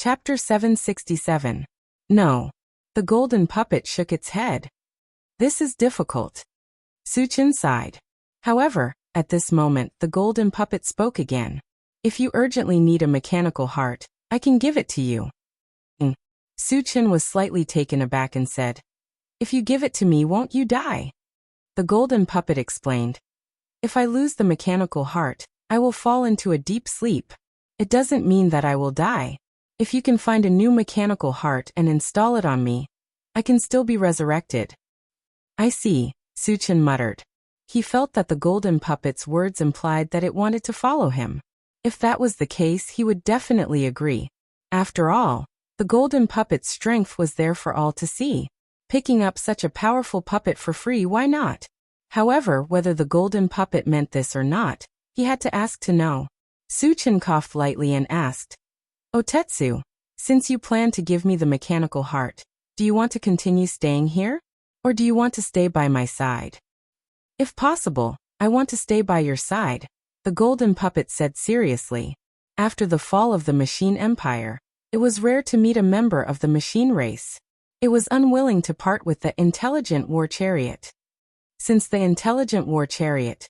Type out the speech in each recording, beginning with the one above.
Chapter 767. No. The golden puppet shook its head. This is difficult. Suchin sighed. However, at this moment the golden puppet spoke again. If you urgently need a mechanical heart, I can give it to you. Suchin was slightly taken aback and said, If you give it to me, won't you die? The golden puppet explained. If I lose the mechanical heart, I will fall into a deep sleep. It doesn't mean that I will die. If you can find a new mechanical heart and install it on me, I can still be resurrected. I see, Suchin muttered. He felt that the golden puppet's words implied that it wanted to follow him. If that was the case, he would definitely agree. After all, the golden puppet's strength was there for all to see. Picking up such a powerful puppet for free, why not? However, whether the golden puppet meant this or not, he had to ask to know. Suchin coughed lightly and asked, Otetsu, since you plan to give me the mechanical heart, do you want to continue staying here? Or do you want to stay by my side? If possible, I want to stay by your side, the golden puppet said seriously. After the fall of the machine empire, it was rare to meet a member of the machine race. It was unwilling to part with the intelligent war chariot. Since the intelligent war chariot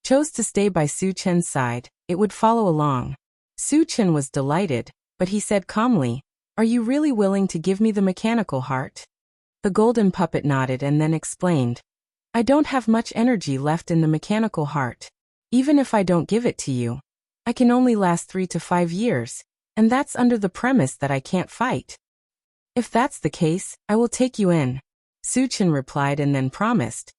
chose to stay by Suchin's side, it would follow along. Suchin was delighted, but he said calmly, Are you really willing to give me the mechanical heart? The golden puppet nodded and then explained, I don't have much energy left in the mechanical heart. Even if I don't give it to you, I can only last 3 to 5 years, and that's under the premise that I can't fight. If that's the case, I will take you in. Suchin replied and then promised,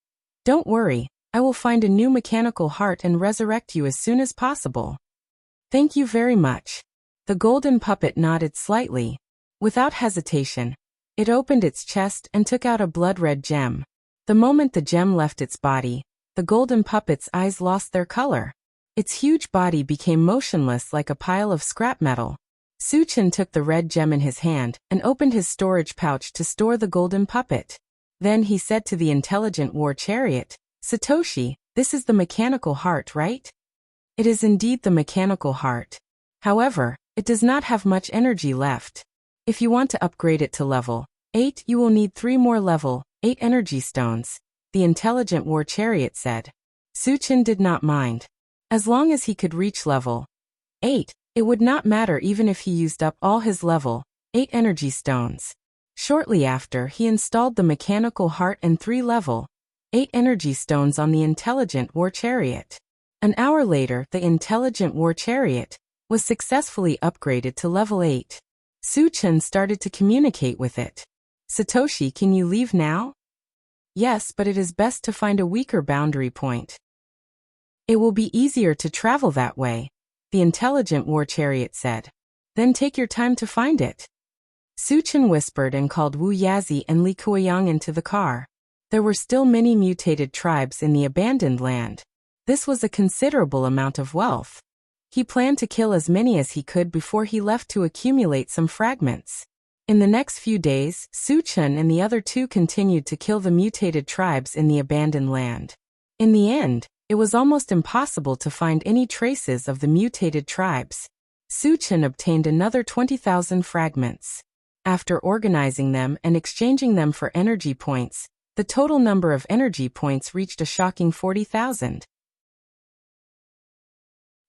Don't worry, I will find a new mechanical heart and resurrect you as soon as possible. Thank you very much. The golden puppet nodded slightly. Without hesitation, it opened its chest and took out a blood-red gem. The moment the gem left its body, the golden puppet's eyes lost their color. Its huge body became motionless like a pile of scrap metal. Suchin took the red gem in his hand and opened his storage pouch to store the golden puppet. Then he said to the intelligent war chariot, Satoshi, this is the mechanical heart, right? It is indeed the mechanical heart. However, it does not have much energy left. If you want to upgrade it to level 8, you will need 3 more level 8 energy stones, the intelligent war chariot said. Suchin did not mind. As long as he could reach level 8, it would not matter even if he used up all his level 8 energy stones. Shortly after, he installed the mechanical heart and 3 level 8 energy stones on the intelligent war chariot. An hour later, the intelligent war chariot was successfully upgraded to level 8. Suchin started to communicate with it. Satoshi, can you leave now? Yes, but it is best to find a weaker boundary point. It will be easier to travel that way, the intelligent war chariot said. Then take your time to find it. Suchin whispered and called Wu Yazi and Li Kuiyang into the car. There were still many mutated tribes in the abandoned land. This was a considerable amount of wealth. He planned to kill as many as he could before he left to accumulate some fragments. In the next few days, Suchin and the other 2 continued to kill the mutated tribes in the abandoned land. In the end, it was almost impossible to find any traces of the mutated tribes. Suchin obtained another 20,000 fragments. After organizing them and exchanging them for energy points, the total number of energy points reached a shocking 40,000.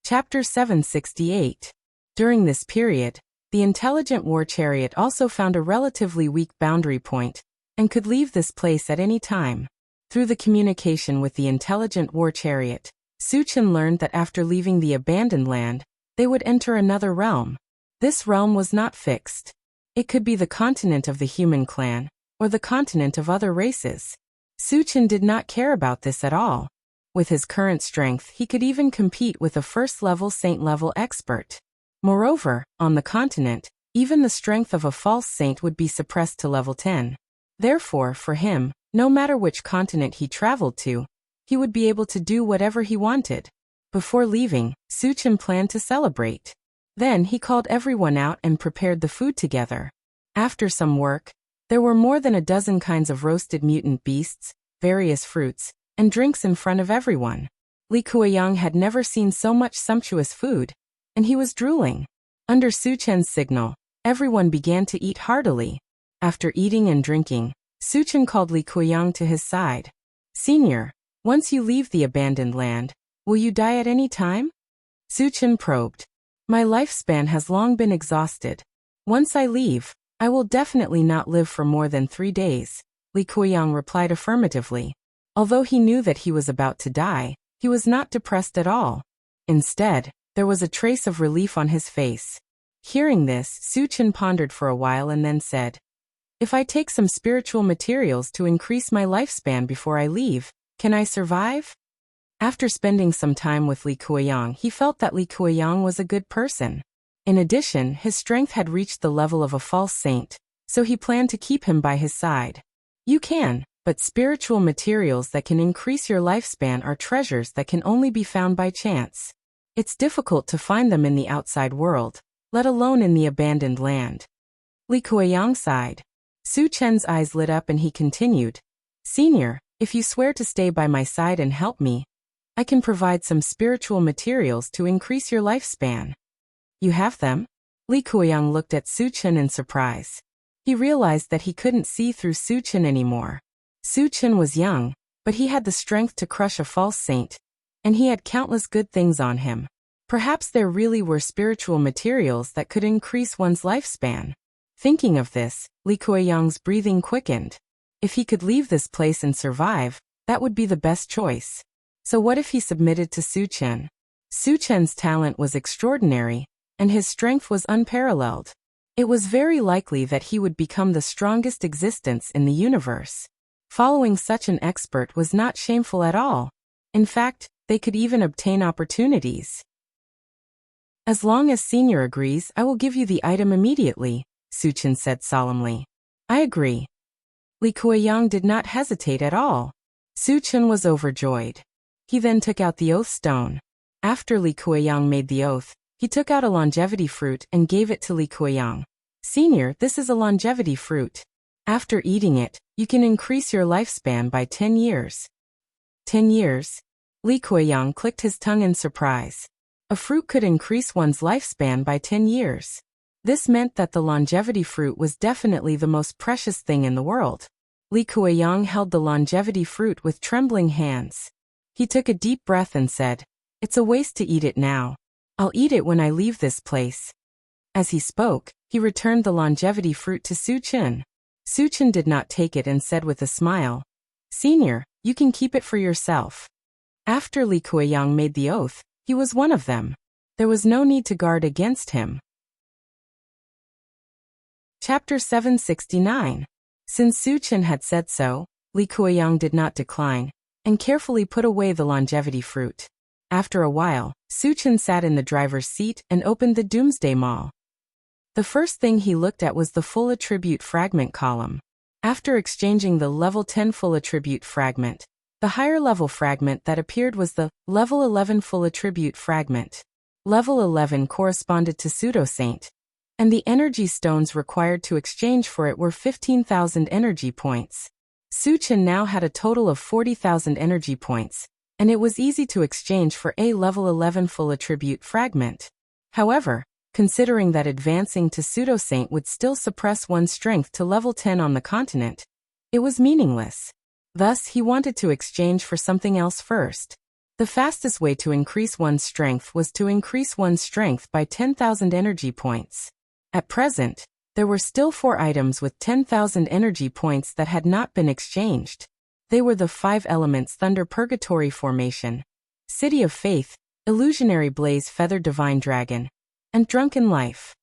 Chapter 768. During this period, the intelligent war chariot also found a relatively weak boundary point, and could leave this place at any time. Through the communication with the intelligent war chariot, Suchin learned that after leaving the abandoned land, they would enter another realm. This realm was not fixed. It could be the continent of the human clan, or the continent of other races. Suchin did not care about this at all. With his current strength, he could even compete with a first-level saint-level expert. Moreover, on the continent, even the strength of a false saint would be suppressed to level 10. Therefore, for him, no matter which continent he traveled to, he would be able to do whatever he wanted. Before leaving, Suchin planned to celebrate. Then he called everyone out and prepared the food together. After some work, there were more than a dozen kinds of roasted mutant beasts, various fruits, and drinks in front of everyone. Li Kuiyang had never seen so much sumptuous food, and he was drooling. Under Suchin's signal, Everyone began to eat heartily. After eating and drinking, Suchen called Li Kuiyang to his side. "Senior, once you leave the abandoned land, will you die at any time?" Suchen probed. "My lifespan has long been exhausted. Once I leave, I will definitely not live for more than 3 days." Li Kuiyang replied affirmatively. Although he knew that he was about to die, he was not depressed at all. Instead, there was a trace of relief on his face. Hearing this, Suchen pondered for a while and then said, "If I take some spiritual materials to increase my lifespan before I leave, can I survive?" After spending some time with Li Kuiyang, he felt that Li Kuiyang was a good person. In addition, his strength had reached the level of a false saint, so he planned to keep him by his side. "You can, but spiritual materials that can increase your lifespan are treasures that can only be found by chance. It's difficult to find them in the outside world, let alone in the abandoned land." Li Kuiyang sighed. Suchen's eyes lit up and he continued, "Senior, if you swear to stay by my side and help me, I can provide some spiritual materials to increase your lifespan." "You have them?" Li Kuiyang looked at Suchen in surprise. He realized that he couldn't see through Suchen anymore. Suchen was young, but he had the strength to crush a false saint, and he had countless good things on him. Perhaps there really were spiritual materials that could increase one's lifespan. Thinking of this, Li Kuiyang's breathing quickened. If he could leave this place and survive, that would be the best choice. So what if he submitted to Suchen? Suchen's talent was extraordinary, and his strength was unparalleled. It was very likely that he would become the strongest existence in the universe. Following such an expert was not shameful at all. In fact, they could even obtain opportunities. "As long as Senior agrees, I will give you the item immediately," Suchen said solemnly. "I agree." Li Kuiyang did not hesitate at all. Suchen was overjoyed. He then took out the oath stone. After Li Kuiyang made the oath, he took out a longevity fruit and gave it to Li Kuiyang. "Senior, this is a longevity fruit. After eating it, you can increase your lifespan by 10 years. 10 years? Li Kuiyang clicked his tongue in surprise. A fruit could increase one's lifespan by 10 years. This meant that the longevity fruit was definitely the most precious thing in the world. Li Kuiyang held the longevity fruit with trembling hands. He took a deep breath and said, "It's a waste to eat it now. I'll eat it when I leave this place." As he spoke, he returned the longevity fruit to Suchen. Suchen did not take it and said with a smile, "Senior, you can keep it for yourself." After Li Kuiyang made the oath, he was one of them. There was no need to guard against him. Chapter 769. Since Suchen had said so, Li Kuiyang did not decline, and carefully put away the longevity fruit. After a while, Suchen sat in the driver's seat and opened the Doomsday Mall. The first thing he looked at was the full attribute fragment column. After exchanging the level 10 full attribute fragment, the higher level fragment that appeared was the level 11 full attribute fragment. Level 11 corresponded to pseudo-saint, and the energy stones required to exchange for it were 15,000 energy points. Suchen now had a total of 40,000 energy points, and it was easy to exchange for a level 11 full attribute fragment. However, considering that advancing to pseudo-saint would still suppress one's strength to level 10 on the continent, it was meaningless. Thus, he wanted to exchange for something else first. The fastest way to increase one's strength was to increase one's strength by 10,000 energy points. At present, there were still 4 items with 10,000 energy points that had not been exchanged. They were the 5 elements Thunder Purgatory Formation, City of Faith, Illusionary Blaze Feathered Divine Dragon, and Drunken Life.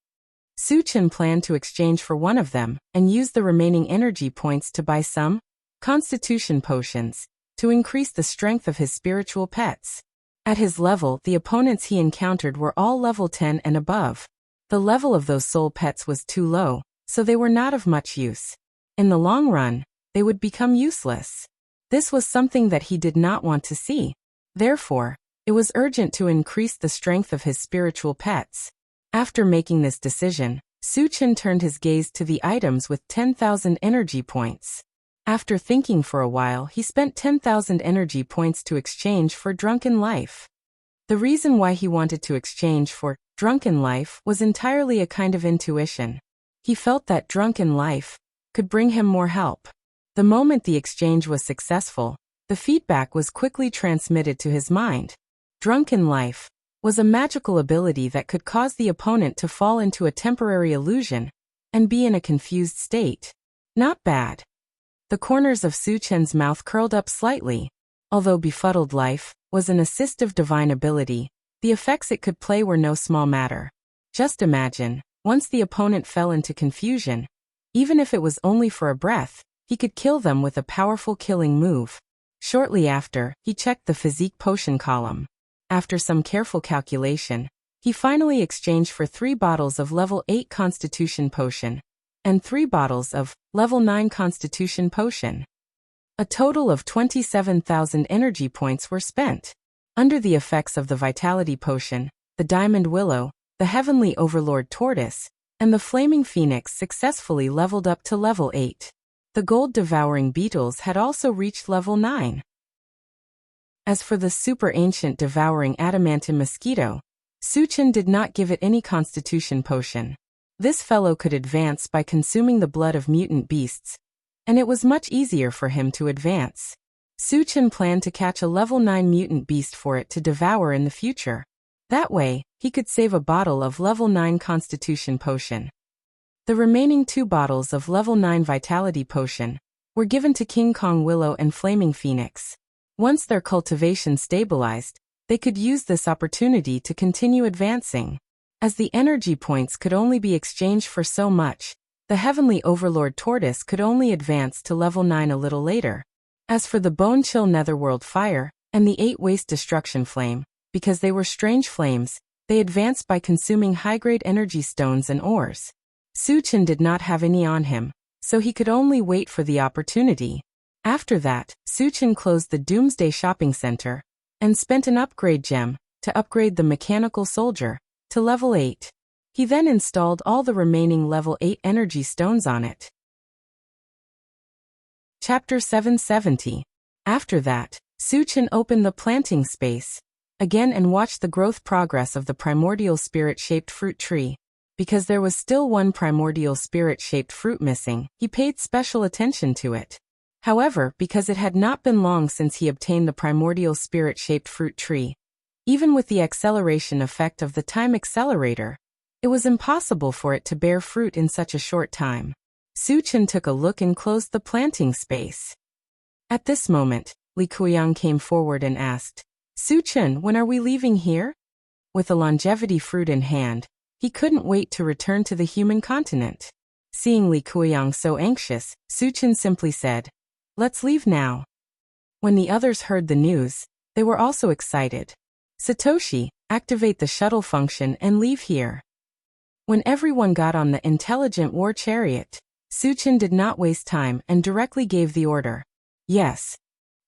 Suchen planned to exchange for one of them and use the remaining energy points to buy some Constitution Potions to increase the strength of his spiritual pets. At his level, the opponents he encountered were all level 10 and above. The level of those soul pets was too low, so they were not of much use. In the long run, they would become useless. This was something that he did not want to see. Therefore, it was urgent to increase the strength of his spiritual pets. After making this decision, Suchen turned his gaze to the items with 10,000 energy points. After thinking for a while, he spent 10,000 energy points to exchange for Drunken Life. The reason why he wanted to exchange for Drunken Life was entirely a kind of intuition. He felt that drunken life could bring him more help. The moment the exchange was successful, the feedback was quickly transmitted to his mind. Drunken life was a magical ability that could cause the opponent to fall into a temporary illusion and be in a confused state. Not bad. The corners of Su Chen's mouth curled up slightly. Although befuddled life was an assistive divine ability, the effects it could play were no small matter. Just imagine, once the opponent fell into confusion, even if it was only for a breath, he could kill them with a powerful killing move. Shortly after, he checked the physique potion column. After some careful calculation, he finally exchanged for 3 bottles of level 8 Constitution Potion and 3 bottles of level 9 Constitution Potion. A total of 27,000 energy points were spent. Under the effects of the Vitality Potion, the Diamond Willow, the Heavenly Overlord Tortoise, and the Flaming Phoenix successfully leveled up to level 8. The Gold-Devouring Beetles had also reached level 9. As for the super ancient Devouring Adamantium Mosquito, Su Chen did not give it any Constitution Potion. This fellow could advance by consuming the blood of mutant beasts, and it was much easier for him to advance. Su Chen planned to catch a level 9 mutant beast for it to devour in the future. That way, he could save a bottle of level 9 Constitution Potion. The remaining 2 bottles of level 9 Vitality Potion were given to King Kong Willow and Flaming Phoenix. Once their cultivation stabilized, they could use this opportunity to continue advancing. As the energy points could only be exchanged for so much, the Heavenly Overlord Tortoise could only advance to level 9 a little later. As for the Bone Chill Netherworld Fire and the 8 Waste Destruction Flame, because they were strange flames, they advanced by consuming high-grade energy stones and ores. Su Chen did not have any on him, so he could only wait for the opportunity. After that, Su Chen closed the Doomsday Shopping Center and spent an upgrade gem to upgrade the Mechanical Soldier to level 8. He then installed all the remaining level 8 energy stones on it. Chapter 770. After that, Su Chen opened the planting space again and watched the growth progress of the primordial spirit-shaped fruit tree. Because there was still one primordial spirit-shaped fruit missing, he paid special attention to it. However, because it had not been long since he obtained the primordial spirit-shaped fruit tree, even with the acceleration effect of the time accelerator, it was impossible for it to bear fruit in such a short time. Su Chen took a look and closed the planting space. At this moment, Li Kuiyang came forward and asked, "Su Chen, when are we leaving here?" With a longevity fruit in hand, he couldn't wait to return to the human continent. Seeing Li Kuiyang so anxious, Su Chen simply said, "Let's leave now." When the others heard the news, they were also excited. "Satoshi, activate the shuttle function and leave here." When everyone got on the intelligent war chariot, Su Chen did not waste time and directly gave the order. Yes.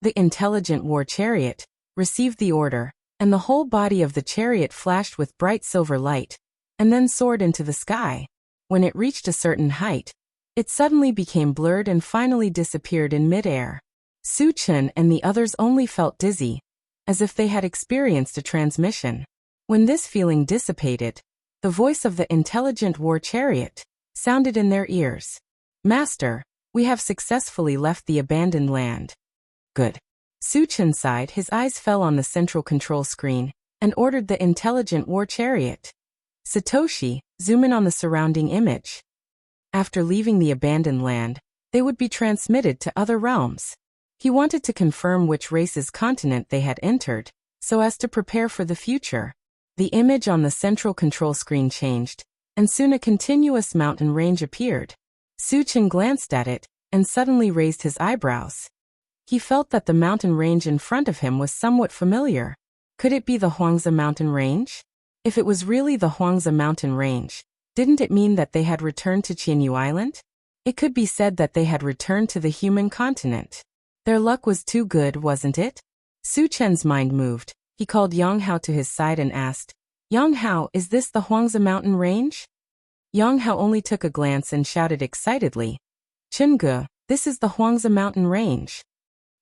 The intelligent war chariot received the order, and the whole body of the chariot flashed with bright silver light, and then soared into the sky. When it reached a certain height, it suddenly became blurred and finally disappeared in midair. Su Chen and the others only felt dizzy, as if they had experienced a transmission. When this feeling dissipated, the voice of the intelligent war chariot sounded in their ears. "Master, we have successfully left the abandoned land." "Good." Su Chen sighed, his eyes fell on the central control screen, and ordered the intelligent war chariot. "Satoshi, zoom in on the surrounding image." After leaving the abandoned land, they would be transmitted to other realms. He wanted to confirm which race's continent they had entered, so as to prepare for the future. The image on the central control screen changed, and soon a continuous mountain range appeared. Su Chen glanced at it, and suddenly raised his eyebrows. He felt that the mountain range in front of him was somewhat familiar. Could it be the Huangzi mountain range? If it was really the Huangzi mountain range, didn't it mean that they had returned to Qianyu Island? It could be said that they had returned to the human continent. Their luck was too good, wasn't it? Su Chen's mind moved. He called Yang Hao to his side and asked, "Yang Hao, is this the Huangzi mountain range?" Yang Hao only took a glance and shouted excitedly, "Chunge, this is the Huangzi mountain range."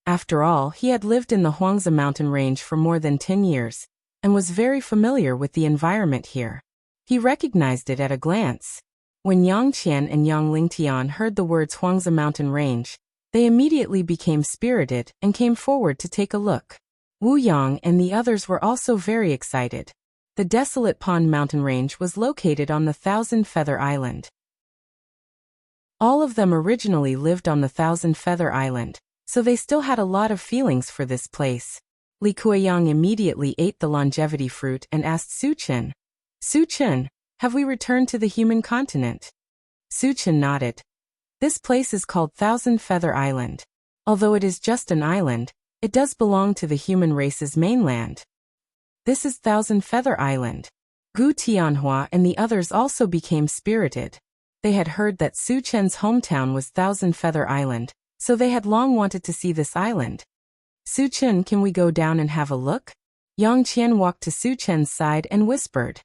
After all, he had lived in the Huangzi mountain range for more than 10 years, and was very familiar with the environment here. He recognized it at a glance. When Yang Qian and Yang Lingtian heard the words Huangzi Mountain Range, they immediately became spirited and came forward to take a look. Wu Yang and the others were also very excited. The desolate Pond Mountain Range was located on the Thousand Feather Island. All of them originally lived on the Thousand Feather Island, so they still had a lot of feelings for this place. Li Kuiyang immediately ate the longevity fruit and asked Su Chen, "Su Chen, have we returned to the human continent?" Su Chen nodded. This place is called Thousand Feather Island. Although it is just an island, it does belong to the human race's mainland. This is Thousand Feather Island. Gu Tianhua and the others also became spirited. They had heard that Su Chen's hometown was Thousand Feather Island, so they had long wanted to see this island. "Su Chen, can we go down and have a look?" Yang Qian walked to Su Chen's side and whispered.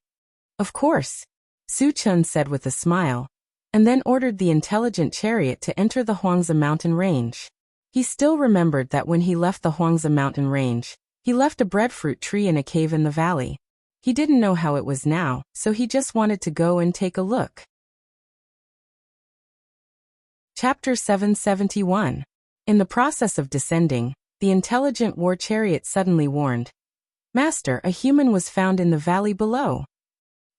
"Of course," Su Chen said with a smile, and then ordered the intelligent chariot to enter the Huangzi Mountain Range. He still remembered that when he left the Huangzi Mountain Range, he left a breadfruit tree in a cave in the valley. He didn't know how it was now, so he just wanted to go and take a look. Chapter 771. In the process of descending, the intelligent war chariot suddenly warned, "Master, a human was found in the valley below."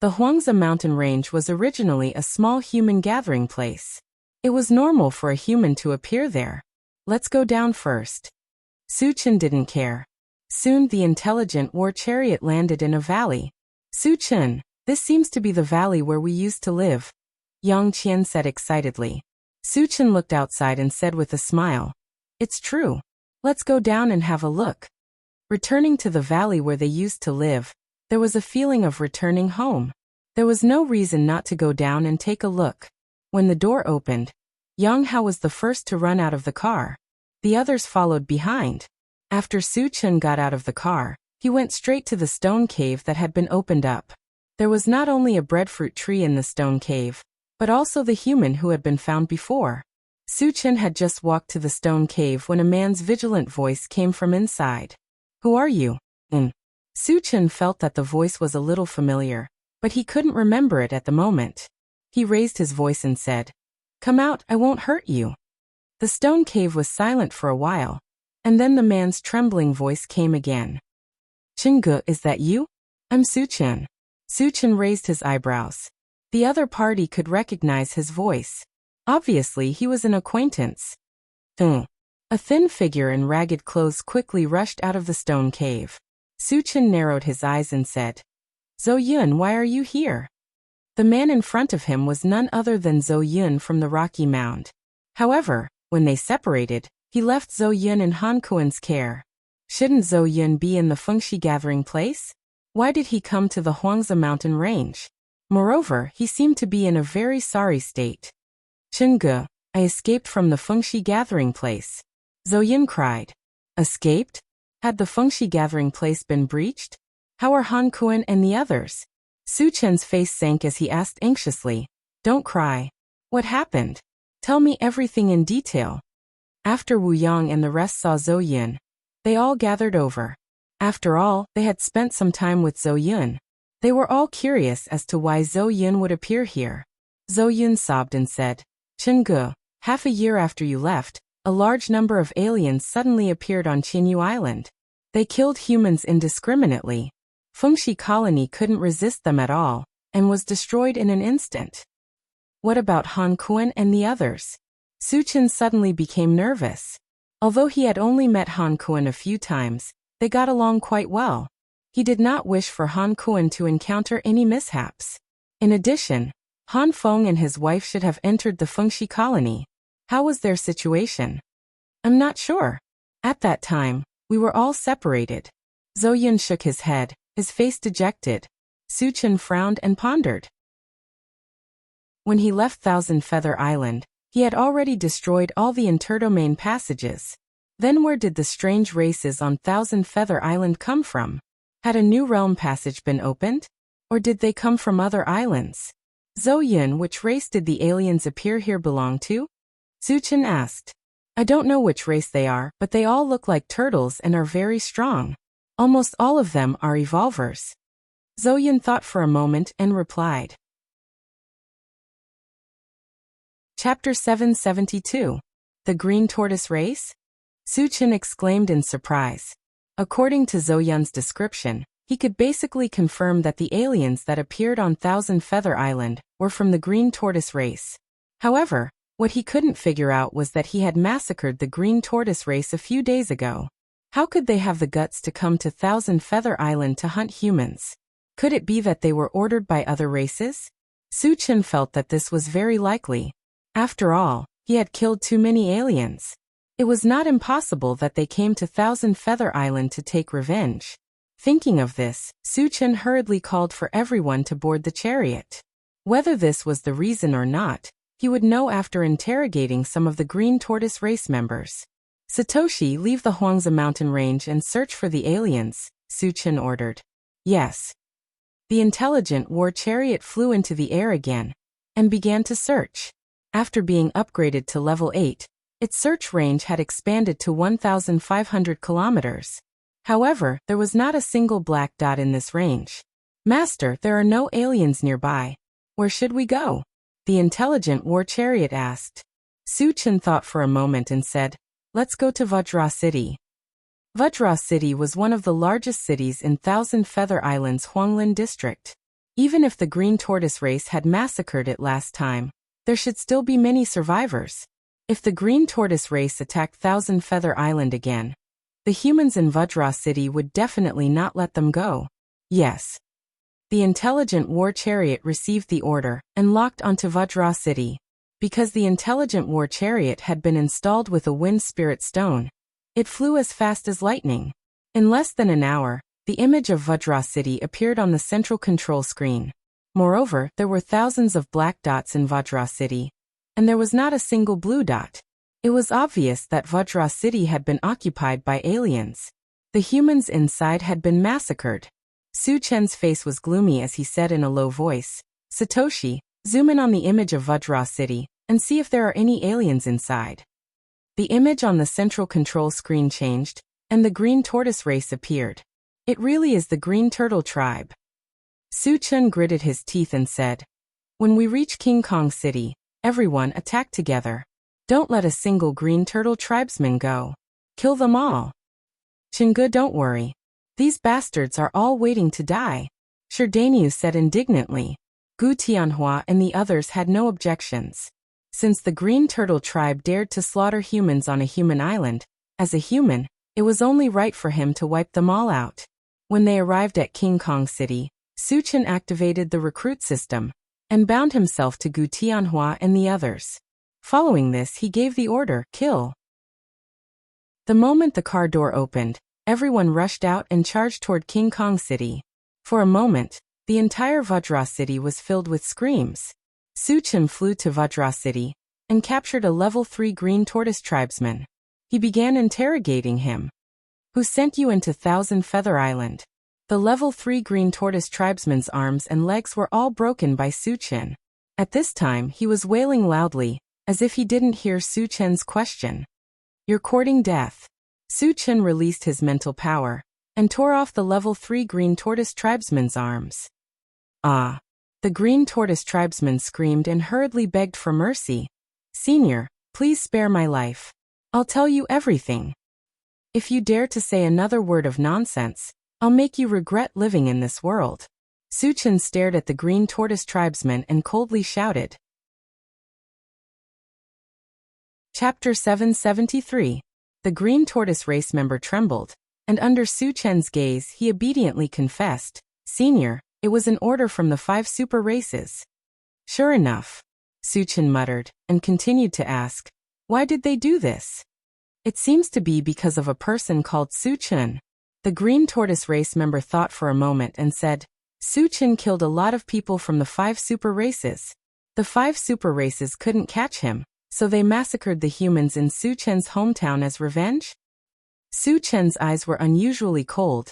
The Huangzi Mountain Range was originally a small human gathering place. It was normal for a human to appear there. "Let's go down first." Su Chen didn't care. Soon the intelligent war chariot landed in a valley. "Su Chen, this seems to be the valley where we used to live," Yang Qian said excitedly. Su Chen looked outside and said with a smile, "It's true. Let's go down and have a look." Returning to the valley where they used to live, there was a feeling of returning home. There was no reason not to go down and take a look. When the door opened, Yang Hao was the first to run out of the car. The others followed behind. After Su Chen got out of the car, he went straight to the stone cave that had been opened up. There was not only a breadfruit tree in the stone cave, but also the human who had been found before. Su Chen had just walked to the stone cave when a man's vigilant voice came from inside. "Who are you?" Su Chen felt that the voice was a little familiar, but he couldn't remember it at the moment. He raised his voice and said, "Come out, I won't hurt you." The stone cave was silent for a while, and then the man's trembling voice came again. "Chingu, is that you?" "I'm Su Chen." Su Chen raised his eyebrows. The other party could recognize his voice. Obviously, he was an acquaintance. A thin figure in ragged clothes quickly rushed out of the stone cave. Su Chen narrowed his eyes and said, "Zhou Yun, why are you here?" The man in front of him was none other than Zhou Yun from the Rocky Mound. However, when they separated, he left Zhou Yun in Han Kuen's care. Shouldn't Zhou Yun be in the Fengxi gathering place? Why did he come to the Huangzi Mountain Range? Moreover, he seemed to be in a very sorry state. "Chingu, I escaped from the Fengxi gathering place," Zhou Yun cried. "Escaped? Had the Fengxi gathering place been breached? How are Han Kuen and the others?" Su Chen's face sank as he asked anxiously, "Don't cry. What happened? Tell me everything in detail." After Wu Yang and the rest saw Zhou Yun, they all gathered over. After all, they had spent some time with Zhou Yun. They were all curious as to why Zhou Yun would appear here. Zhou Yun sobbed and said, "Chingu, half a year after you left, a large number of aliens suddenly appeared on Qinyu Island. They killed humans indiscriminately. Fengxi Colony couldn't resist them at all, and was destroyed in an instant." "What about Han Kuen and the others?" Su Chen suddenly became nervous. Although he had only met Han Kuen a few times, they got along quite well. He did not wish for Han Kuen to encounter any mishaps. In addition, Han Feng and his wife should have entered the Fengxi Colony. How was their situation? "I'm not sure. At that time, we were all separated." Zhou Yun shook his head, his face dejected. Su Chen frowned and pondered. When he left Thousand Feather Island, he had already destroyed all the interdomain passages. Then where did the strange races on Thousand Feather Island come from? Had a new realm passage been opened? Or did they come from other islands? "Zhou Yun, which race did the aliens appear here belong to?" Su Chen asked. "I don't know which race they are, but they all look like turtles and are very strong. Almost all of them are evolvers." Zhou Yun thought for a moment and replied, Chapter 772. The Green Tortoise Race? Suchin exclaimed in surprise. According to Zoyun's description, he could basically confirm that the aliens that appeared on Thousand Feather Island were from the Green Tortoise race. However, what he couldn't figure out was that he had massacred the Green Tortoise race a few days ago. How could they have the guts to come to Thousand Feather Island to hunt humans? Could it be that they were ordered by other races? Suchin felt that this was very likely. After all, he had killed too many aliens. It was not impossible that they came to Thousand Feather Island to take revenge. Thinking of this, Suchin hurriedly called for everyone to board the chariot. Whether this was the reason or not, he would know after interrogating some of the Green Tortoise race members. Satoshi, leave the Huangza mountain range and search for the aliens, Suchin ordered. Yes. The intelligent war chariot flew into the air again and began to search. After being upgraded to level 8, its search range had expanded to 1,500 kilometers. However, there was not a single black dot in this range. Master, there are no aliens nearby. Where should we go? The intelligent war chariot asked. Suchin thought for a moment and said, let's go to Vajra City. Vajra City was one of the largest cities in Thousand Feather Island's Huanglin district. Even if the Green Tortoise race had massacred it last time, there should still be many survivors. If the Green Tortoise race attacked Thousand Feather Island again, the humans in Vajra City would definitely not let them go. Yes. The intelligent war chariot received the order and locked onto Vajra City. Because the intelligent war chariot had been installed with a wind spirit stone, it flew as fast as lightning. In less than an hour, the image of Vajra City appeared on the central control screen. Moreover, there were thousands of black dots in Vajra City, and there was not a single blue dot. It was obvious that Vajra City had been occupied by aliens. The humans inside had been massacred. Suchin's face was gloomy as he said in a low voice, Satoshi, zoom in on the image of Vajra City and see if there are any aliens inside. The image on the central control screen changed, and the Green Tortoise race appeared. It really is the Green Turtle tribe. Suchin gritted his teeth and said, when we reach King Kong City, everyone attack together. Don't let a single Green Turtle tribesman go. Kill them all. Chingu, don't worry. These bastards are all waiting to die. Sherdaniu said indignantly. Gu Tianhua and the others had no objections. Since the Green Turtle tribe dared to slaughter humans on a human island, as a human, it was only right for him to wipe them all out. When they arrived at King Kong City, Suchin activated the recruit system and bound himself to Gu Tianhua and the others. Following this, he gave the order, kill. The moment the car door opened, everyone rushed out and charged toward King Kong City. For a moment, the entire Vajra City was filled with screams. Suchin flew to Vajra City and captured a level 3 Green Tortoise tribesman. He began interrogating him. Who sent you into Thousand Feather Island? The level 3 Green Tortoise tribesman's arms and legs were all broken by Suchin. At this time, he was wailing loudly, as if he didn't hear Suchin's question. You're courting death. Suchin released his mental power and tore off the level 3 Green Tortoise tribesman's arms. Ah! The Green Tortoise tribesman screamed and hurriedly begged for mercy. Senior, please spare my life. I'll tell you everything. If you dare to say another word of nonsense, I'll make you regret living in this world. Suchin stared at the Green Tortoise tribesman and coldly shouted. Chapter 773. The Green Tortoise race member trembled, and under Suchin's gaze he obediently confessed, Senior, it was an order from the 5 super races. Sure enough, Suchin muttered, and continued to ask, why did they do this? It seems to be because of a person called Suchin. The Green Tortoise race member thought for a moment and said, Suchin killed a lot of people from the 5 super races. The 5 super races couldn't catch him, so they massacred the humans in Suchin's hometown as revenge? Suchin's eyes were unusually cold,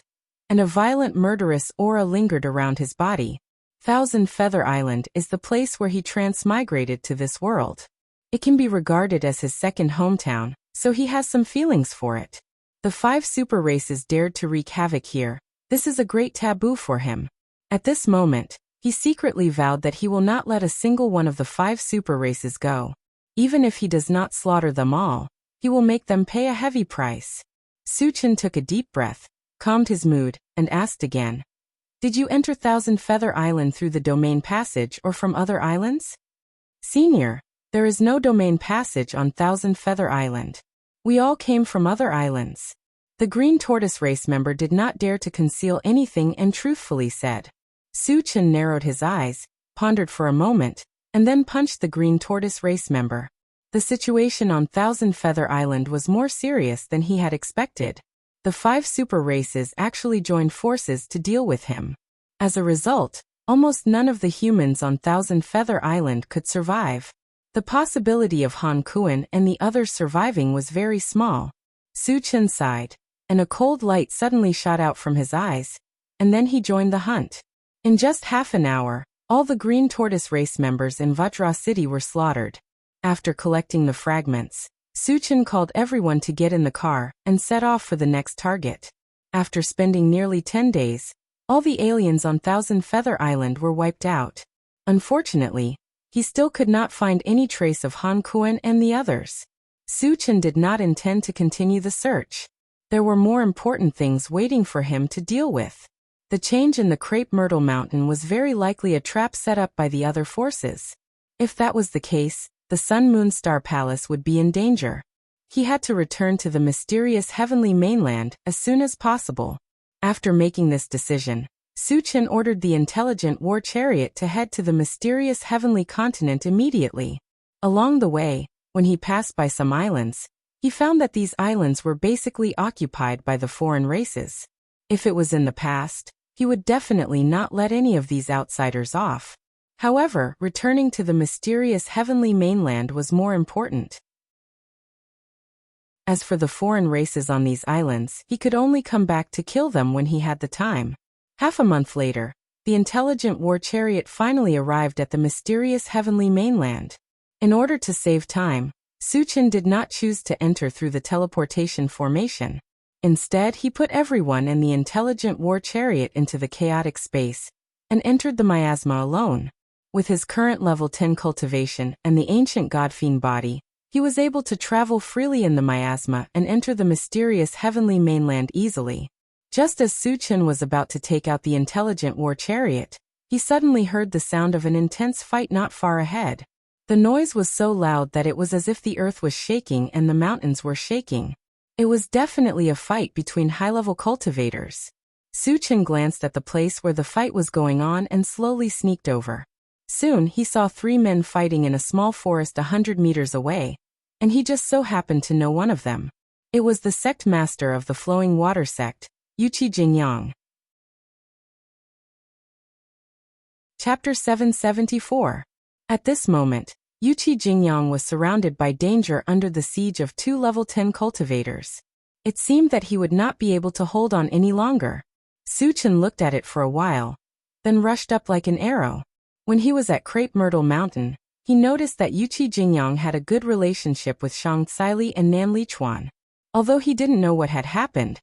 and a violent murderous aura lingered around his body. Thousand Feather Island is the place where he transmigrated to this world. It can be regarded as his second hometown, so he has some feelings for it. The 5 super races dared to wreak havoc here. This is a great taboo for him. At this moment, he secretly vowed that he will not let a single one of the 5 super races go. Even if he does not slaughter them all, he will make them pay a heavy price. Su Chen took a deep breath, calmed his mood, and asked again. Did you enter Thousand Feather Island through the domain passage or from other islands? Senior, there is no domain passage on Thousand Feather Island. We all came from other islands. The Green Tortoise race member did not dare to conceal anything and truthfully said. Su Chen narrowed his eyes, pondered for a moment, and then punched the Green Tortoise race member. The situation on Thousand Feather Island was more serious than he had expected. The 5 super races actually joined forces to deal with him. As a result, almost none of the humans on Thousand Feather Island could survive. The possibility of Han Kuan and the others surviving was very small. Su Chen sighed, and a cold light suddenly shot out from his eyes, and then he joined the hunt. In just half an hour, all the Green Tortoise race members in Vajra City were slaughtered. After collecting the fragments, Su Chen called everyone to get in the car and set off for the next target. After spending nearly 10 days, all the aliens on Thousand Feather Island were wiped out. Unfortunately, he still could not find any trace of Han Kuan and the others. Su Chen did not intend to continue the search. There were more important things waiting for him to deal with. The change in the Crepe Myrtle Mountain was very likely a trap set up by the other forces. If that was the case, the Sun Moon Star Palace would be in danger. He had to return to the mysterious heavenly mainland as soon as possible. After making this decision, Su Chen ordered the intelligent war chariot to head to the mysterious heavenly continent immediately. Along the way, when he passed by some islands, he found that these islands were basically occupied by the foreign races. If it was in the past, he would definitely not let any of these outsiders off. However, returning to the mysterious heavenly mainland was more important. As for the foreign races on these islands, he could only come back to kill them when he had the time. Half a month later, the intelligent war chariot finally arrived at the mysterious heavenly mainland. In order to save time, Su Chen did not choose to enter through the teleportation formation. Instead, he put everyone in the intelligent war chariot into the chaotic space and entered the miasma alone. With his current level 10 cultivation and the ancient godfiend body, he was able to travel freely in the miasma and enter the mysterious heavenly mainland easily. Just as Su Chen was about to take out the intelligent war chariot, he suddenly heard the sound of an intense fight not far ahead. The noise was so loud that it was as if the earth was shaking and the mountains were shaking. It was definitely a fight between high-level cultivators. Su Chen glanced at the place where the fight was going on and slowly sneaked over. Soon he saw 3 men fighting in a small forest 100 meters away, and he just so happened to know one of them. It was the sect master of the Flowing Water sect, Yuqi Jingyang. Chapter 774. At this moment, Yuqi Jingyang was surrounded by danger under the siege of 2 level 10 cultivators. It seemed that he would not be able to hold on any longer. Su Chen looked at it for a while, then rushed up like an arrow. When he was at Crepe Myrtle Mountain, he noticed that Yuqi Jingyang had a good relationship with Shang Caili and Nan Lichuan. Although he didn't know what had happened,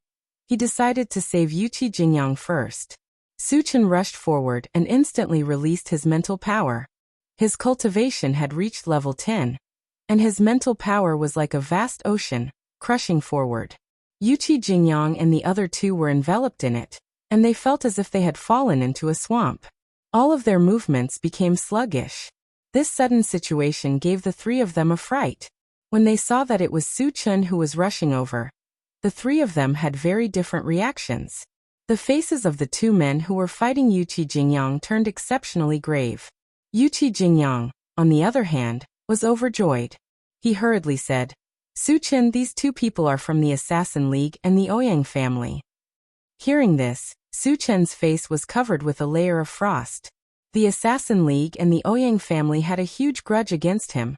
he decided to save Yuqi Jingyang first. Su Chen rushed forward and instantly released his mental power. His cultivation had reached level 10, and his mental power was like a vast ocean, crushing forward. Yuqi Jingyang and the other 2 were enveloped in it, and they felt as if they had fallen into a swamp. All of their movements became sluggish. This sudden situation gave the 3 of them a fright. When they saw that it was Su Chen who was rushing over, the 3 of them had very different reactions. The faces of the 2 men who were fighting Yuqi Jingyang turned exceptionally grave. Yuqi Jingyang, on the other hand, was overjoyed. He hurriedly said, Su Chen, these 2 people are from the Assassin League and the Ouyang family. Hearing this, Su Chen's face was covered with a layer of frost. The Assassin League and the Ouyang family had a huge grudge against him,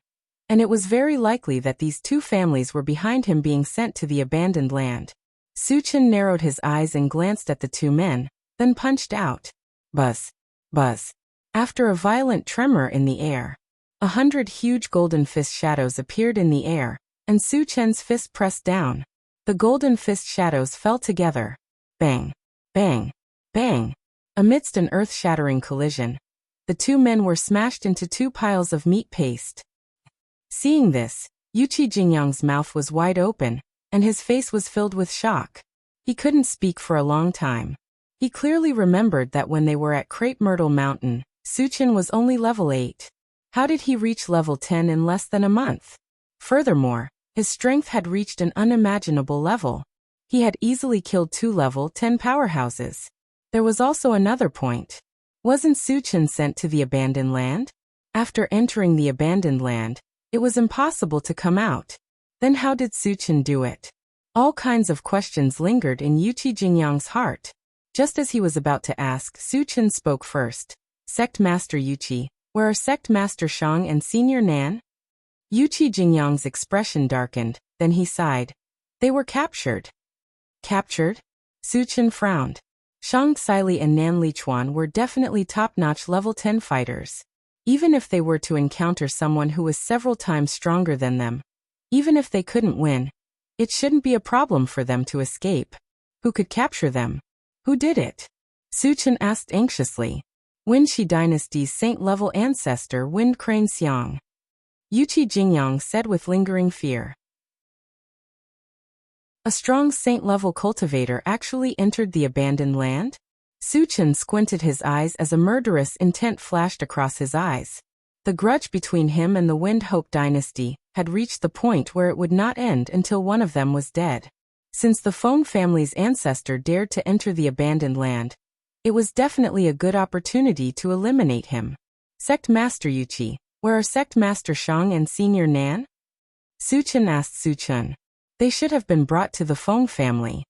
and it was very likely that these 2 families were behind him being sent to the abandoned land. Su Chen narrowed his eyes and glanced at the 2 men, then punched out. Buzz. Buzz. After a violent tremor in the air, 100 huge golden fist shadows appeared in the air, and Su Chen's fist pressed down. The golden fist shadows fell together. Bang. Bang. Bang. Amidst an earth-shattering collision, the 2 men were smashed into 2 piles of meat paste. Seeing this, Yuqi Jingyang's mouth was wide open, and his face was filled with shock. He couldn't speak for a long time. He clearly remembered that when they were at Crepe Myrtle Mountain, Suchin was only level 8. How did he reach level 10 in less than a month? Furthermore, his strength had reached an unimaginable level. He had easily killed 2 level 10 powerhouses. There was also another point. Wasn't Suchin sent to the abandoned land? After entering the abandoned land, it was impossible to come out. Then how did Suchin do it? All kinds of questions lingered in Yuqi Jingyang's heart. Just as he was about to ask, Suchin spoke first. Sect Master Yuqi, where are Sect Master Shang and Senior Nan? Yuqi Jingyang's expression darkened, then he sighed. They were captured. Captured? Suchin frowned. Shang Xili and Nan Lichuan were definitely top-notch level 10 fighters. Even if they were to encounter someone who was several times stronger than them, even if they couldn't win, it shouldn't be a problem for them to escape. Who could capture them? Who did it? Suchin asked anxiously. Wenxi Dynasty's saint-level ancestor Wind Crane Xiang. Yuqi Jingyang said with lingering fear. A strong saint-level cultivator actually entered the abandoned land? Suchin squinted his eyes as a murderous intent flashed across his eyes. The grudge between him and the Wind Hope dynasty had reached the point where it would not end until one of them was dead. Since the Feng family's ancestor dared to enter the abandoned land, it was definitely a good opportunity to eliminate him. Sect Master Yuqi, where are Sect Master Shang and Senior Nan? Suchin asked Suchin. They should have been brought to the Feng family.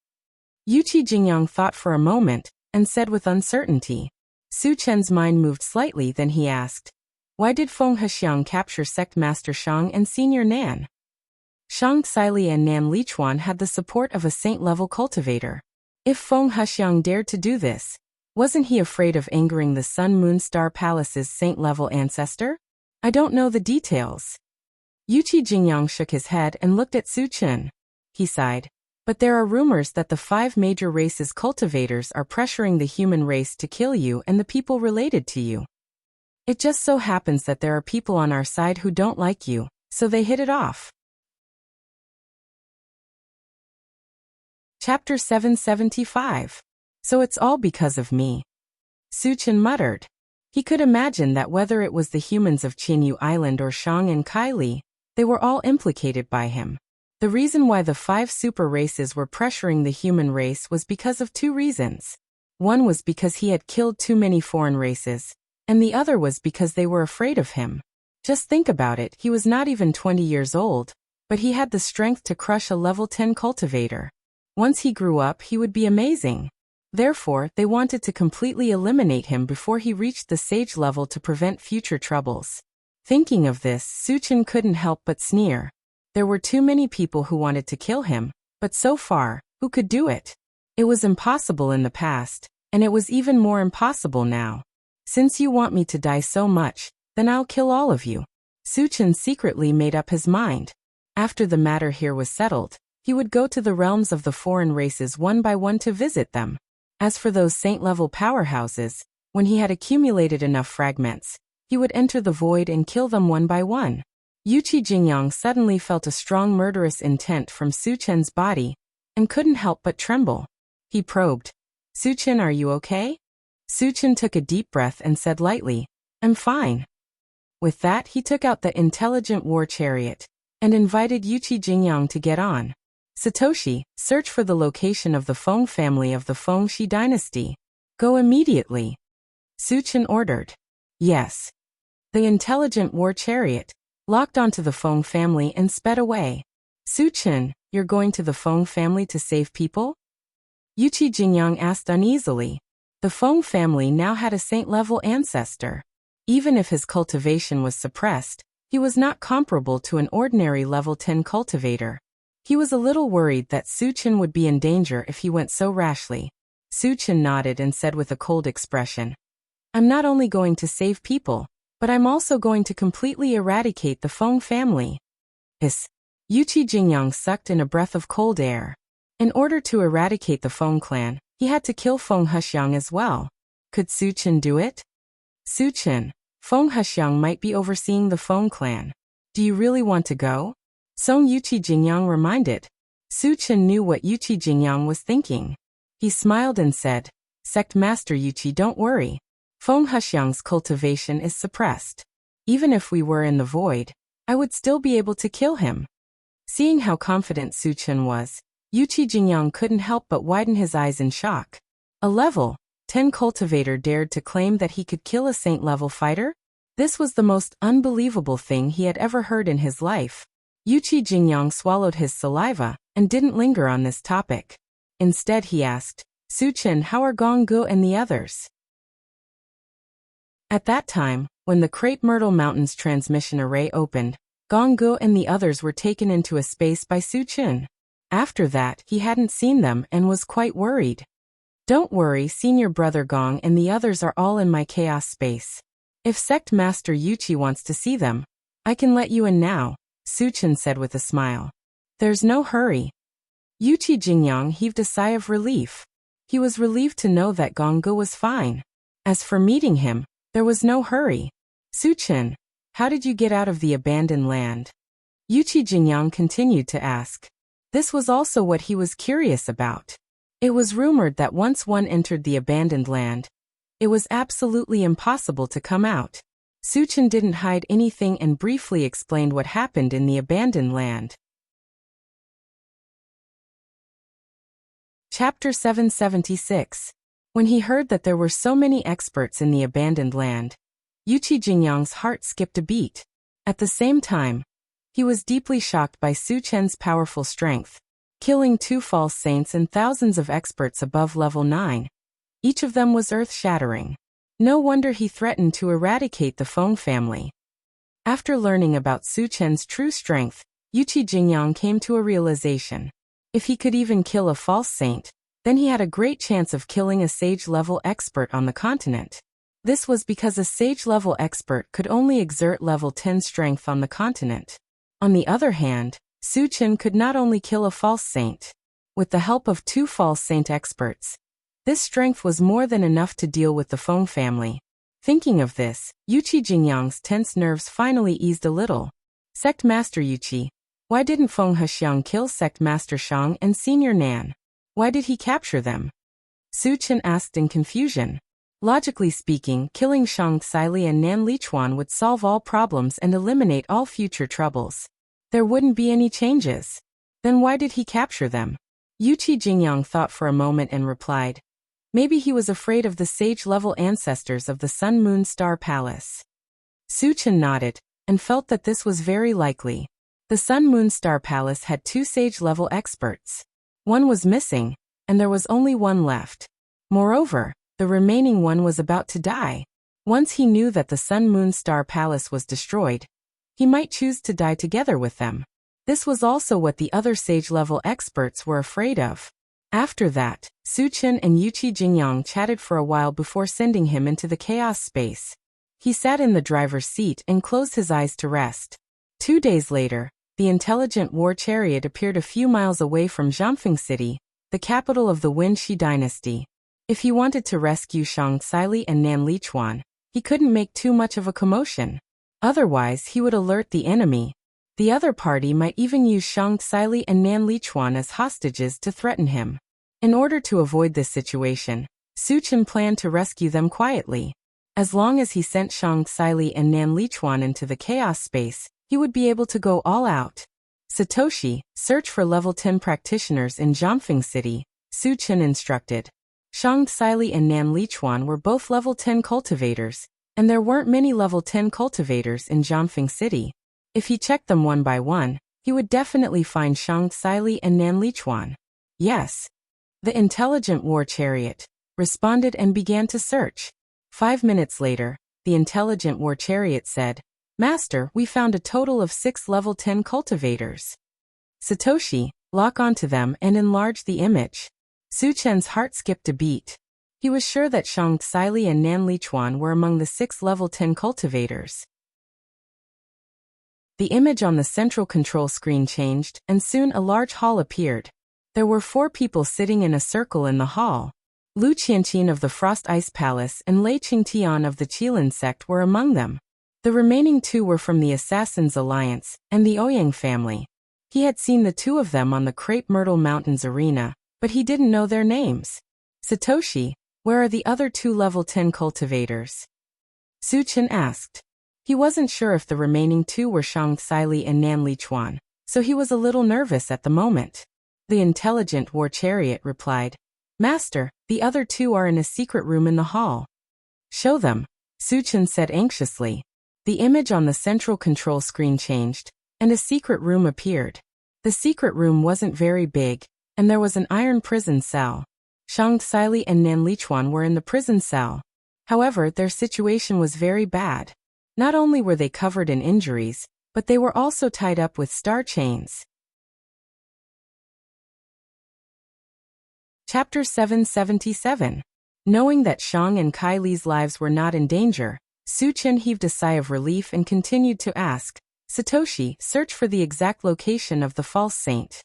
Yuqi Jingyang thought for a moment, and said with uncertainty. Suchin's mind moved slightly, then he asked, why did Feng Hexiang capture Sect Master Shang and Senior Nan? Shang Xili and Nan Lichuan had the support of a saint-level cultivator. If Feng Hexiang dared to do this, wasn't he afraid of angering the Sun Moon Star Palace's saint-level ancestor? I don't know the details. Yuqi Jingyang shook his head and looked at Suchin. He sighed. But there are rumors that the 5 major races' cultivators are pressuring the human race to kill you and the people related to you. It just so happens that there are people on our side who don't like you, so they hit it off. Chapter 775. So it's all because of me. Suchin muttered. He could imagine that whether it was the humans of Qinyu Island or Shang and Kaili, they were all implicated by him. The reason why the 5 super races were pressuring the human race was because of 2 reasons. One was because he had killed too many foreign races, and the other was because they were afraid of him. Just think about it, he was not even 20 years old, but he had the strength to crush a level 10 cultivator. Once he grew up, he would be amazing. Therefore, they wanted to completely eliminate him before he reached the sage level to prevent future troubles. Thinking of this, Suchin couldn't help but sneer. There were too many people who wanted to kill him, but so far, who could do it? It was impossible in the past, and it was even more impossible now. Since you want me to die so much, then I'll kill all of you. Suchin secretly made up his mind. After the matter here was settled, he would go to the realms of the foreign races one by one to visit them. As for those saint-level powerhouses, when he had accumulated enough fragments, he would enter the void and kill them one by one. Yuqi Jingyang suddenly felt a strong murderous intent from Suchin's body, and couldn't help but tremble. He probed. Suchin, are you okay? Suchin took a deep breath and said lightly, I'm fine. With that, he took out the intelligent war chariot, and invited Yuqi Jingyang to get on. Satoshi, search for the location of the Feng family of the Feng-Shi dynasty. Go immediately. Suchin ordered. Yes. The intelligent war chariot locked onto the Feng family and sped away. Suchin, you're going to the Feng family to save people? Yuqi Jingyang asked uneasily. The Feng family now had a saint-level ancestor. Even if his cultivation was suppressed, he was not comparable to an ordinary level 10 cultivator. He was a little worried that Suchin would be in danger if he went so rashly. Suchin nodded and said with a cold expression, I'm not only going to save people, but I'm also going to completely eradicate the Feng family. Yuqi Jingyang sucked in a breath of cold air. In order to eradicate the Feng clan, he had to kill Feng Hexiang as well. Could Suchin do it? Suchin, Feng Hexiang might be overseeing the Feng clan. Do you really want to go? Song Yuqi Jingyang reminded. Su Chen knew what Yuqi Jingyang was thinking. He smiled and said, Sect Master Yuqi, don't worry. Feng Huxiang's cultivation is suppressed. Even if we were in the void, I would still be able to kill him. Seeing how confident Su Chen was, Yuqi Jingyang couldn't help but widen his eyes in shock. A level 10 cultivator dared to claim that he could kill a saint-level fighter? This was the most unbelievable thing he had ever heard in his life. Yuqi Jingyang swallowed his saliva and didn't linger on this topic. Instead he asked, Su Chen, how are Gong Gu and the others? At that time, when the Crepe Myrtle Mountains transmission array opened, Gong Gu and the others were taken into a space by Su Chen. After that, he hadn't seen them and was quite worried. Don't worry, senior brother Gong and the others are all in my chaos space. If Sect Master Yuqi wants to see them, I can let you in now, Su Chen said with a smile. There's no hurry. Yuqi Jingyang heaved a sigh of relief. He was relieved to know that Gong Gu was fine. As for meeting him, there was no hurry. Su Chen, how did you get out of the abandoned land? Yuqi Jingyang continued to ask. This was also what he was curious about. It was rumored that once one entered the abandoned land, it was absolutely impossible to come out. Su Chen didn't hide anything and briefly explained what happened in the abandoned land. Chapter 776. When he heard that there were so many experts in the abandoned land, Yuqi Jingyang's heart skipped a beat. At the same time, he was deeply shocked by Su Chen's powerful strength, killing 2 false saints and thousands of experts above level 9. Each of them was earth-shattering. No wonder he threatened to eradicate the Feng family. After learning about Su Chen's true strength, Yuqi Jingyang came to a realization. If he could even kill a false saint, then he had a great chance of killing a sage-level expert on the continent. This was because a sage-level expert could only exert level 10 strength on the continent. On the other hand, Su Chen could not only kill a false saint. With the help of 2 false saint experts, this strength was more than enough to deal with the Feng family. Thinking of this, Yuqi Jingyang's tense nerves finally eased a little. Sect Master Yuqi, why didn't Feng Huxiang kill Sect Master Shang and Senior Nan? Why did he capture them? Su Chen asked in confusion. Logically speaking, killing Shang Xili and Nan Lichuan would solve all problems and eliminate all future troubles. There wouldn't be any changes. Then why did he capture them? Yuqi Jingyang thought for a moment and replied, maybe he was afraid of the sage-level ancestors of the Sun Moon Star Palace. Su Chen nodded, and felt that this was very likely. The Sun Moon Star Palace had 2 sage-level experts. One was missing, and there was only one left. Moreover, the remaining one was about to die. Once he knew that the Sun Moon Star Palace was destroyed, he might choose to die together with them. This was also what the other sage-level experts were afraid of. After that, Su Chen and Yuqi Jingyang chatted for a while before sending him into the chaos space. He sat in the driver's seat and closed his eyes to rest. 2 days later, the intelligent war chariot appeared a few miles away from Zhangfeng City, the capital of the Wenxi dynasty. If he wanted to rescue Shang Xili and Nan Lichuan, he couldn't make too much of a commotion. Otherwise, he would alert the enemy. The other party might even use Shang Xili and Nan Lichuan as hostages to threaten him. In order to avoid this situation, Su Chen planned to rescue them quietly. As long as he sent Shang Xili and Nan Lichuan into the chaos space, he would be able to go all out. Satoshi, search for level 10 practitioners in Zhangfeng City, Su Chen instructed. Shang Xili and Nan Lichuan were both level 10 cultivators, and there weren't many level 10 cultivators in Zhangfeng City. If he checked them one by one, he would definitely find Shang Xili and Nan Lichuan. Yes. The intelligent war chariot responded and began to search. 5 minutes later, the intelligent war chariot said, Master, we found a total of 6 level 10 cultivators. Satoshi, lock onto them and enlarge the image. Su Chen's heart skipped a beat. He was sure that Shang Xili and Nan Lichuan were among the 6 level 10 cultivators. The image on the central control screen changed, and soon a large hall appeared. There were 4 people sitting in a circle in the hall. Lu Qianqin of the Frost Ice Palace and Lei Qingtian of the Qilin sect were among them. The remaining two were from the Assassin's Alliance and the Ouyang family. He had seen the two of them on the Crepe Myrtle Mountains arena, but he didn't know their names. Satoshi, where are the other two level 10 cultivators? Su Chen asked. He wasn't sure if the remaining two were Shang Xili and Nan Lichuan, so he was a little nervous at the moment. The intelligent war chariot replied, Master, the other two are in a secret room in the hall. Show them, Su Chen said anxiously. The image on the central control screen changed, and a secret room appeared. The secret room wasn't very big, and there was an iron prison cell. Shang Xili and Nan Lichuan were in the prison cell. However, their situation was very bad. Not only were they covered in injuries, but they were also tied up with star chains. Chapter 777. Knowing that Shang and Kai Li's lives were not in danger, Su Chen heaved a sigh of relief and continued to ask, Satoshi, search for the exact location of the false saint.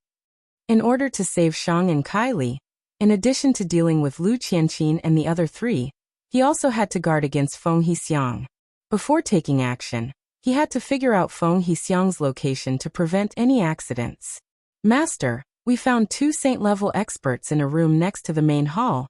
In order to save Shang and Kai Li, in addition to dealing with Lu Qianqin and the other three, he also had to guard against Feng Hexiang. Before taking action, he had to figure out Feng Hexiang's location to prevent any accidents. Master, we found two saint-level experts in a room next to the main hall,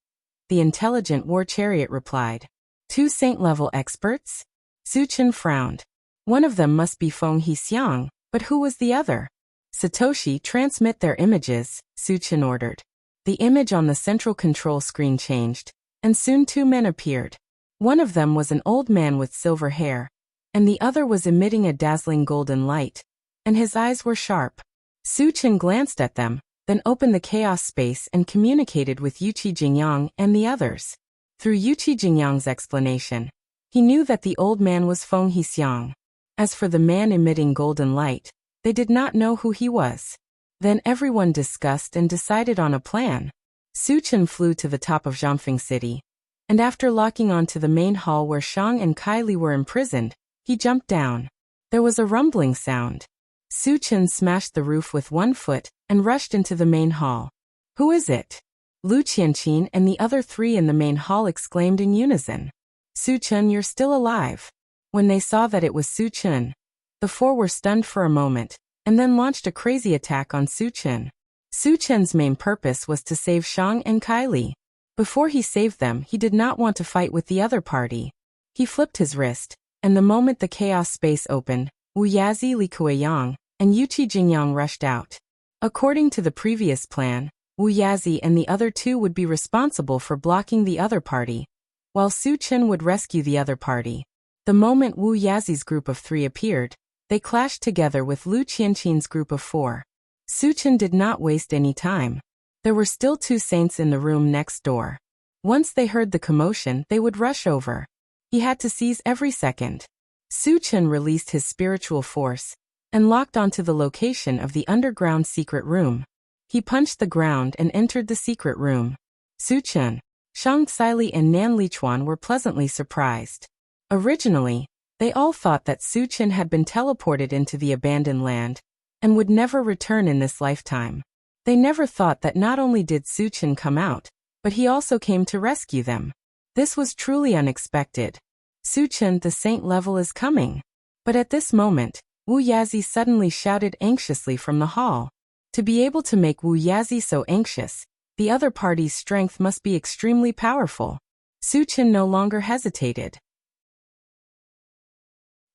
the intelligent war chariot replied. Two saint-level experts? Su Chen frowned. One of them must be Feng Hexiang, but who was the other? Satoshi, transmit their images, Su Chen ordered. The image on the central control screen changed, and soon two men appeared. One of them was an old man with silver hair, and the other was emitting a dazzling golden light, and his eyes were sharp. Su Chen glanced at them, then opened the chaos space and communicated with Yuqi Jingyang and the others. Through Yuqi Jingyang's explanation, he knew that the old man was Feng Hexiang. As for the man emitting golden light, they did not know who he was. Then everyone discussed and decided on a plan. Su Chen flew to the top of Zhongfeng City, and after locking onto the main hall where Shang and Kai Li were imprisoned, he jumped down. There was a rumbling sound. Su Chen smashed the roof with one foot and rushed into the main hall. Who is it? Lu Qianqin and the other three in the main hall exclaimed in unison. Su Chen, you're still alive. When they saw that it was Su Chen, the four were stunned for a moment, and then launched a crazy attack on Su Chen. Su Chen's main purpose was to save Shang and Kai Li. Before he saved them, he did not want to fight with the other party. He flipped his wrist, and the moment the chaos space opened, Wu Yazi, Li Kuiyang, and Yuqi Jingyang rushed out. According to the previous plan, Wu Yazi and the other two would be responsible for blocking the other party, while Su Chen would rescue the other party. The moment Wu Yazi's group of three appeared, they clashed together with Lu Qianqin's group of four. Su Chen did not waste any time. There were still two saints in the room next door. Once they heard the commotion, they would rush over. He had to seize every second. Su Chen released his spiritual force and locked onto the location of the underground secret room. He punched the ground and entered the secret room. Su Chen, Shang Xili and Nan Lichuan were pleasantly surprised. Originally, they all thought that Su Chen had been teleported into the abandoned land and would never return in this lifetime. They never thought that not only did Su Chen come out, but he also came to rescue them. This was truly unexpected. Su Chen, the saint level is coming. But at this moment, Wu Yazi suddenly shouted anxiously from the hall. To be able to make Wu Yazi so anxious, the other party's strength must be extremely powerful. Su Chen no longer hesitated.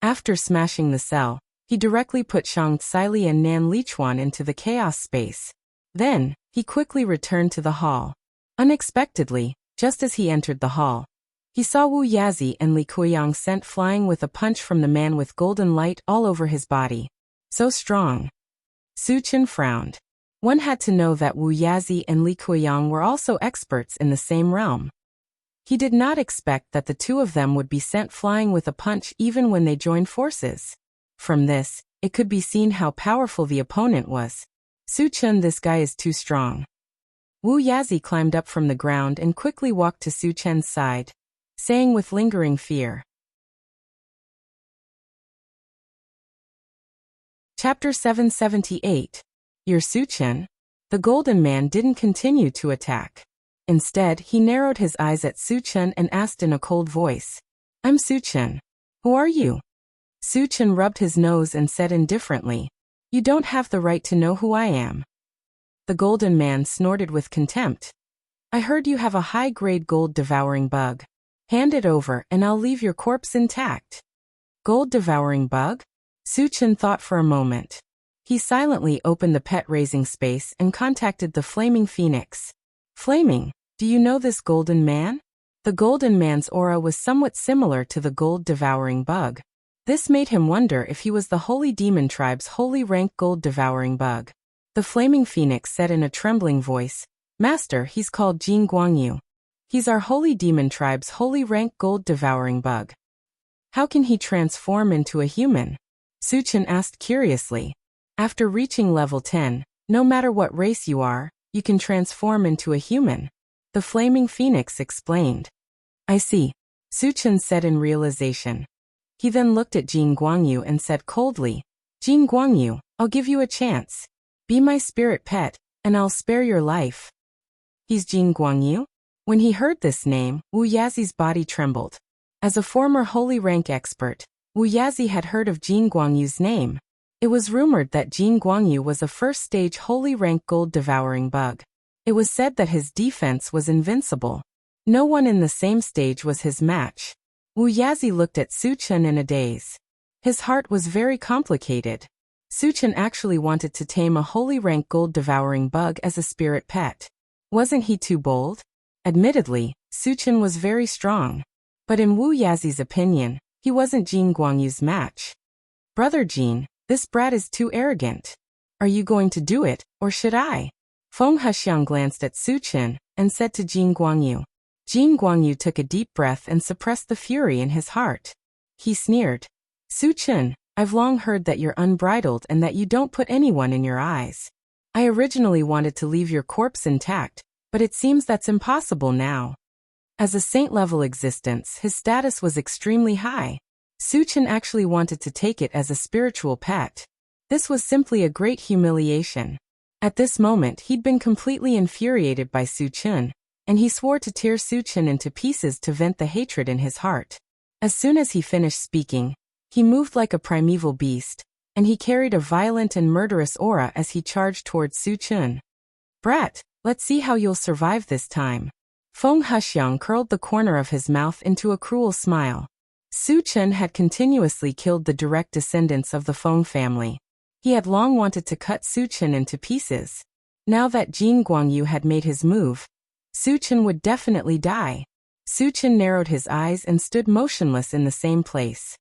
After smashing the cell, he directly put Shang Xili and Nan Lichuan into the chaos space. Then, he quickly returned to the hall. Unexpectedly, just as he entered the hall, he saw Wu Yazi and Li Kuiyang sent flying with a punch from the man with golden light all over his body. So strong. Su Chen frowned. One had to know that Wu Yazi and Li Kuiyang were also experts in the same realm. He did not expect that the two of them would be sent flying with a punch even when they joined forces. From this, it could be seen how powerful the opponent was. Su Chen, this guy is too strong. Wu Yazi climbed up from the ground and quickly walked to Su Chen's side, saying with lingering fear. Chapter 778. You're Su Chen? The Golden Man didn't continue to attack. Instead, he narrowed his eyes at Su Chen and asked in a cold voice. I'm Su Chen. Who are you? Su Chen rubbed his nose and said indifferently, "You don't have the right to know who I am." The golden man snorted with contempt. "I heard you have a high-grade gold-devouring bug. Hand it over and I'll leave your corpse intact." Gold-devouring bug? Su Chen thought for a moment. He silently opened the pet-raising space and contacted the Flaming Phoenix. "Flaming, do you know this golden man?" The golden man's aura was somewhat similar to the gold-devouring bug. This made him wonder if he was the Holy Demon Tribe's holy-rank gold-devouring bug. The Flaming Phoenix said in a trembling voice, "Master, he's called Jin Guangyu. He's our Holy Demon Tribe's holy-rank gold-devouring bug." "How can he transform into a human?" Su Chen asked curiously. "After reaching level 10, no matter what race you are, you can transform into a human," the Flaming Phoenix explained. "I see," Su Chen said in realization. He then looked at Jin Guangyu and said coldly, "Jin Guangyu, I'll give you a chance. Be my spirit pet, and I'll spare your life." "He's Jin Guangyu?" When he heard this name, Wu Yazi's body trembled. As a former holy rank expert, Wu Yazi had heard of Jin Guangyu's name. It was rumored that Jin Guangyu was a first-stage holy rank gold-devouring bug. It was said that his defense was invincible. No one in the same stage was his match. Wu Yazi looked at Su Chen in a daze. His heart was very complicated. Su Chen actually wanted to tame a holy rank gold-devouring bug as a spirit pet. Wasn't he too bold? Admittedly, Su Chen was very strong. But in Wu Yazi's opinion, he wasn't Jin Guangyu's match. "Brother Jin, this brat is too arrogant. Are you going to do it, or should I?" Feng Huxiang glanced at Su Chen and said to Jin Guangyu. Jin Guangyu took a deep breath and suppressed the fury in his heart. He sneered. "Su Chen, I've long heard that you're unbridled and that you don't put anyone in your eyes. I originally wanted to leave your corpse intact, but it seems that's impossible now." As a saint-level existence, his status was extremely high. Su Chen actually wanted to take it as a spiritual pet. This was simply a great humiliation. At this moment he'd been completely infuriated by Su Chen, and he swore to tear Su Chen into pieces to vent the hatred in his heart. As soon as he finished speaking, he moved like a primeval beast, and he carried a violent and murderous aura as he charged towards Su Chen. "Brat, let's see how you'll survive this time." Feng Huxiang curled the corner of his mouth into a cruel smile. Su Chen had continuously killed the direct descendants of the Feng family. He had long wanted to cut Su Chen into pieces. Now that Jin Guangyu had made his move, Su Chen would definitely die. Su Chen narrowed his eyes and stood motionless in the same place.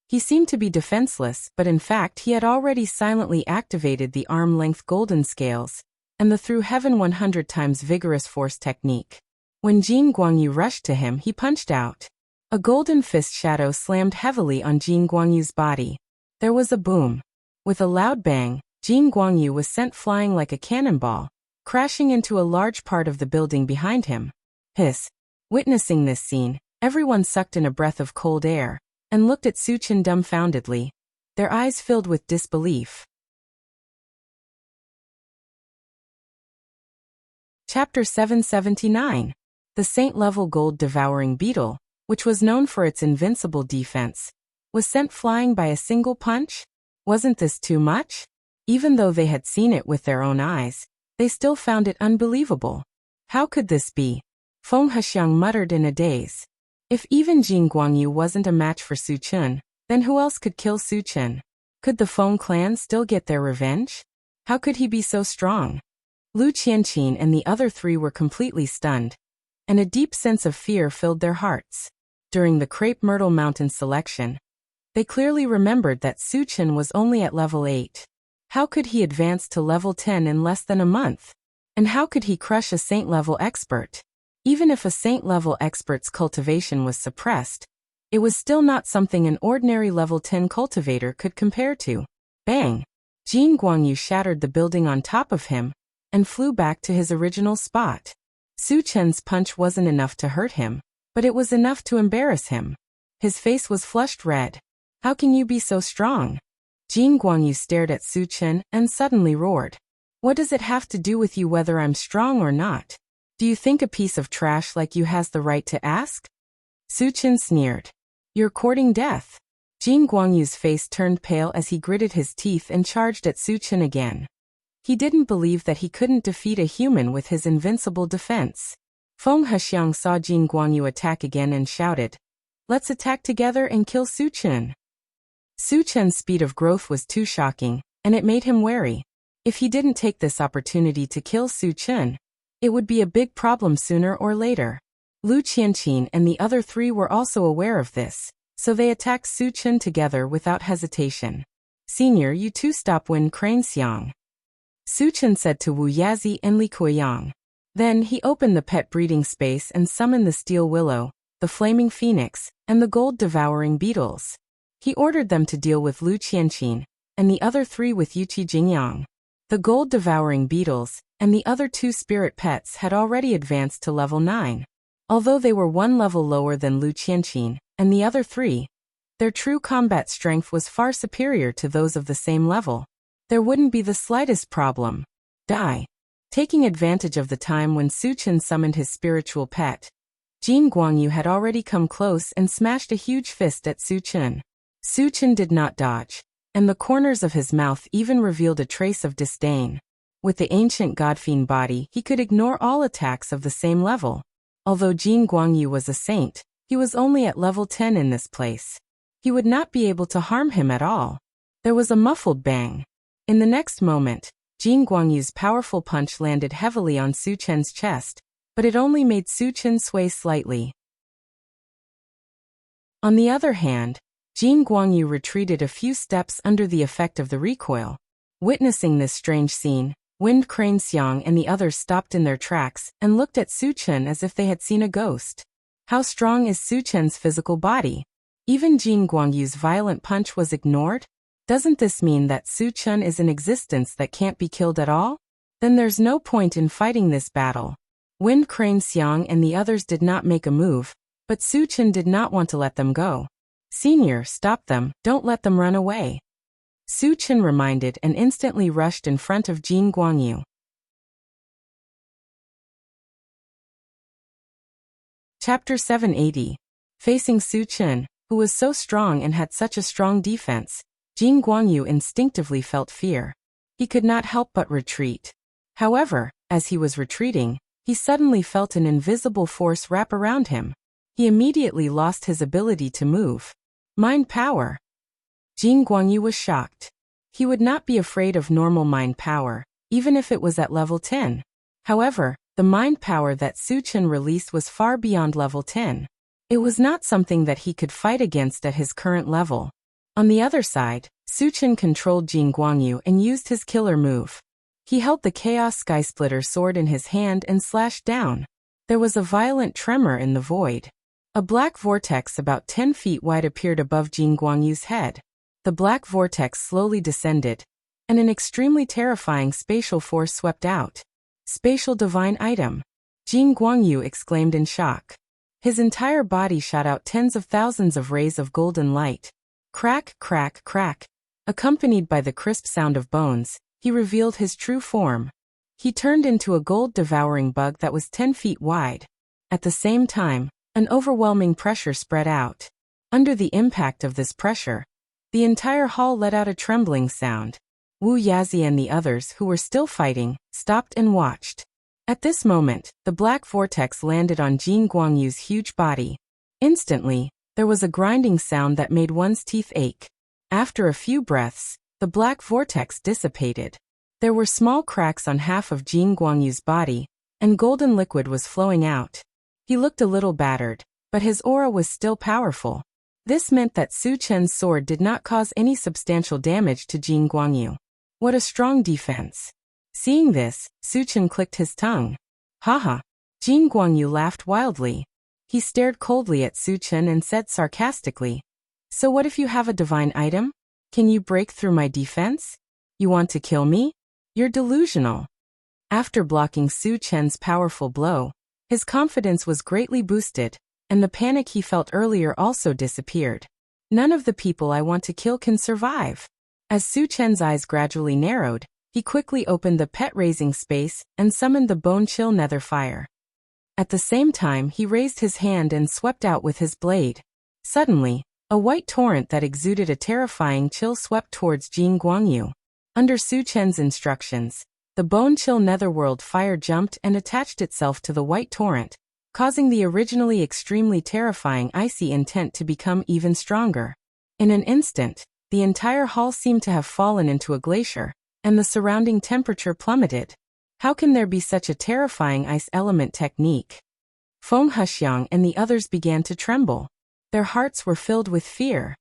He seemed to be defenseless, but in fact he had already silently activated the arm-length golden scales and the through heaven 100 times vigorous force technique. When Jin Guangyu rushed to him, he punched out. A golden fist shadow slammed heavily on Jin Guangyu's body. There was a boom. With a loud bang, Jin Guangyu was sent flying like a cannonball, crashing into a large part of the building behind him. Hiss. Witnessing this scene, everyone sucked in a breath of cold air and looked at Su Chen dumbfoundedly, their eyes filled with disbelief. Chapter 779. The saint-level gold-devouring beetle, which was known for its invincible defense, was sent flying by a single punch? Wasn't this too much? Even though they had seen it with their own eyes, they still found it unbelievable. How could this be? Feng Huxiang muttered in a daze. If even Jin Guangyu wasn't a match for Su Chen, then who else could kill Su Chen? Could the Feng clan still get their revenge? How could he be so strong? Lu Qianqin and the other three were completely stunned, and a deep sense of fear filled their hearts. During the Crepe Myrtle Mountain selection, they clearly remembered that Su Chen was only at level 8. How could he advance to level 10 in less than a month? And how could he crush a saint-level expert? Even if a saint-level expert's cultivation was suppressed, it was still not something an ordinary level 10 cultivator could compare to. Bang! Jin Guangyu shattered the building on top of him and flew back to his original spot. Su Chen's punch wasn't enough to hurt him, but it was enough to embarrass him. His face was flushed red. How can you be so strong? Jin Guangyu stared at Su Chen and suddenly roared. What does it have to do with you whether I'm strong or not? Do you think a piece of trash like you has the right to ask? Su Chen sneered. You're courting death. Jin Guangyu's face turned pale as he gritted his teeth and charged at Su Chen again. He didn't believe that he couldn't defeat a human with his invincible defense. Feng Hexiang saw Jin Guangyu attack again and shouted, "Let's attack together and kill Su Chen." Su Chen's speed of growth was too shocking, and it made him wary. If he didn't take this opportunity to kill Su Chen, it would be a big problem sooner or later. Lu Qianqin and the other three were also aware of this, so they attacked Su Chen together without hesitation. "Senior, you two stop Wen Crane Xiang," Su Chen said to Wu Yazi and Li Kuiyang. Then he opened the pet breeding space and summoned the steel willow, the flaming phoenix, and the gold-devouring beetles. He ordered them to deal with Lu Qianqin, and the other three with Yuqi Jingyang. The gold-devouring beetles, and the other two spirit pets had already advanced to level 9. Although they were one level lower than Lu Qianqin, and the other three, their true combat strength was far superior to those of the same level. There wouldn't be the slightest problem. Die. Taking advantage of the time when Su Chen summoned his spiritual pet, Jin Guangyu had already come close and smashed a huge fist at Su Chen. Su Chen did not dodge, and the corners of his mouth even revealed a trace of disdain. With the ancient godfiend body, he could ignore all attacks of the same level. Although Jin Guangyu was a saint, he was only at level 10 in this place. He would not be able to harm him at all. There was a muffled bang. In the next moment, Jin Guangyu's powerful punch landed heavily on Su Chen's chest, but it only made Su Chen sway slightly. On the other hand, Jin Guangyu retreated a few steps under the effect of the recoil. Witnessing this strange scene, Wind Crane Xiang and the others stopped in their tracks and looked at Su Chen as if they had seen a ghost. How strong is Su Chen's physical body? Even Jin Guangyu's violent punch was ignored? Doesn't this mean that Su Chen is an existence that can't be killed at all? Then there's no point in fighting this battle. Wind Crane Xiang and the others did not make a move, but Su Chen did not want to let them go. "Senior, stop them, don't let them run away," Su Chen reminded and instantly rushed in front of Jin Guangyu. Chapter 780. Facing Su Chen, who was so strong and had such a strong defense, Jin Guangyu instinctively felt fear. He could not help but retreat. However, as he was retreating, he suddenly felt an invisible force wrap around him. He immediately lost his ability to move. Mind power. Jin Guangyu was shocked. He would not be afraid of normal mind power, even if it was at level 10. However, the mind power that Su Chen released was far beyond level 10. It was not something that he could fight against at his current level. On the other side, Su Chen controlled Jin Guangyu and used his killer move. He held the Chaos Skysplitter sword in his hand and slashed down. There was a violent tremor in the void. A black vortex about 10 feet wide appeared above Jin Guangyu's head. The black vortex slowly descended, and an extremely terrifying spatial force swept out. "Spatial divine item," Jin Guangyu exclaimed in shock. His entire body shot out tens of thousands of rays of golden light. Crack, crack, crack. Accompanied by the crisp sound of bones, he revealed his true form. He turned into a gold-devouring bug that was 10 feet wide. At the same time, an overwhelming pressure spread out. Under the impact of this pressure, the entire hall let out a trembling sound. Wu Yazi and the others who were still fighting, stopped and watched. At this moment, the black vortex landed on Jin Guangyu's huge body. Instantly, there was a grinding sound that made one's teeth ache. After a few breaths, the black vortex dissipated. There were small cracks on half of Jin Guangyu's body, and golden liquid was flowing out. He looked a little battered, but his aura was still powerful. This meant that Su Chen's sword did not cause any substantial damage to Jin Guangyu. What a strong defense. Seeing this, Su Chen clicked his tongue. Haha. Jin Guangyu laughed wildly. He stared coldly at Su Chen and said sarcastically, "So what if you have a divine item? Can you break through my defense? You want to kill me? You're delusional." After blocking Su Chen's powerful blow, his confidence was greatly boosted, and the panic he felt earlier also disappeared. "None of the people I want to kill can survive." As Su Chen's eyes gradually narrowed, he quickly opened the pet-raising space and summoned the bone-chill nether fire. At the same time, he raised his hand and swept out with his blade. Suddenly, A white torrent that exuded a terrifying chill swept towards Jin Guangyu. Under Su Chen's instructions, the bone-chill netherworld fire jumped and attached itself to the white torrent, causing the originally extremely terrifying icy intent to become even stronger. In an instant, the entire hall seemed to have fallen into a glacier, and the surrounding temperature plummeted. How can there be such a terrifying ice element technique? Feng Huxiang and the others began to tremble. Their hearts were filled with fear.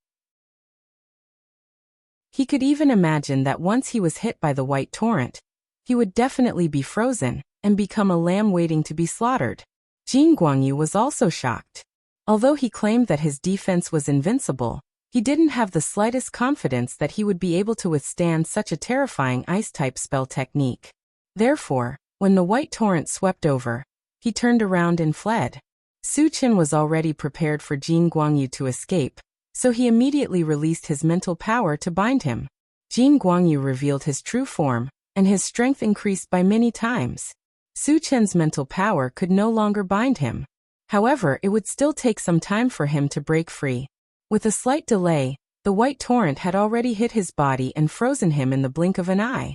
He could even imagine that once he was hit by the white torrent, he would definitely be frozen and become a lamb waiting to be slaughtered. Jin Guangyu was also shocked. Although he claimed that his defense was invincible, he didn't have the slightest confidence that he would be able to withstand such a terrifying ice-type spell technique. Therefore, when the white torrent swept over, he turned around and fled. Su Chen was already prepared for Jin Guangyu to escape, so he immediately released his mental power to bind him. Jin Guangyu revealed his true form, and his strength increased by many times. Su Chen's mental power could no longer bind him. However, it would still take some time for him to break free. With a slight delay, the white torrent had already hit his body and frozen him in the blink of an eye.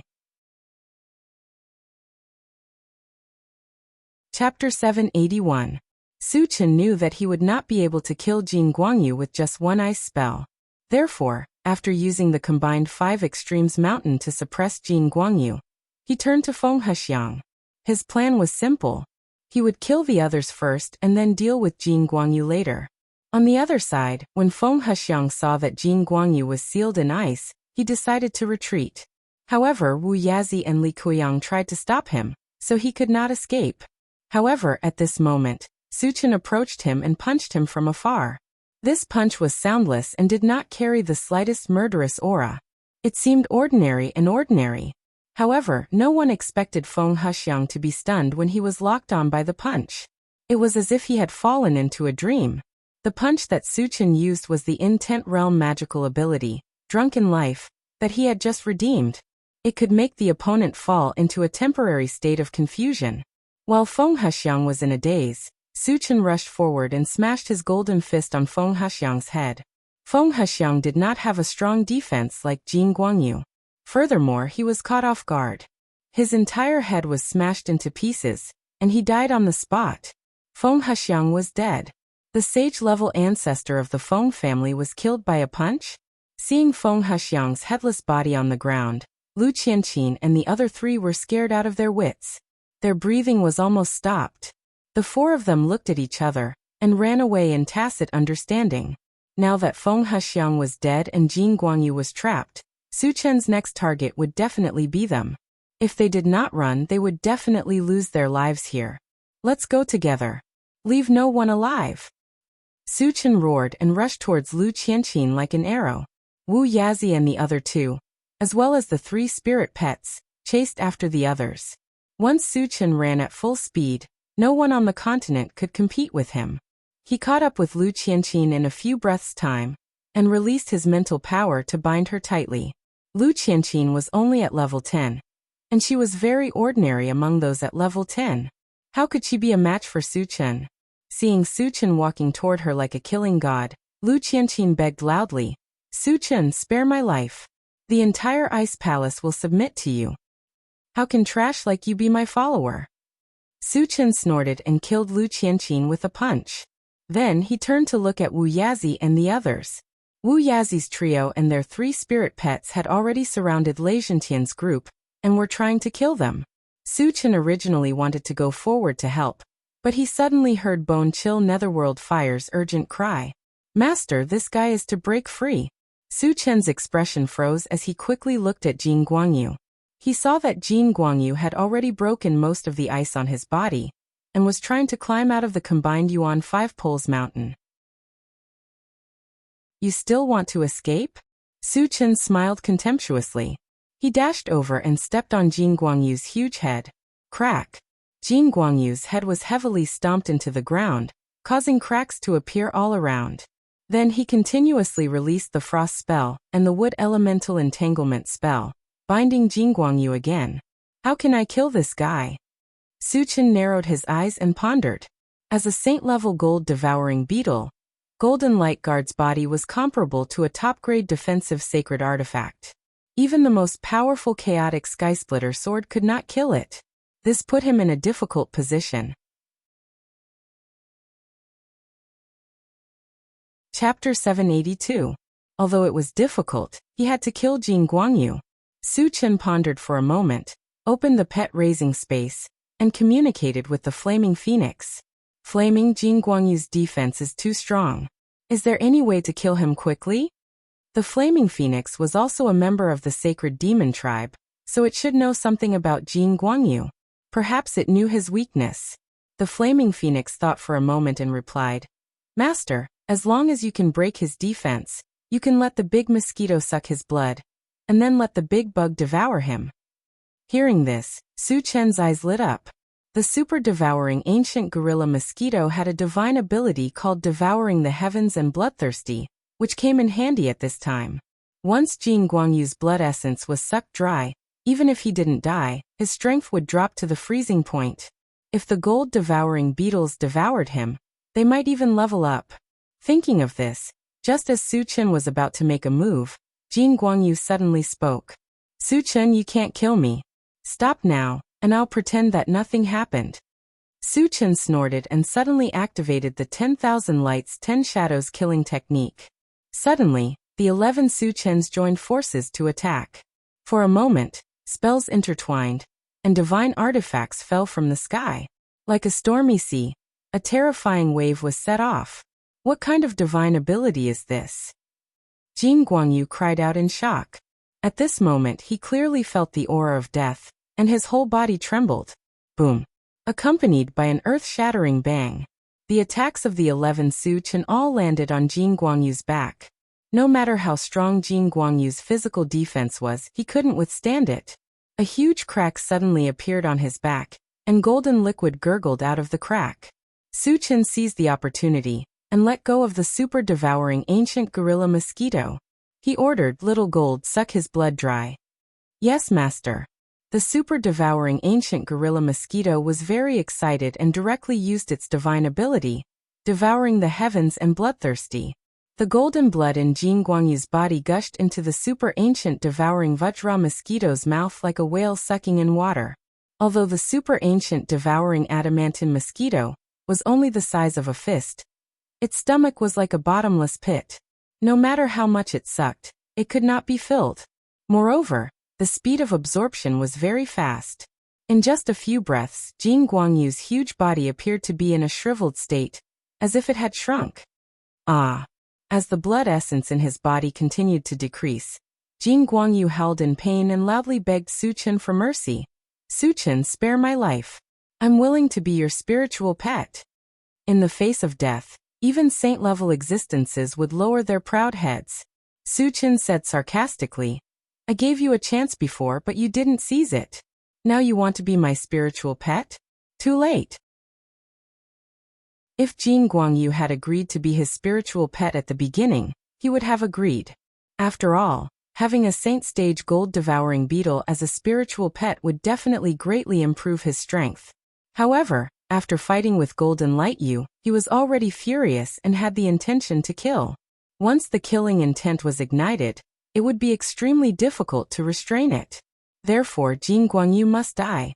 Chapter 781. Su Chen knew that he would not be able to kill Jin Guangyu with just one ice spell. Therefore, after using the combined 5 extremes mountain to suppress Jin Guangyu, he turned to Feng Huxiang. His plan was simple. He would kill the others first and then deal with Jin Guangyu later. On the other side, when Feng Huxiang saw that Jin Guangyu was sealed in ice, he decided to retreat. However, Wu Yazi and Li Kuiyang tried to stop him, so he could not escape. However, at this moment, Su Chen approached him and punched him from afar. This punch was soundless and did not carry the slightest murderous aura. It seemed ordinary. However, no one expected Feng Huxiang to be stunned when he was locked on by the punch. It was as if he had fallen into a dream. The punch that Su Chen used was the Intent Realm magical ability, Drunken Life, that he had just redeemed. It could make the opponent fall into a temporary state of confusion. While Feng Huxiang was in a daze, Su Chen rushed forward and smashed his golden fist on Feng Huxiang's head. Feng Huxiang did not have a strong defense like Jin Guangyu. Furthermore, he was caught off guard. His entire head was smashed into pieces, and he died on the spot. Feng Huxiang was dead. The sage-level ancestor of the Feng family was killed by a punch? Seeing Feng Huxiang's headless body on the ground, Lu Qianqin and the other 3 were scared out of their wits. Their breathing was almost stopped. The 4 of them looked at each other and ran away in tacit understanding. Now that Feng Huxiang was dead and Jin Guangyu was trapped, Su Chen's next target would definitely be them. If they did not run, they would definitely lose their lives here. Let's go together. Leave no one alive. Su Chen roared and rushed towards Lu Qianqin like an arrow. Wu Yazi and the other 2, as well as the 3 spirit pets, chased after the others. Once Su Chen ran at full speed, no one on the continent could compete with him. He caught up with Lu Qianqin in a few breaths' time, and released his mental power to bind her tightly. Lu Qianqin was only at level 10, and she was very ordinary among those at level 10. How could she be a match for Su Chen? Seeing Su Chen walking toward her like a killing god, Lu Qianqin begged loudly, "Su Chen, spare my life. The entire ice palace will submit to you. How can trash like you be my follower?" Su Chen snorted and killed Lu Qianqin with a punch. Then he turned to look at Wu Yazi and the others. Wu Yazi's trio and their 3 spirit pets had already surrounded Lei Zhentian's group and were trying to kill them. Su Chen originally wanted to go forward to help, but he suddenly heard Bone Chill Netherworld Fire's urgent cry. "Master, this guy is to break free." Su Chen's expression froze as he quickly looked at Jin Guangyu. He saw that Jin Guangyu had already broken most of the ice on his body, and was trying to climb out of the combined Yuan 5 Poles mountain. "You still want to escape?" Su Chen smiled contemptuously. He dashed over and stepped on Jin Guangyu's huge head. Crack! Jin Guangyu's head was heavily stomped into the ground, causing cracks to appear all around. Then he continuously released the frost spell and the wood elemental entanglement spell, binding Jin Guangyu again. How can I kill this guy? Su Chen narrowed his eyes and pondered. As a saint-level gold devouring beetle, Golden Light Guard's body was comparable to a top-grade defensive sacred artifact. Even the most powerful chaotic skysplitter sword could not kill it. This put him in a difficult position. Chapter 782. Although it was difficult, he had to kill Jin Guangyu. Su Chen pondered for a moment, opened the pet raising space, and communicated with the Flaming Phoenix. Flaming Jin Guangyu's defense is too strong. Is there any way to kill him quickly? The Flaming Phoenix was also a member of the Sacred Demon Tribe, so it should know something about Jin Guangyu. Perhaps it knew his weakness. The Flaming Phoenix thought for a moment and replied, "Master, as long as you can break his defense, you can let the big mosquito suck his blood, and then let the big bug devour him." Hearing this, Su Chen's eyes lit up. The super-devouring ancient gorilla mosquito had a divine ability called Devouring the Heavens and Bloodthirsty, which came in handy at this time. Once Jin Guangyu's blood essence was sucked dry, even if he didn't die, his strength would drop to the freezing point. If the gold-devouring beetles devoured him, they might even level up. Thinking of this, just as Su Chen was about to make a move, Jin Guangyu suddenly spoke. "Su Chen, you can't kill me. Stop now, and I'll pretend that nothing happened." Su Chen snorted and suddenly activated the 10,000 lights 10 shadows killing technique. Suddenly, the 11 Su Chens joined forces to attack. For a moment, spells intertwined, and divine artifacts fell from the sky. Like a stormy sea, a terrifying wave was set off. What kind of divine ability is this? Jin Guangyu cried out in shock. At this moment he clearly felt the aura of death, and his whole body trembled. Boom! Accompanied by an earth-shattering bang. The attacks of the 11 Su Chen all landed on Jin Guangyu's back. No matter how strong Jin Guangyu's physical defense was, he couldn't withstand it. A huge crack suddenly appeared on his back, and golden liquid gurgled out of the crack. Su Chen seized the opportunity, and let go of the super-devouring ancient gorilla mosquito. He ordered Little Gold suck his blood dry. "Yes, master." The super-devouring ancient gorilla mosquito was very excited and directly used its divine ability, Devouring the Heavens and Bloodthirsty. The golden blood in Jin Guangyu's body gushed into the super-ancient devouring Vajra mosquito's mouth like a whale sucking in water. Although the super-ancient devouring adamantine mosquito was only the size of a fist, its stomach was like a bottomless pit. No matter how much it sucked, it could not be filled. Moreover, the speed of absorption was very fast. In just a few breaths, Jin Guangyu's huge body appeared to be in a shriveled state, as if it had shrunk. Ah! As the blood essence in his body continued to decrease, Jin Guangyu howled in pain and loudly begged Su Chen for mercy. "Su Chen, spare my life. I'm willing to be your spiritual pet." In the face of death, even saint-level existences would lower their proud heads. Su Chen said sarcastically, "I gave you a chance before, but you didn't seize it. Now you want to be my spiritual pet? Too late." If Jin Guangyu had agreed to be his spiritual pet at the beginning, he would have agreed. After all, having a saint-stage gold-devouring beetle as a spiritual pet would definitely greatly improve his strength. However, after fighting with Golden Light Yu, he was already furious and had the intention to kill. Once the killing intent was ignited, it would be extremely difficult to restrain it. Therefore, Jin Guangyu must die.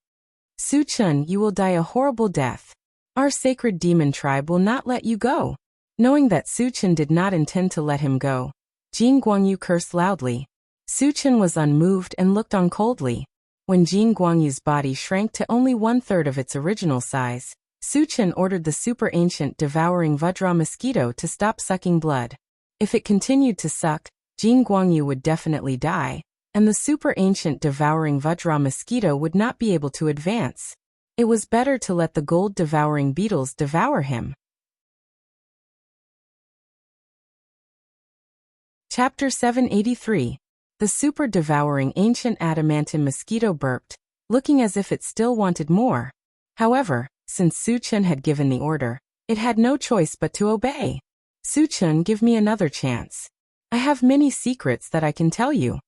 "Su Chen, you will die a horrible death. Our sacred demon tribe will not let you go." Knowing that Su Chen did not intend to let him go, Jin Guangyu cursed loudly. Su Chen was unmoved and looked on coldly. When Jin Guangyu's body shrank to only 1/3 of its original size, Su Chen ordered the super-ancient devouring Vajra mosquito to stop sucking blood. If it continued to suck, Jin Guangyu would definitely die, and the super-ancient devouring Vajra mosquito would not be able to advance. It was better to let the gold-devouring beetles devour him. Chapter 783. The super-devouring ancient adamantine mosquito burped, looking as if it still wanted more. However, since Su Chen had given the order, it had no choice but to obey. "Su Chen, give me another chance. I have many secrets that I can tell you."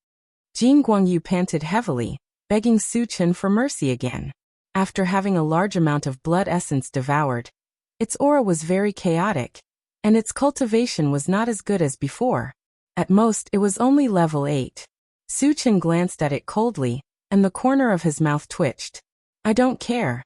Jin Guangyu panted heavily, begging Su Chen for mercy again. After having a large amount of blood essence devoured, its aura was very chaotic, and its cultivation was not as good as before. At most, it was only level 8. Su Chen glanced at it coldly, and the corner of his mouth twitched. I don't care.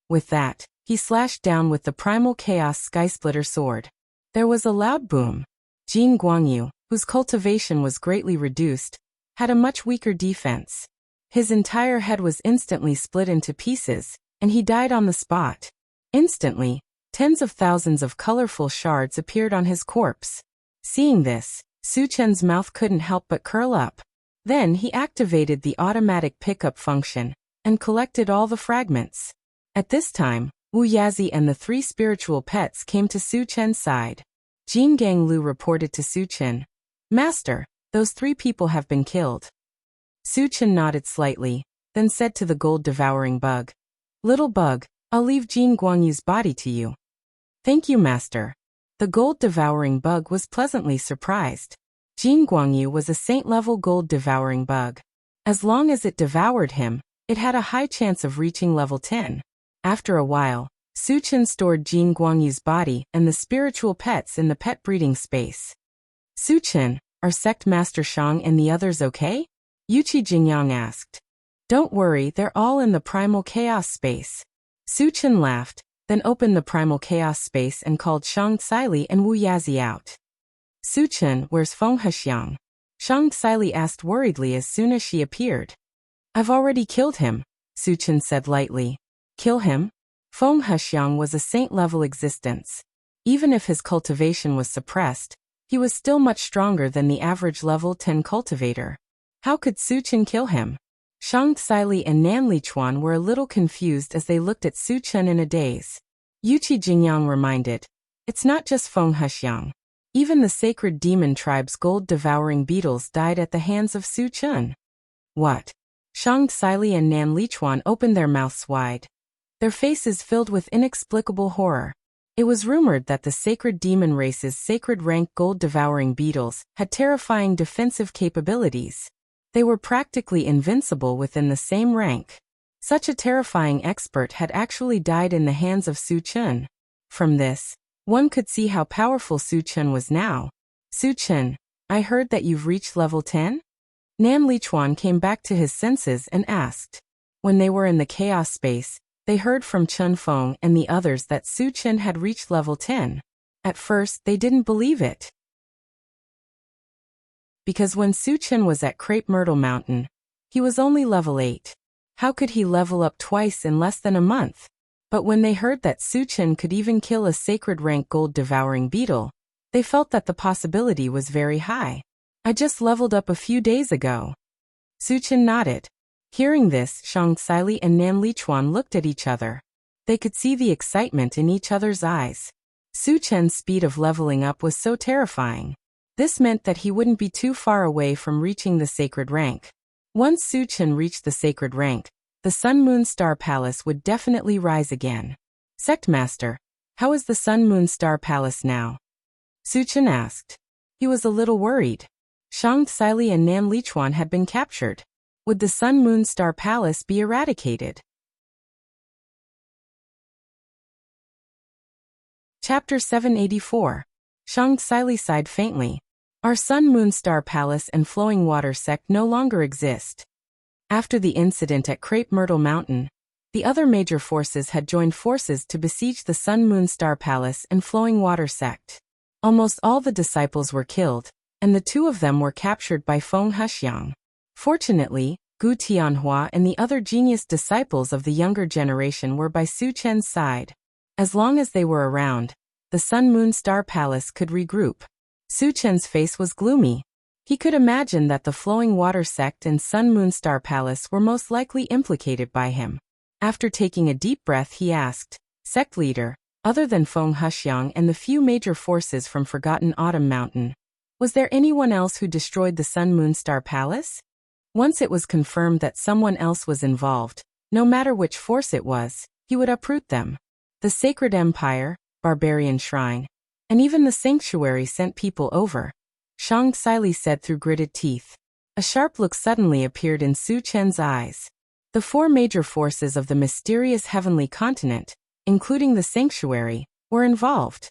With that, he slashed down with the primal chaos skysplitter sword. There was a loud boom. Jin Guangyu, whose cultivation was greatly reduced, had a much weaker defense. His entire head was instantly split into pieces, and he died on the spot. Instantly, tens of thousands of colorful shards appeared on his corpse. Seeing this, Su Chen's mouth couldn't help but curl up. Then he activated the automatic pickup function and collected all the fragments. At this time, Wu Yazi and the 3 spiritual pets came to Su Chen's side. Jin Ganglu reported to Su Chen, Master, those 3 people have been killed. Su Chen nodded slightly, then said to the gold-devouring bug, Little bug, I'll leave Jin Guangyu's body to you. Thank you, Master. The gold-devouring bug was pleasantly surprised. Jin Guangyu was a saint-level gold-devouring bug. As long as it devoured him, it had a high chance of reaching level 10. After a while, Su Chen stored Jin Guangyu's body and the spiritual pets in the pet breeding space. Su Chen, are Sect Master Shang and the others okay? Yuqi Jingyang asked. Don't worry, they're all in the primal chaos space. Su Chen laughed, then opened the primal chaos space and called Shang Xili and Wu Yazi out. Su Chen, where's Feng Hexiang? Shang Xili asked worriedly as soon as she appeared. I've already killed him, Su Chen said lightly. Kill him? Feng Hexiang was a saint-level existence. Even if his cultivation was suppressed, he was still much stronger than the average level 10 cultivator. How could Su Chen kill him? Shang Xili and Nan Lichuan were a little confused as they looked at Su Chen in a daze. Yuqi Jingyang reminded, it's not just Feng Hexiang. Even the sacred demon tribe's gold-devouring beetles died at the hands of Su Chen. What? Shang Xili and Nan Lichuan opened their mouths wide. Their faces filled with inexplicable horror. It was rumored that the sacred demon race's sacred rank gold-devouring beetles had terrifying defensive capabilities. They were practically invincible within the same rank. Such a terrifying expert had actually died in the hands of Su Chen. From this, one could see how powerful Su Chen was now. Su Chen, I heard that you've reached level 10? Nan Lichuan came back to his senses and asked. When they were in the chaos space, they heard from Chen Feng and the others that Su Chen had reached level 10. At first, they didn't believe it. Because when Su Chen was at Crepe Myrtle Mountain, he was only level 8. How could he level up twice in less than a month? But when they heard that Su Chen could even kill a sacred rank gold-devouring beetle, they felt that the possibility was very high. I just leveled up a few days ago. Su Chen nodded. Hearing this, Shang Xili and Nan Lichuan looked at each other. They could see the excitement in each other's eyes. Su Chen's speed of leveling up was so terrifying. This meant that he wouldn't be too far away from reaching the sacred rank. Once Su Chen reached the sacred rank, the Sun Moon Star Palace would definitely rise again. Sect Master, how is the Sun Moon Star Palace now? Su Chen asked. He was a little worried. Shang Xili and Nan Lichuan had been captured. Would the Sun Moon Star Palace be eradicated? Chapter 784. Shang Xili sighed faintly. Our Sun Moon Star Palace and Flowing Water sect no longer exist. After the incident at Crepe Myrtle Mountain, the other major forces had joined forces to besiege the Sun Moon Star Palace and Flowing Water sect. Almost all the disciples were killed, and the 2 of them were captured by Feng Hexiang. Fortunately, Gu Tianhua and the other genius disciples of the younger generation were by Su Chen's side. As long as they were around, the Sun Moon Star Palace could regroup. Su Chen's face was gloomy. He could imagine that the Flowing Water sect and Sun Moon Star Palace were most likely implicated by him. After taking a deep breath, he asked, Sect leader, other than Feng Hexiang and the few major forces from Forgotten Autumn Mountain, was there anyone else who destroyed the Sun Moon Star Palace? Once it was confirmed that someone else was involved, no matter which force it was, he would uproot them. The Sacred Empire, Barbarian Shrine, and even the Sanctuary sent people over. Shang Xili said through gritted teeth. A sharp look suddenly appeared in Su Chen's eyes. The 4 major forces of the mysterious heavenly continent, including the Sanctuary, were involved.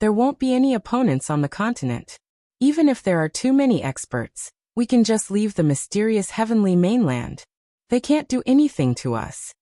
there won't be any opponents on the continent. Even if there are too many experts, we can just leave the mysterious heavenly mainland. They can't do anything to us.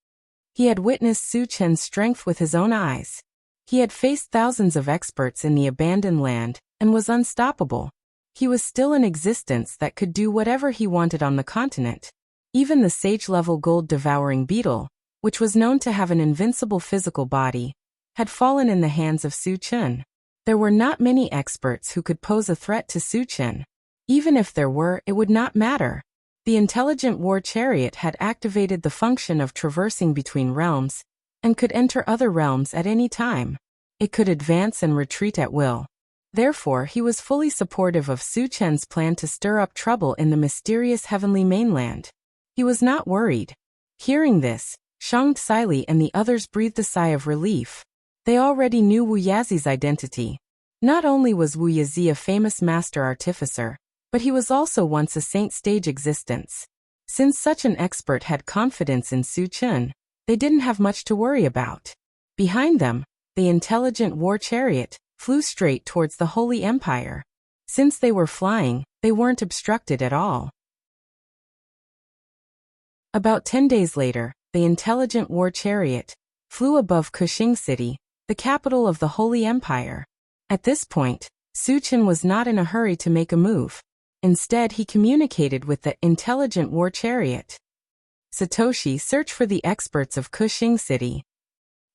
He had witnessed Su Chen's strength with his own eyes. He had faced thousands of experts in the abandoned land and was unstoppable. He was still in existence that could do whatever he wanted on the continent. Even the sage-level gold-devouring beetle, which was known to have an invincible physical body, had fallen in the hands of Su Chen. There were not many experts who could pose a threat to Su Chen. Even if there were, it would not matter. The intelligent war chariot had activated the function of traversing between realms, and could enter other realms at any time. It could advance and retreat at will. Therefore, he was fully supportive of Su Chen's plan to stir up trouble in the mysterious heavenly mainland. He was not worried. Hearing this, Shang Tsili and the others breathed a sigh of relief. They already knew Wu Yazi's identity. Not only was Wu Yazi a famous master artificer, but he was also once a saint stage existence. Since such an expert had confidence in Su Chen, they didn't have much to worry about. Behind them, the intelligent war chariot flew straight towards the Holy Empire. Since they were flying, they weren't obstructed at all. About 10 days later, the intelligent war chariot flew above Kuxing City, the capital of the Holy Empire. At this point, Su Chen was not in a hurry to make a move. Instead, he communicated with the intelligent war chariot. Satoshi, search for the experts of Kuxing City.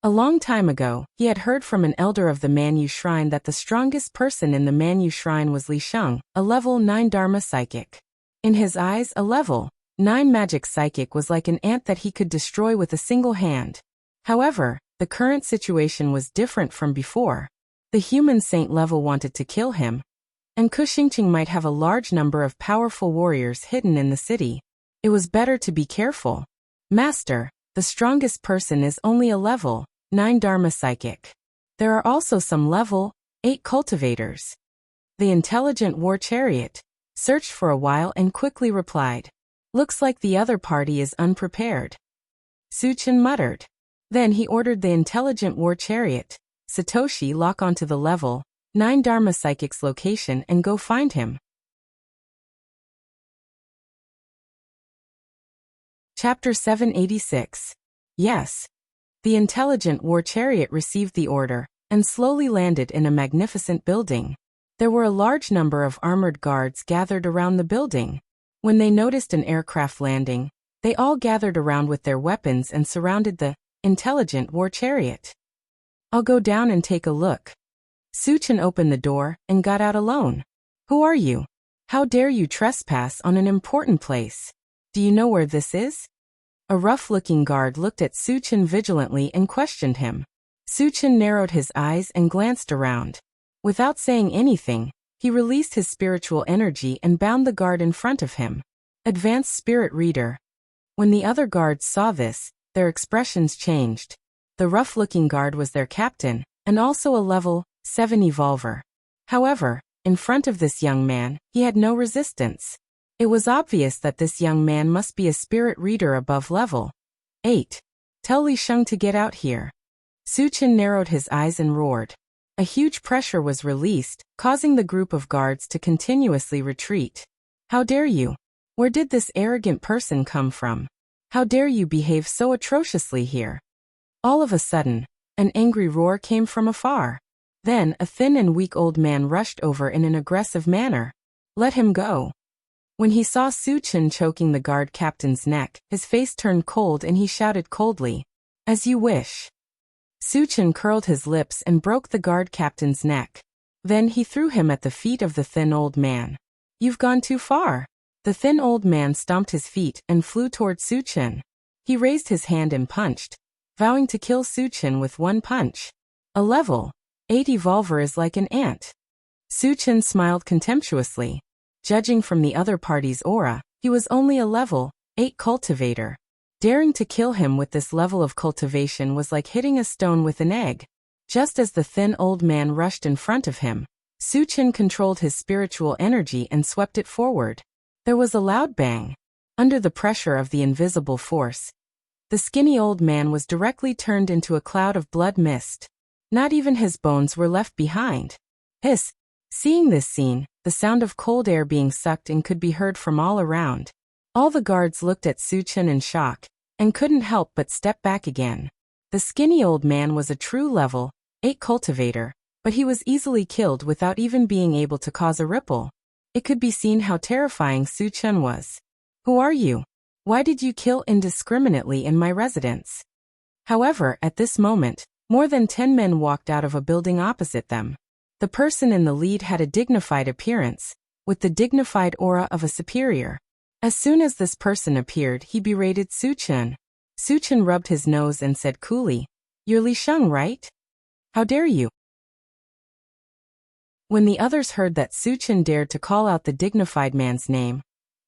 A long time ago, he had heard from an elder of the Manyu Shrine that the strongest person in the Manyu Shrine was Li Sheng, a level 9 Dharma psychic. In his eyes, a level 9 magic psychic was like an ant that he could destroy with a single hand. However, the current situation was different from before. The human saint level wanted to kill him, and Kuxingqing might have a large number of powerful warriors hidden in the city. It was better to be careful. Master, the strongest person is only a level 9 Dharma psychic. There are also some level 8 cultivators. The intelligent war chariot searched for a while and quickly replied, looks like the other party is unprepared. Su Chen muttered. Then he ordered the intelligent war chariot, Satoshi, lock onto the level 9 Dharma psychic's location and go find him. Chapter 786. Yes. The intelligent war chariot received the order and slowly landed in a magnificent building. There were a large number of armored guards gathered around the building. When they noticed an aircraft landing, they all gathered around with their weapons and surrounded the intelligent war chariot. I'll go down and take a look. Su Chen opened the door and got out alone. Who are you? How dare you trespass on an important place? Do you know where this is? A rough-looking guard looked at Su Chen vigilantly and questioned him. Su Chen narrowed his eyes and glanced around. Without saying anything, he released his spiritual energy and bound the guard in front of him. Advanced Spirit Reader. When the other guards saw this, their expressions changed. The rough-looking guard was their captain, and also a level 7 evolver. However, in front of this young man, he had no resistance. It was obvious that this young man must be a spirit reader above level 8. Tell Li Sheng to get out here. Su Chen narrowed his eyes and roared. A huge pressure was released, causing the group of guards to continuously retreat. How dare you? Where did this arrogant person come from? How dare you behave so atrociously here? All of a sudden, an angry roar came from afar. Then a thin and weak old man rushed over in an aggressive manner. Let him go. When he saw Su Chen choking the guard captain's neck, his face turned cold and he shouted coldly, as you wish. Su Chen curled his lips and broke the guard captain's neck. Then he threw him at the feet of the thin old man. You've gone too far. The thin old man stomped his feet and flew toward Su Chen. He raised his hand and punched, vowing to kill Su Chen with one punch. A level 8 evolver is like an ant. Su Chen smiled contemptuously. Judging from the other party's aura, he was only a level 8 cultivator. Daring to kill him with this level of cultivation was like hitting a stone with an egg. Just as the thin old man rushed in front of him, Su Chen controlled his spiritual energy and swept it forward. There was a loud bang. Under the pressure of the invisible force, the skinny old man was directly turned into a cloud of blood mist. Not even his bones were left behind. Hiss! Seeing this scene, the sound of cold air being sucked in could be heard from all around. All the guards looked at Suchun in shock, and couldn't help but step back again. The skinny old man was a true level 8 cultivator, but he was easily killed without even being able to cause a ripple. It could be seen how terrifying Suchun was. Who are you? Why did you kill indiscriminately in my residence? However, at this moment, more than 10 men walked out of a building opposite them. The person in the lead had a dignified appearance, with the dignified aura of a superior. As soon as this person appeared, he berated Suchun. Suchun rubbed his nose and said coolly, "You're Li Sheng, right? How dare you?" When the others heard that Suchun dared to call out the dignified man's name,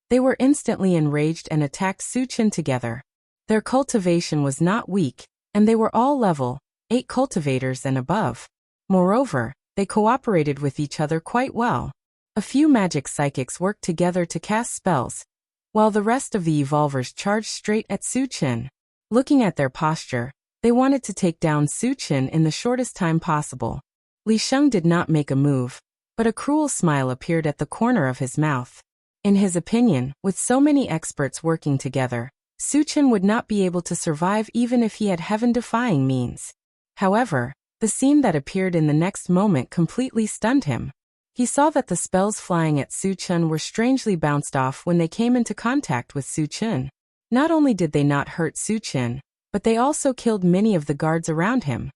they were instantly enraged and attacked Suchun together. Their cultivation was not weak, and they were all level 8 cultivators and above. Moreover, they cooperated with each other quite well. A few magic psychics worked together to cast spells, while the rest of the evolvers charged straight at Suchun. Looking at their posture, they wanted to take down Suchun in the shortest time possible. Li Sheng did not make a move, but a cruel smile appeared at the corner of his mouth. In his opinion, with so many experts working together, Suchun would not be able to survive even if he had heaven-defying means. However, the scene that appeared in the next moment completely stunned him. He saw that the spells flying at Suchun were strangely bounced off when they came into contact with Suchun. Not only did they not hurt Suchun, but they also killed many of the guards around him.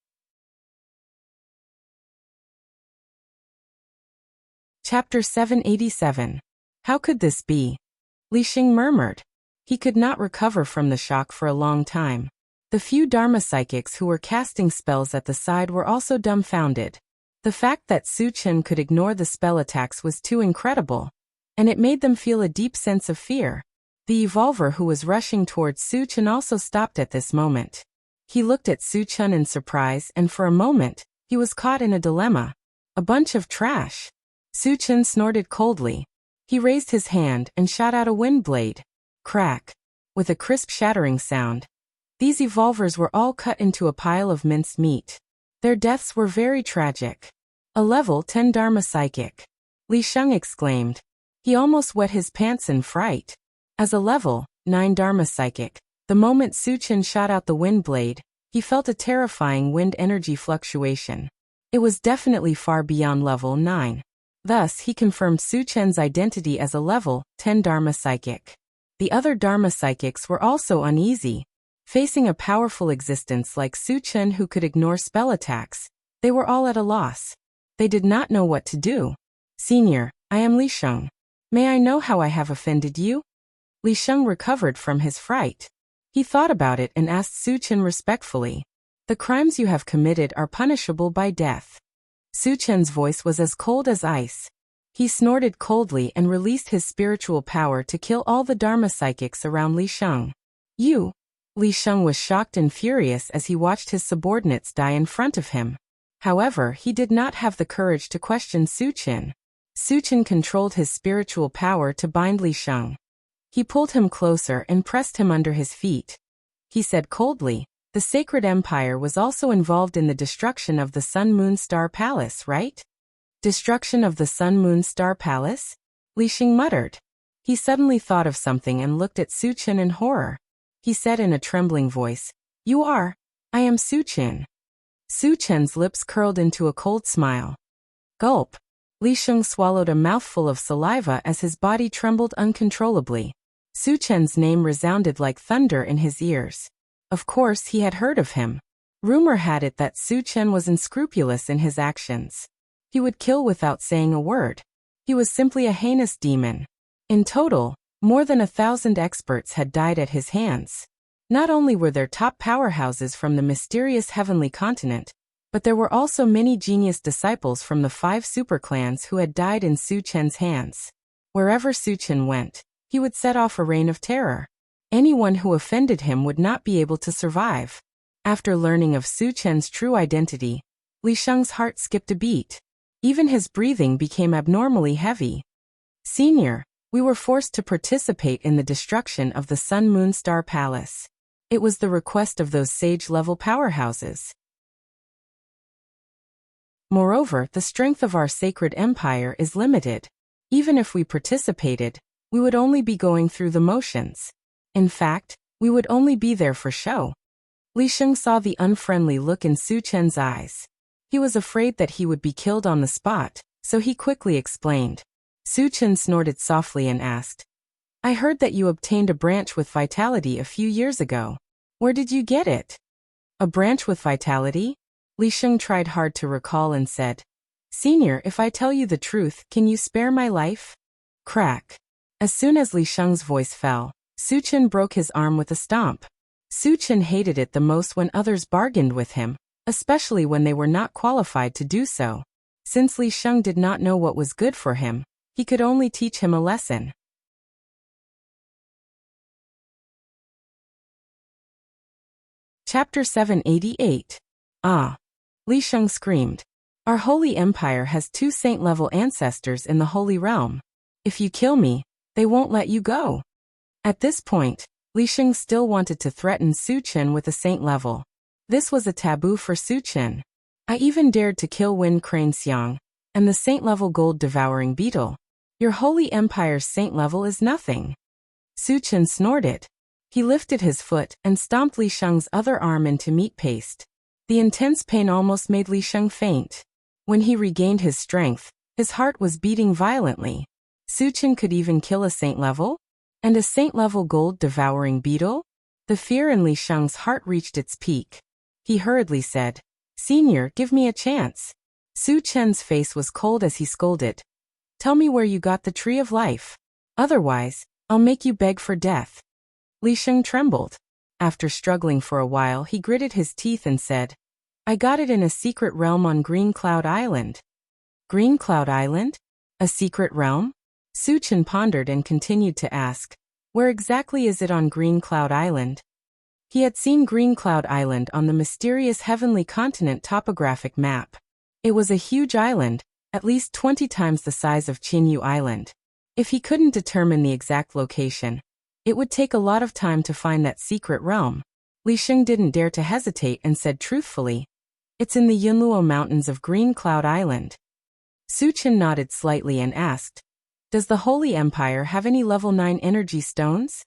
Chapter 787. How could this be? Li Sheng murmured. He could not recover from the shock for a long time. The few Dharma psychics who were casting spells at the side were also dumbfounded. The fact that Suchun could ignore the spell attacks was too incredible, and it made them feel a deep sense of fear. The evolver who was rushing towards Suchun also stopped at this moment. He looked at Suchun in surprise, and for a moment, he was caught in a dilemma. A bunch of trash. Suchun snorted coldly. He raised his hand and shot out a wind blade. Crack. With a crisp shattering sound, these evolvers were all cut into a pile of minced meat. Their deaths were very tragic. A level 10 Dharma psychic. Li Sheng exclaimed. He almost wet his pants in fright. As a level 9 Dharma psychic, the moment Suchun shot out the wind blade, he felt a terrifying wind energy fluctuation. It was definitely far beyond level 9. Thus, he confirmed Suchun's identity as a level 10 Dharma psychic. The other Dharma psychics were also uneasy. Facing a powerful existence like Suchun who could ignore spell attacks, they were all at a loss. They did not know what to do. "Senior, I am Li Sheng. May I know how I have offended you?" Li Sheng recovered from his fright. He thought about it and asked Suchun respectfully, "The crimes you have committed are punishable by death." Suchun's voice was as cold as ice. He snorted coldly and released his spiritual power to kill all the Dharma psychics around Li Sheng. "You?" Li Sheng was shocked and furious as he watched his subordinates die in front of him. However, he did not have the courage to question Suchun. Suchun controlled his spiritual power to bind Li Sheng. He pulled him closer and pressed him under his feet. He said coldly, "The Sacred Empire was also involved in the destruction of the Sun Moon Star Palace, right?" "Destruction of the Sun Moon Star Palace?" Li Sheng muttered. He suddenly thought of something and looked at Suchun in horror. He said in a trembling voice, "You are? I am Suchun." Suchun's lips curled into a cold smile. Gulp. Li Sheng swallowed a mouthful of saliva as his body trembled uncontrollably. Suchun's name resounded like thunder in his ears. Of course, he had heard of him. Rumor had it that Suchun was unscrupulous in his actions. He would kill without saying a word. He was simply a heinous demon. In total, more than 1,000 experts had died at his hands. Not only were there top powerhouses from the mysterious heavenly continent, but there were also many genius disciples from the 5 superclans who had died in Suchun's hands. Wherever Suchun went, he would set off a reign of terror. Anyone who offended him would not be able to survive. After learning of Suchun's true identity, Li Sheng's heart skipped a beat. Even his breathing became abnormally heavy. "Senior, we were forced to participate in the destruction of the Sun Moon Star Palace. It was the request of those sage-level powerhouses." Moreover, the strength of our sacred empire is limited. Even if we participated, we would only be going through the motions. In fact, we would only be there for show. Li Sheng saw the unfriendly look in Su Chen's eyes. He was afraid that he would be killed on the spot, so he quickly explained. Su Chen snorted softly and asked, I heard that you obtained a branch with vitality a few years ago. Where did you get it? A branch with vitality? Li Sheng tried hard to recall and said, Senior, if I tell you the truth, can you spare my life? Crack. As soon as Li Sheng's voice fell, Su Chen broke his arm with a stomp. Su Chen hated it the most when others bargained with him, especially when they were not qualified to do so. Since Li Sheng did not know what was good for him, he could only teach him a lesson. Chapter 788. Ah! Li Sheng screamed. Our holy empire has 2 saint-level ancestors in the holy realm. If you kill me, they won't let you go. At this point, Li Sheng still wanted to threaten Su Chen with a saint level. This was a taboo for Su Chen. I even dared to kill Wind Crane Xiang, and the saint-level gold-devouring beetle. Your holy empire's saint level is nothing. Su Chen snorted. He lifted his foot and stomped Li Sheng's other arm into meat paste. The intense pain almost made Li Sheng faint. When he regained his strength, his heart was beating violently. Su Chen could even kill a saint level? And a saint level gold-devouring beetle? The fear in Li Sheng's heart reached its peak. He hurriedly said, Senior, give me a chance. Su Chen's face was cold as he scolded. Tell me where you got the tree of life. Otherwise, I'll make you beg for death. Li Sheng trembled. After struggling for a while, he gritted his teeth and said, I got it in a secret realm on Green Cloud Island. Green Cloud Island? A secret realm? Su Chen pondered and continued to ask, where exactly is it on Green Cloud Island? He had seen Green Cloud Island on the mysterious heavenly continent topographic map. It was a huge island, at least 20 times the size of Qinyu Island. If he couldn't determine the exact location, it would take a lot of time to find that secret realm. Li Sheng didn't dare to hesitate and said truthfully, It's in the Yunluo Mountains of Green Cloud Island. Su Chen nodded slightly and asked, Does the Holy Empire have any level 9 energy stones?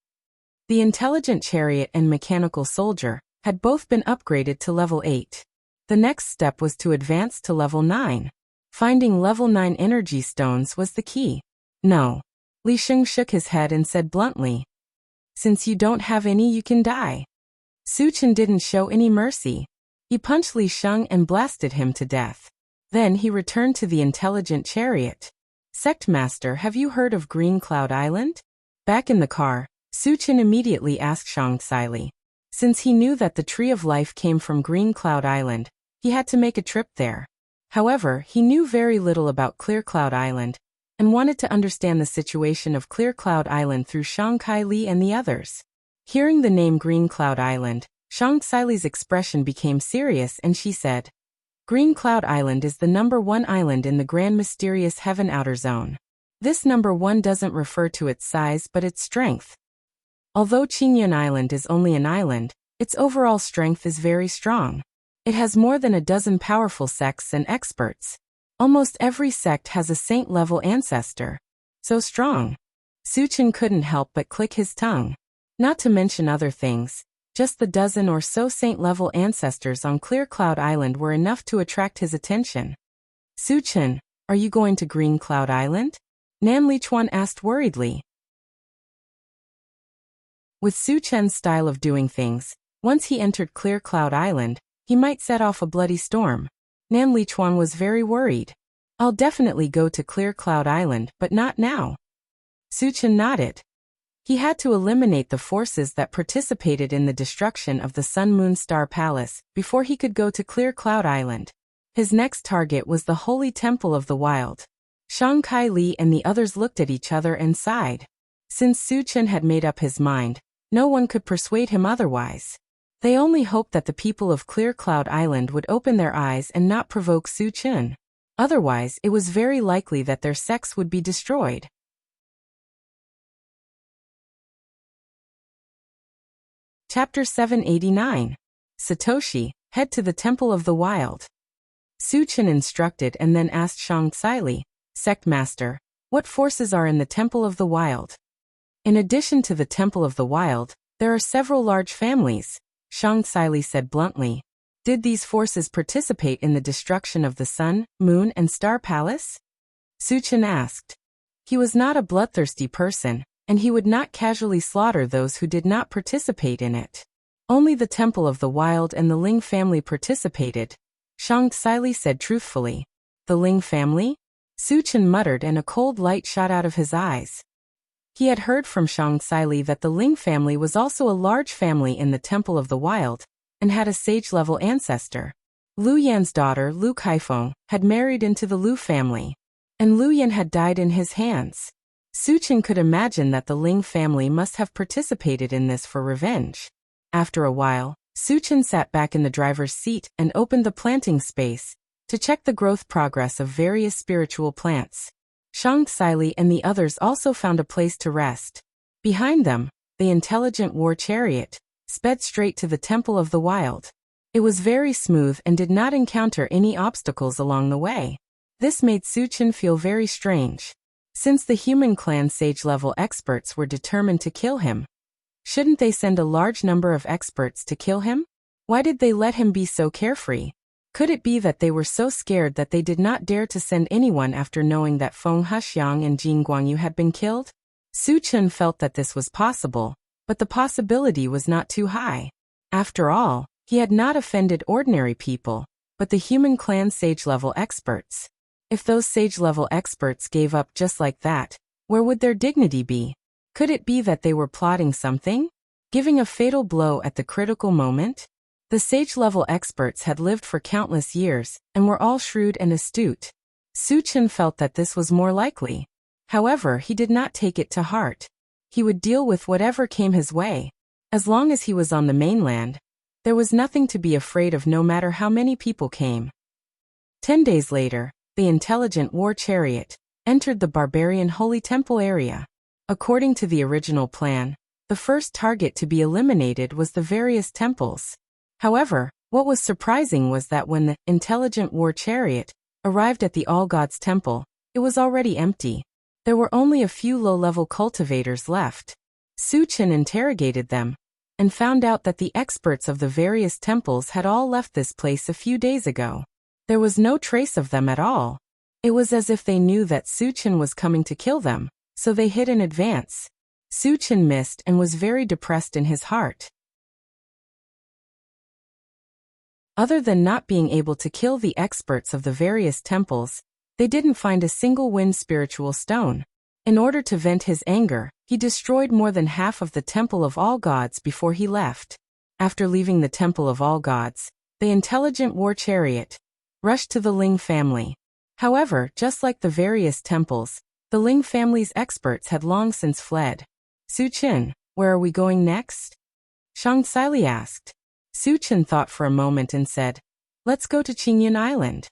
The intelligent chariot and mechanical soldier had both been upgraded to level 8. The next step was to advance to level 9. Finding level 9 energy stones was the key. No. Li Sheng shook his head and said bluntly, Since you don't have any, you can die. Su Chen didn't show any mercy. He punched Li Sheng and blasted him to death. Then he returned to the intelligent chariot. Sect Master, have you heard of Green Cloud Island? Back in the car, Su Chen immediately asked Shang Xili. Since he knew that the Tree of Life came from Green Cloud Island, he had to make a trip there. However, he knew very little about Clear Cloud Island, and wanted to understand the situation of Clear Cloud Island through Shang Li and the others. Hearing the name Green Cloud Island, Shang Xili's expression became serious and she said, Green Cloud Island is the number 1 island in the Grand Mysterious Heaven Outer Zone. This number 1 doesn't refer to its size but its strength. Although Qingyun Island is only an island, its overall strength is very strong. It has more than a dozen powerful sects and experts. Almost every sect has a saint-level ancestor. So strong. Su Chen couldn't help but click his tongue. Not to mention other things, just the dozen or so saint-level ancestors on Clear Cloud Island were enough to attract his attention. Su Chen, are you going to Green Cloud Island? Nan Lichuan asked worriedly. With Su Chen's style of doing things, once he entered Clear Cloud Island, he might set off a bloody storm. Nan Lichuan was very worried. I'll definitely go to Clear Cloud Island, but not now. Su Chen nodded. He had to eliminate the forces that participated in the destruction of the Sun Moon Star Palace before he could go to Clear Cloud Island. His next target was the Holy Temple of the Wild. Shang Li and the others looked at each other and sighed. Since Su Chen had made up his mind, no one could persuade him otherwise. They only hoped that the people of Clear Cloud Island would open their eyes and not provoke Su Chen. Otherwise, it was very likely that their sects would be destroyed. Chapter 789. Satoshi, head to the Temple of the Wild. Su Chen instructed and then asked Shang Xili, Sect Master, what forces are in the Temple of the Wild? In addition to the Temple of the Wild, there are several large families, Shang Xili said bluntly. Did these forces participate in the destruction of the Sun, Moon, and Star Palace? Su Chen asked. He was not a bloodthirsty person, and he would not casually slaughter those who did not participate in it. Only the Temple of the Wild and the Ling family participated, Shang Xili said truthfully. The Ling family? Su Chen muttered and a cold light shot out of his eyes. He had heard from Shang Xili that the Ling family was also a large family in the Temple of the Wild, and had a sage-level ancestor. Lu Yan's daughter, Lu Kaifeng, had married into the Lu family, and Lu Yan had died in his hands. Su Chen could imagine that the Ling family must have participated in this for revenge. After a while, Su Chen sat back in the driver's seat and opened the planting space to check the growth progress of various spiritual plants. Shang Xili and the others also found a place to rest. Behind them, the intelligent war chariot sped straight to the Temple of the Wild. It was very smooth and did not encounter any obstacles along the way. This made Su Chen feel very strange. Since the human clan sage-level experts were determined to kill him, shouldn't they send a large number of experts to kill him? Why did they let him be so carefree? Could it be that they were so scared that they did not dare to send anyone after knowing that Feng Huxiang and Jin Guangyu had been killed? Su Chen felt that this was possible, but the possibility was not too high. After all, he had not offended ordinary people, but the human clan sage-level experts. If those sage-level experts gave up just like that, where would their dignity be? Could it be that they were plotting something? Giving a fatal blow at the critical moment? The sage-level experts had lived for countless years, and were all shrewd and astute. Su Chen felt that this was more likely. However, he did not take it to heart. He would deal with whatever came his way. As long as he was on the mainland, there was nothing to be afraid of no matter how many people came. 10 days later, the intelligent war chariot entered the barbarian holy temple area. According to the original plan, the first target to be eliminated was the various temples. However, what was surprising was that when the intelligent war chariot arrived at the All Gods Temple, it was already empty. There were only a few low-level cultivators left. Su Chen interrogated them, and found out that the experts of the various temples had all left this place a few days ago. There was no trace of them at all. It was as if they knew that Su Chen was coming to kill them, so they hid in advance. Su Chen missed and was very depressed in his heart. Other than not being able to kill the experts of the various temples, they didn't find a single wind spiritual stone. In order to vent his anger, he destroyed more than half of the Temple of All Gods before he left. After leaving the Temple of All Gods, the intelligent war chariot rushed to the Ling family. However, just like the various temples, the Ling family's experts had long since fled. Su Chen, where are we going next? Shang Xili asked. Su Chen thought for a moment and said, let's go to Qingyun Island.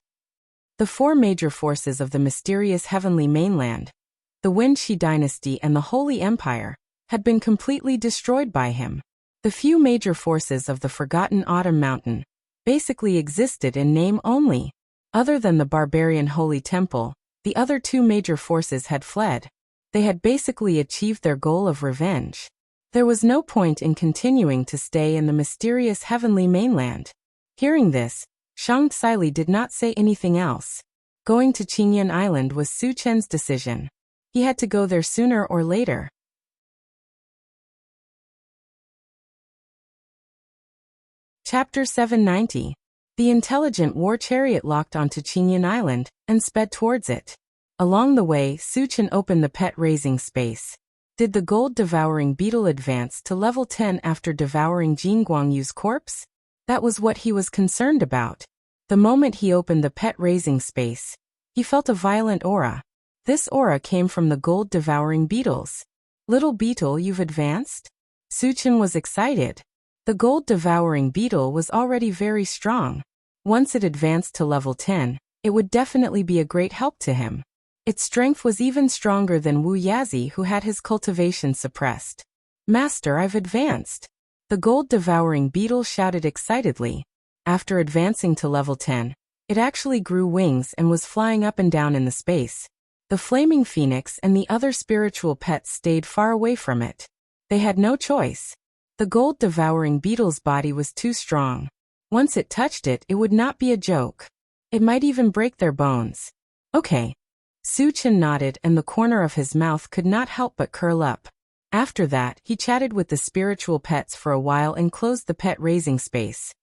The four major forces of the mysterious heavenly mainland, the Wenxi dynasty and the Holy Empire, had been completely destroyed by him. The few major forces of the forgotten Autumn Mountain basically existed in name only. Other than the barbarian Holy Temple, the other two major forces had fled. They had basically achieved their goal of revenge. There was no point in continuing to stay in the mysterious heavenly mainland. Hearing this, Shang Xili did not say anything else. Going to Qingyun Island was Su Chen's decision. He had to go there sooner or later. Chapter 790. The intelligent war chariot locked onto Qingyun Island and sped towards it. Along the way, Su Chen opened the pet raising space. Did the gold-devouring beetle advance to level 10 after devouring Jin Guangyu's corpse? That was what he was concerned about. The moment he opened the pet raising space, he felt a violent aura. This aura came from the gold-devouring beetles. Little beetle, you've advanced? Su Chen was excited. The gold-devouring beetle was already very strong. Once it advanced to level 10, it would definitely be a great help to him. Its strength was even stronger than Wu Yazi, who had his cultivation suppressed. Master, I've advanced. The gold-devouring beetle shouted excitedly. After advancing to level 10, It actually grew wings and was flying up and down in the space. The flaming phoenix and the other spiritual pets stayed far away from it. They had no choice. The gold-devouring beetle's body was too strong. Once it touched it, it would not be a joke. It might even break their bones. Okay. Su-chin nodded and the corner of his mouth could not help but curl up. After that, he chatted with the spiritual pets for a while and closed the pet-raising space.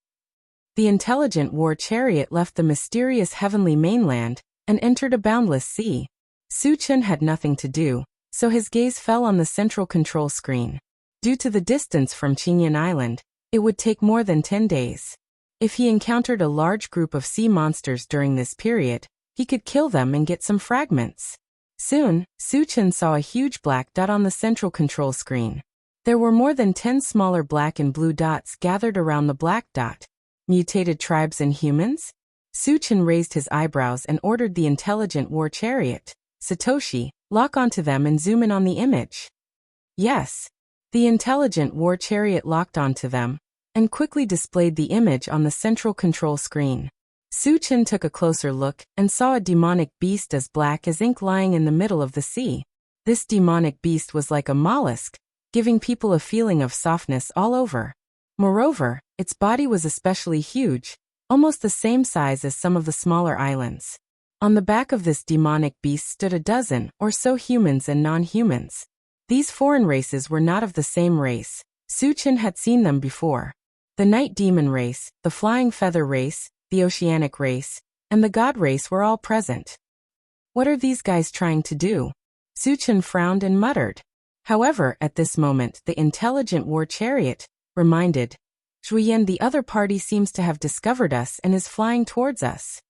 The intelligent war chariot left the mysterious heavenly mainland and entered a boundless sea. Su-chin had nothing to do, so his gaze fell on the central control screen. Due to the distance from Qingyan Island, it would take more than 10 days. If he encountered a large group of sea monsters during this period, he could kill them and get some fragments. Soon, Su-chin saw a huge black dot on the central control screen. There were more than 10 smaller black and blue dots gathered around the black dot. Mutated tribes and humans? Su-chin raised his eyebrows and ordered the intelligent war chariot, Satoshi, lock onto them and zoom in on the image. Yes. The intelligent war chariot locked onto them and quickly displayed the image on the central control screen. Su-chin took a closer look and saw a demonic beast as black as ink lying in the middle of the sea. This demonic beast was like a mollusk, giving people a feeling of softness all over. Moreover, its body was especially huge, almost the same size as some of the smaller islands. On the back of this demonic beast stood a dozen or so humans and non-humans. These foreign races were not of the same race. Su-chin had seen them before. The night demon race, the flying feather race, the oceanic race, and the god race were all present. What are these guys trying to do? Su-chin frowned and muttered. However, at this moment, the intelligent war chariot reminded Zhuyan, the other party seems to have discovered us and is flying towards us.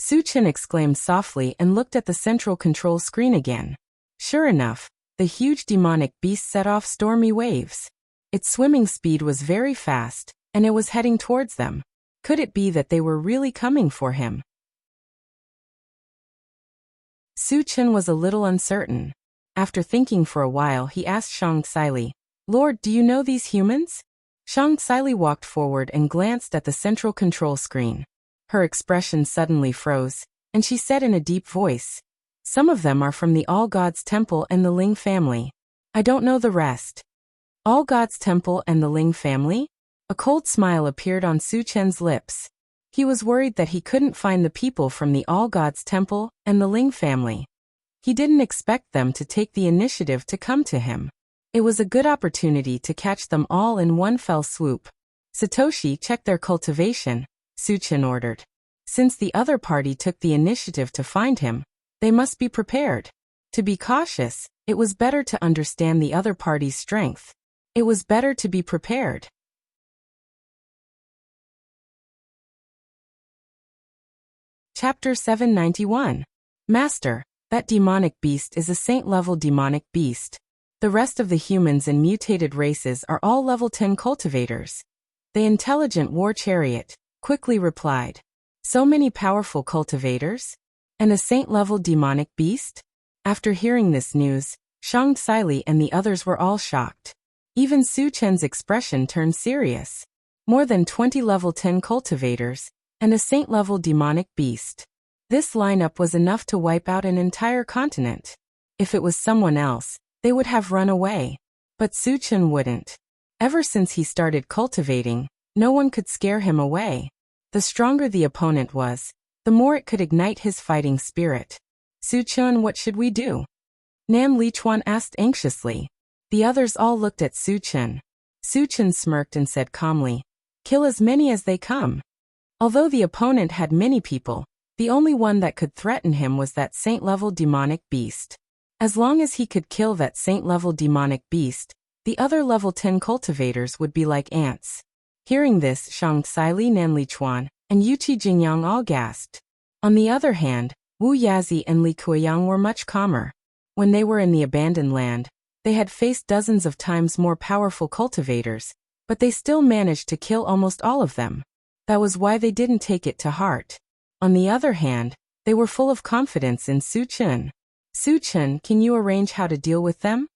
Su-chin exclaimed softly and looked at the central control screen again. Sure enough, the huge demonic beast set off stormy waves. Its swimming speed was very fast, and it was heading towards them. Could it be that they were really coming for him? Su-chin was a little uncertain. After thinking for a while, he asked Shang Xili, Lord, do you know these humans? Shang Xili walked forward and glanced at the central control screen. Her expression suddenly froze, and she said in a deep voice, Some of them are from the All Gods Temple and the Ling family. I don't know the rest. All Gods Temple and the Ling family? A cold smile appeared on Su-chin's lips. He was worried that he couldn't find the people from the All Gods Temple and the Ling family. He didn't expect them to take the initiative to come to him. It was a good opportunity to catch them all in one fell swoop. Satoshi, check their cultivation, Su-chin ordered. Since the other party took the initiative to find him, they must be prepared. To be cautious, it was better to understand the other party's strength. It was better to be prepared. Chapter 791. Master, that demonic beast is a saint-level demonic beast. The rest of the humans and mutated races are all level 10 cultivators. The intelligent war chariot quickly replied. So many powerful cultivators? And a saint-level demonic beast? After hearing this news, Shang Xili and the others were all shocked. Even Su-chin's expression turned serious. More than 20 level 10 cultivators, and a saint-level demonic beast. This lineup was enough to wipe out an entire continent. If it was someone else, they would have run away. But Su-chin wouldn't. Ever since he started cultivating, no one could scare him away. The stronger the opponent was, the more it could ignite his fighting spirit. Su-chin, what should we do? Nam Lichuan asked anxiously. The others all looked at Su-chin. Su-chin smirked and said calmly, kill as many as they come. Although the opponent had many people, the only one that could threaten him was that saint-level demonic beast. As long as he could kill that saint-level demonic beast, the other level 10 cultivators would be like ants. Hearing this, Shang Xili, Nan Lichuan, and Yuqi Jingyang all gasped. On the other hand, Wu Yazi and Li Kuiyang were much calmer. When they were in the abandoned land, they had faced dozens of times more powerful cultivators, but they still managed to kill almost all of them. That was why they didn't take it to heart. On the other hand, they were full of confidence in Su-chin. Su-chin, can you arrange how to deal with them?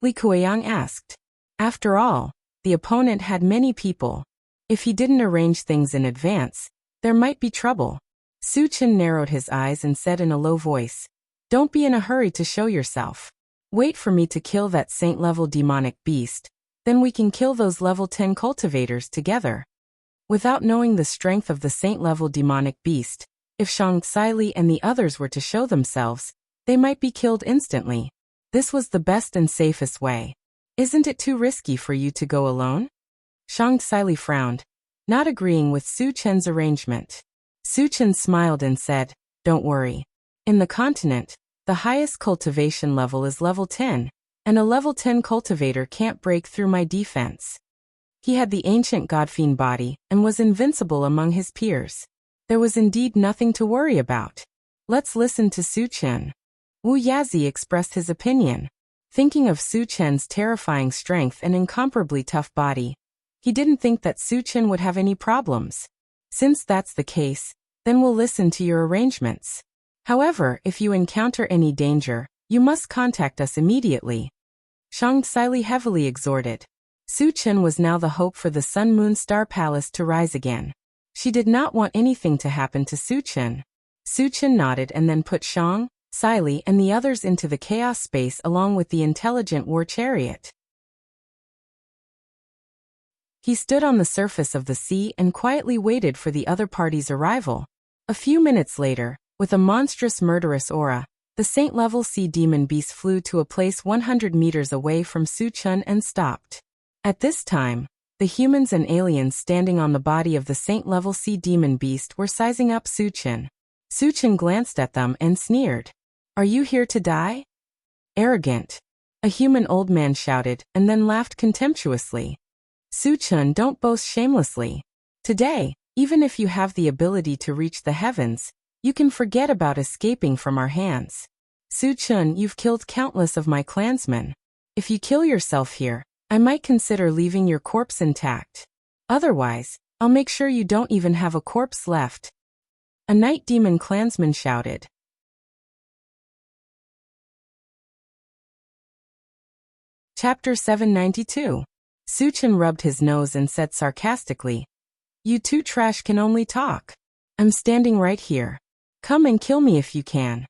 Li Kuiyang asked. After all, the opponent had many people. If he didn't arrange things in advance, There might be trouble. Su Chen narrowed his eyes and said in a low voice, "Don't be in a hurry to show yourself. Wait for me to kill that saint-level demonic beast, then we can kill those level 10 cultivators together." Without knowing the strength of the saint-level demonic beast, if Shang Xili and the others were to show themselves, they might be killed instantly. This was the best and safest way. "Isn't it too risky for you to go alone?" Shang Xili frowned, not agreeing with Su Chen's arrangement. Su Chen smiled and said, "Don't worry. In the continent, the highest cultivation level is level 10, and a level 10 cultivator can't break through my defense." He had the ancient godfiend body and was invincible among his peers. There was indeed nothing to worry about. Let's listen to Su Chen. Wu Yazi expressed his opinion. Thinking of Su Chen's terrifying strength and incomparably tough body, he didn't think that Su Chen would have any problems. "Since that's the case, then we'll listen to your arrangements. However, if you encounter any danger, you must contact us immediately," Shang Xili heavily exhorted. Su Chen was now the hope for the Sun Moon Star Palace to rise again. She did not want anything to happen to Su Chen. Su Chen nodded and then put Shang Xili and the others into the chaos space along with the intelligent war chariot. He stood on the surface of the sea and quietly waited for the other party's arrival. A few minutes later, with a monstrous murderous aura, the saint-level sea demon beast flew to a place 100 meters away from Su Chen and stopped. At this time, the humans and aliens standing on the body of the saint-level sea demon beast were sizing up Su Chen. Su Chen glanced at them and sneered. "Are you here to die? Arrogant." A human old man shouted and then laughed contemptuously. "Su Chen, don't boast shamelessly. Today, even if you have the ability to reach the heavens, you can forget about escaping from our hands. Su Chen, you've killed countless of my clansmen. If you kill yourself here, I might consider leaving your corpse intact. Otherwise, I'll make sure you don't even have a corpse left." A night demon clansman shouted. Chapter 792. Su Chen rubbed his nose and said sarcastically, "You two trash can only talk. I'm standing right here. Come and kill me if you can."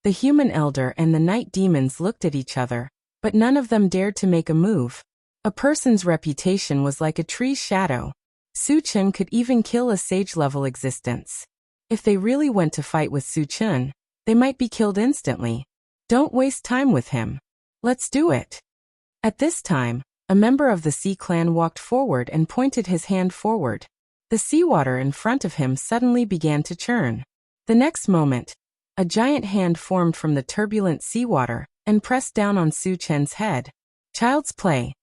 The human elder and the night demons looked at each other, but none of them dared to make a move. A person's reputation was like a tree's shadow. Su Chen could even kill a sage-level existence. If they really went to fight with Su Chen, they might be killed instantly. Don't waste time with him. Let's do it. At this time, a member of the Sea Clan walked forward and pointed his hand forward. The seawater in front of him suddenly began to churn. The next moment, a giant hand formed from the turbulent seawater and pressed down on Su Chen's head. Child's play.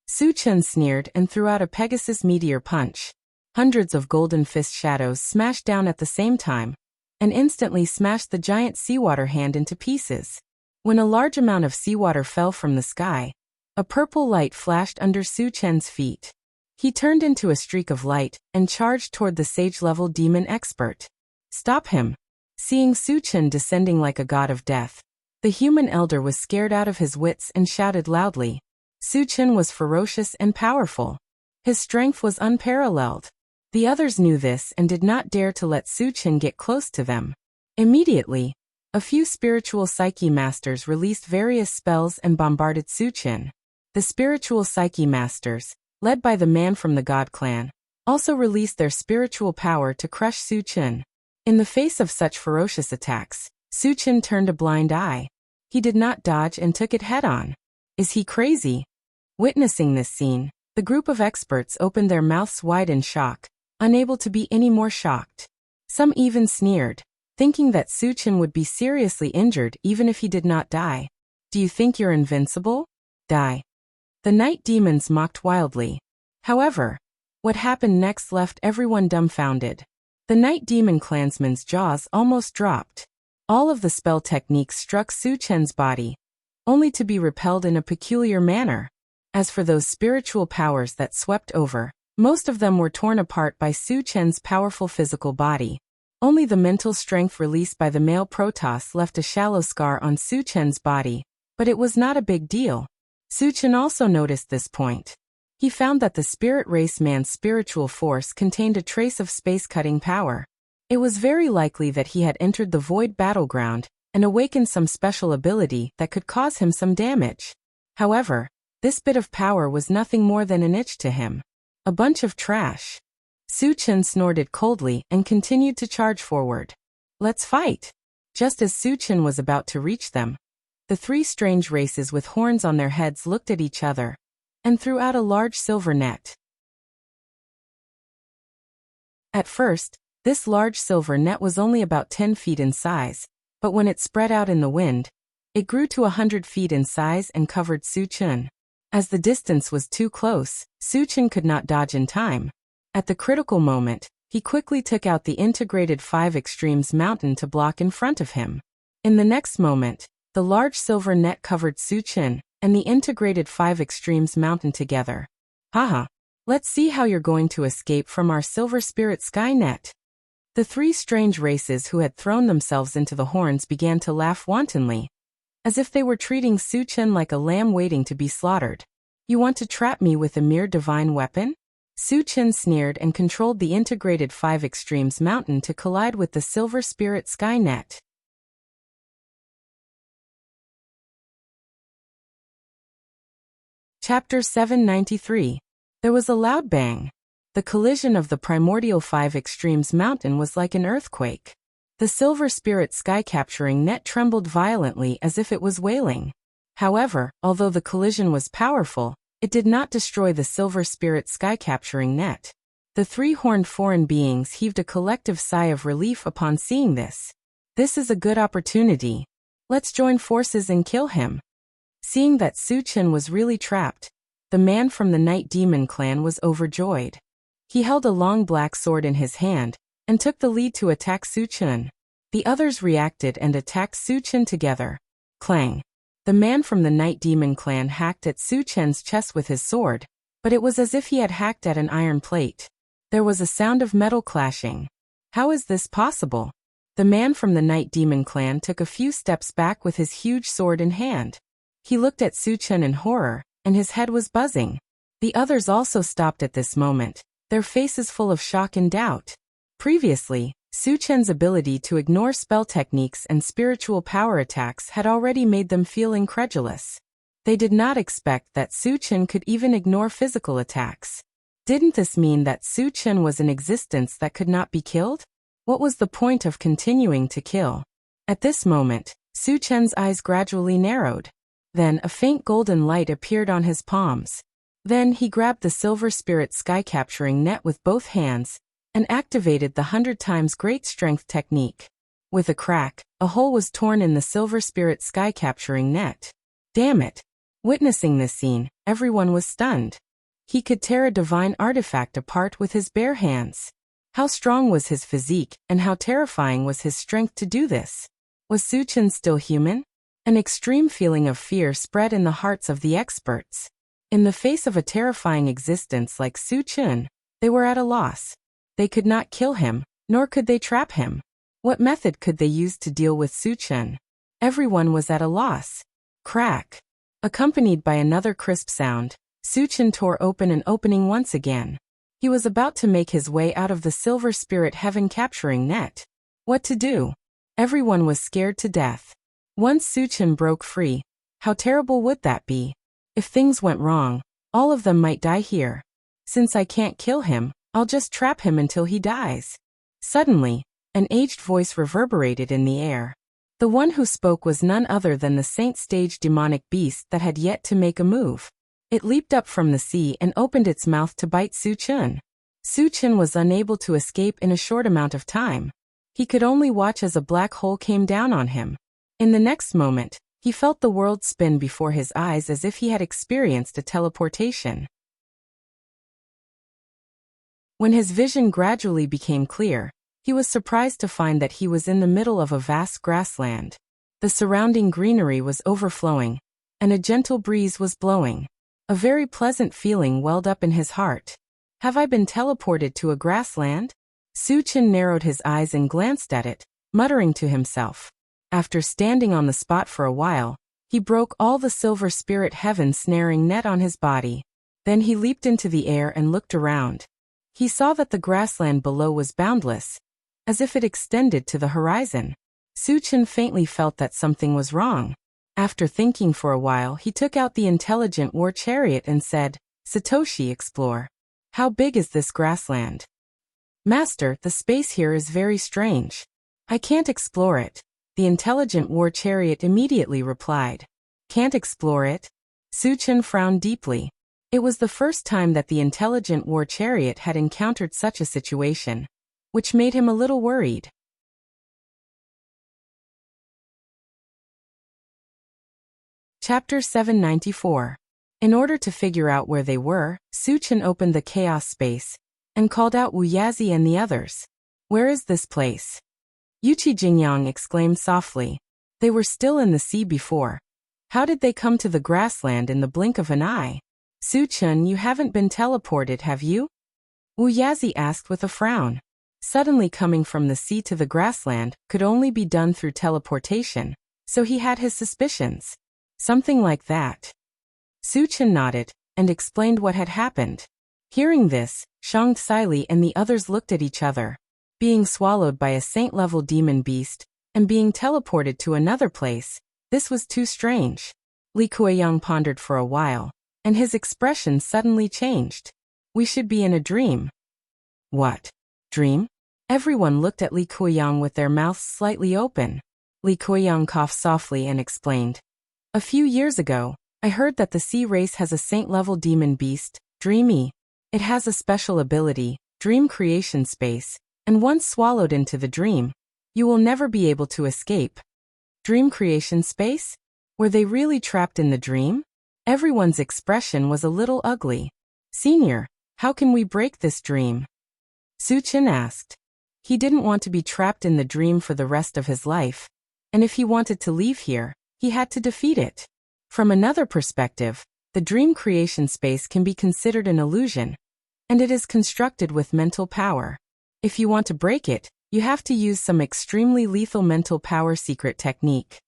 Su Chen sneered and threw out a Pegasus meteor punch. Hundreds of golden fist shadows smashed down at the same time, and instantly smashed the giant seawater hand into pieces. When a large amount of seawater fell from the sky, a purple light flashed under Su Chen's feet. He turned into a streak of light and charged toward the sage-level demon expert. "Stop him." Seeing Su Chen descending like a god of death, the human elder was scared out of his wits and shouted loudly. Su Chen was ferocious and powerful. His strength was unparalleled. The others knew this and did not dare to let Su Chen get close to them. Immediately, a few spiritual psyche masters released various spells and bombarded Su Chen. The spiritual psyche masters, led by the man from the God Clan, also released their spiritual power to crush Su Chen. In the face of such ferocious attacks, Su Chen turned a blind eye. He did not dodge and took it head-on. Is he crazy? Witnessing this scene, the group of experts opened their mouths wide in shock, unable to be any more shocked. Some even sneered, thinking that Su Chen would be seriously injured even if he did not die. "Do you think you're invincible? Die." The night demons mocked wildly. However, what happened next left everyone dumbfounded. The night demon clansman's jaws almost dropped. All of the spell techniques struck Su Chen's body, only to be repelled in a peculiar manner. As for those spiritual powers that swept over, most of them were torn apart by Su Chen's powerful physical body. Only the mental strength released by the male Protoss left a shallow scar on Su Chen's body, but it was not a big deal. Su Chen also noticed this point. He found that the spirit race man's spiritual force contained a trace of space-cutting power. It was very likely that he had entered the void battleground and awakened some special ability that could cause him some damage. However, this bit of power was nothing more than an itch to him. A bunch of trash. Su Chen snorted coldly and continued to charge forward. Let's fight. Just as Su Chen was about to reach them, the three strange races with horns on their heads looked at each other and threw out a large silver net. At first, this large silver net was only about 10 feet in size, but when it spread out in the wind, it grew to 100 feet in size and covered Su Chen. As the distance was too close, Su Chen could not dodge in time. At the critical moment, he quickly took out the integrated 5 extremes mountain to block in front of him. In the next moment, the large silver net covered Su Chen and the integrated 5 extremes mountain together. Haha. Let's see how you're going to escape from our silver spirit sky net. The three strange races who had thrown themselves into the horns began to laugh wantonly, as if they were treating Su Chen like a lamb waiting to be slaughtered. You want to trap me with a mere divine weapon? Su Chen sneered and controlled the integrated 5 extremes mountain to collide with the silver spirit sky net. Chapter 793. There was a loud bang. The collision of the primordial 5 extremes mountain was like an earthquake. The silver spirit sky-capturing net trembled violently as if it was wailing. However, although the collision was powerful, it did not destroy the silver spirit sky-capturing net. The three-horned foreign beings heaved a collective sigh of relief upon seeing this. This is a good opportunity. Let's join forces and kill him. Seeing that Su Chen was really trapped, the man from the Night Demon clan was overjoyed. He held a long black sword in his hand and took the lead to attack Su Chen. The others reacted and attacked Su Chen together. Clang. The man from the Night Demon clan hacked at Su Chen's chest with his sword, but it was as if he had hacked at an iron plate. There was a sound of metal clashing. How is this possible? The man from the Night Demon clan took a few steps back with his huge sword in hand. He looked at Su Chen in horror, and his head was buzzing. The others also stopped at this moment, their faces full of shock and doubt. Previously, Su Chen's ability to ignore spell techniques and spiritual power attacks had already made them feel incredulous. They did not expect that Su Chen could even ignore physical attacks. Didn't this mean that Su Chen was an existence that could not be killed? What was the point of continuing to kill? At this moment, Su Chen's eyes gradually narrowed. Then a faint golden light appeared on his palms. Then he grabbed the silver spirit sky-capturing net with both hands and activated the 100 times great strength technique. With a crack, a hole was torn in the silver spirit sky-capturing net. Damn it! Witnessing this scene, everyone was stunned. He could tear a divine artifact apart with his bare hands. How strong was his physique, and how terrifying was his strength to do this? Was Su Chen still human? An extreme feeling of fear spread in the hearts of the experts. In the face of a terrifying existence like Su Chen, they were at a loss. They could not kill him, nor could they trap him. What method could they use to deal with Su Chen? Everyone was at a loss. Crack. Accompanied by another crisp sound, Su Chen tore open an opening once again. He was about to make his way out of the silver spirit heaven capturing net. What to do? Everyone was scared to death. Once Su Chen broke free, how terrible would that be? If things went wrong, all of them might die here. Since I can't kill him, I'll just trap him until he dies. Suddenly, an aged voice reverberated in the air. The one who spoke was none other than the saint-stage demonic beast that had yet to make a move. It leaped up from the sea and opened its mouth to bite Su Chen. Su Chen was unable to escape in a short amount of time. He could only watch as a black hole came down on him. In the next moment, he felt the world spin before his eyes as if he had experienced a teleportation. When his vision gradually became clear, he was surprised to find that he was in the middle of a vast grassland. The surrounding greenery was overflowing, and a gentle breeze was blowing. A very pleasant feeling welled up in his heart. Have I been teleported to a grassland? Su Chen narrowed his eyes and glanced at it, muttering to himself. After standing on the spot for a while, he broke all the silver spirit heaven snaring net on his body. Then he leaped into the air and looked around. He saw that the grassland below was boundless, as if it extended to the horizon. Su-chan faintly felt that something was wrong. After thinking for a while, he took out the intelligent war chariot and said, "Satoshi, explore. How big is this grassland?" "Master, the space here is very strange. I can't explore it," the intelligent war chariot immediately replied. "Can't explore it?" Su-chan frowned deeply. It was the first time that the intelligent war chariot had encountered such a situation, which made him a little worried. Chapter 794. In order to figure out where they were, Su-chan opened the chaos space and called out Wu Yazi and the others. "Where is this place?" Yuchi Jingyang exclaimed softly. "They were still in the sea before. How did they come to the grassland in the blink of an eye?" "Su-chan, you haven't been teleported, have you?" Wu Yazi asked with a frown. Suddenly coming from the sea to the grassland could only be done through teleportation, so he had his suspicions. Something like that. Su-chan nodded and explained what had happened. Hearing this, Shang Tsili and the others looked at each other. Being swallowed by a saint-level demon beast and being teleported to another place, this was too strange. Li Kueyang pondered for a while, and his expression suddenly changed. "We should be in a dream." "What? Dream?" Everyone looked at Li Kueyang with their mouths slightly open. Li Kueyang coughed softly and explained. "A few years ago, I heard that the sea race has a saint-level demon beast, Dreamy. It has a special ability, dream creation space, and once swallowed into the dream, you will never be able to escape." Dream creation space? Were they really trapped in the dream? Everyone's expression was a little ugly. "Senior, how can we break this dream?" Su-chan asked. He didn't want to be trapped in the dream for the rest of his life, and if he wanted to leave here, he had to defeat it. From another perspective, the dream creation space can be considered an illusion, and it is constructed with mental power. If you want to break it, you have to use some extremely lethal mental power secret technique.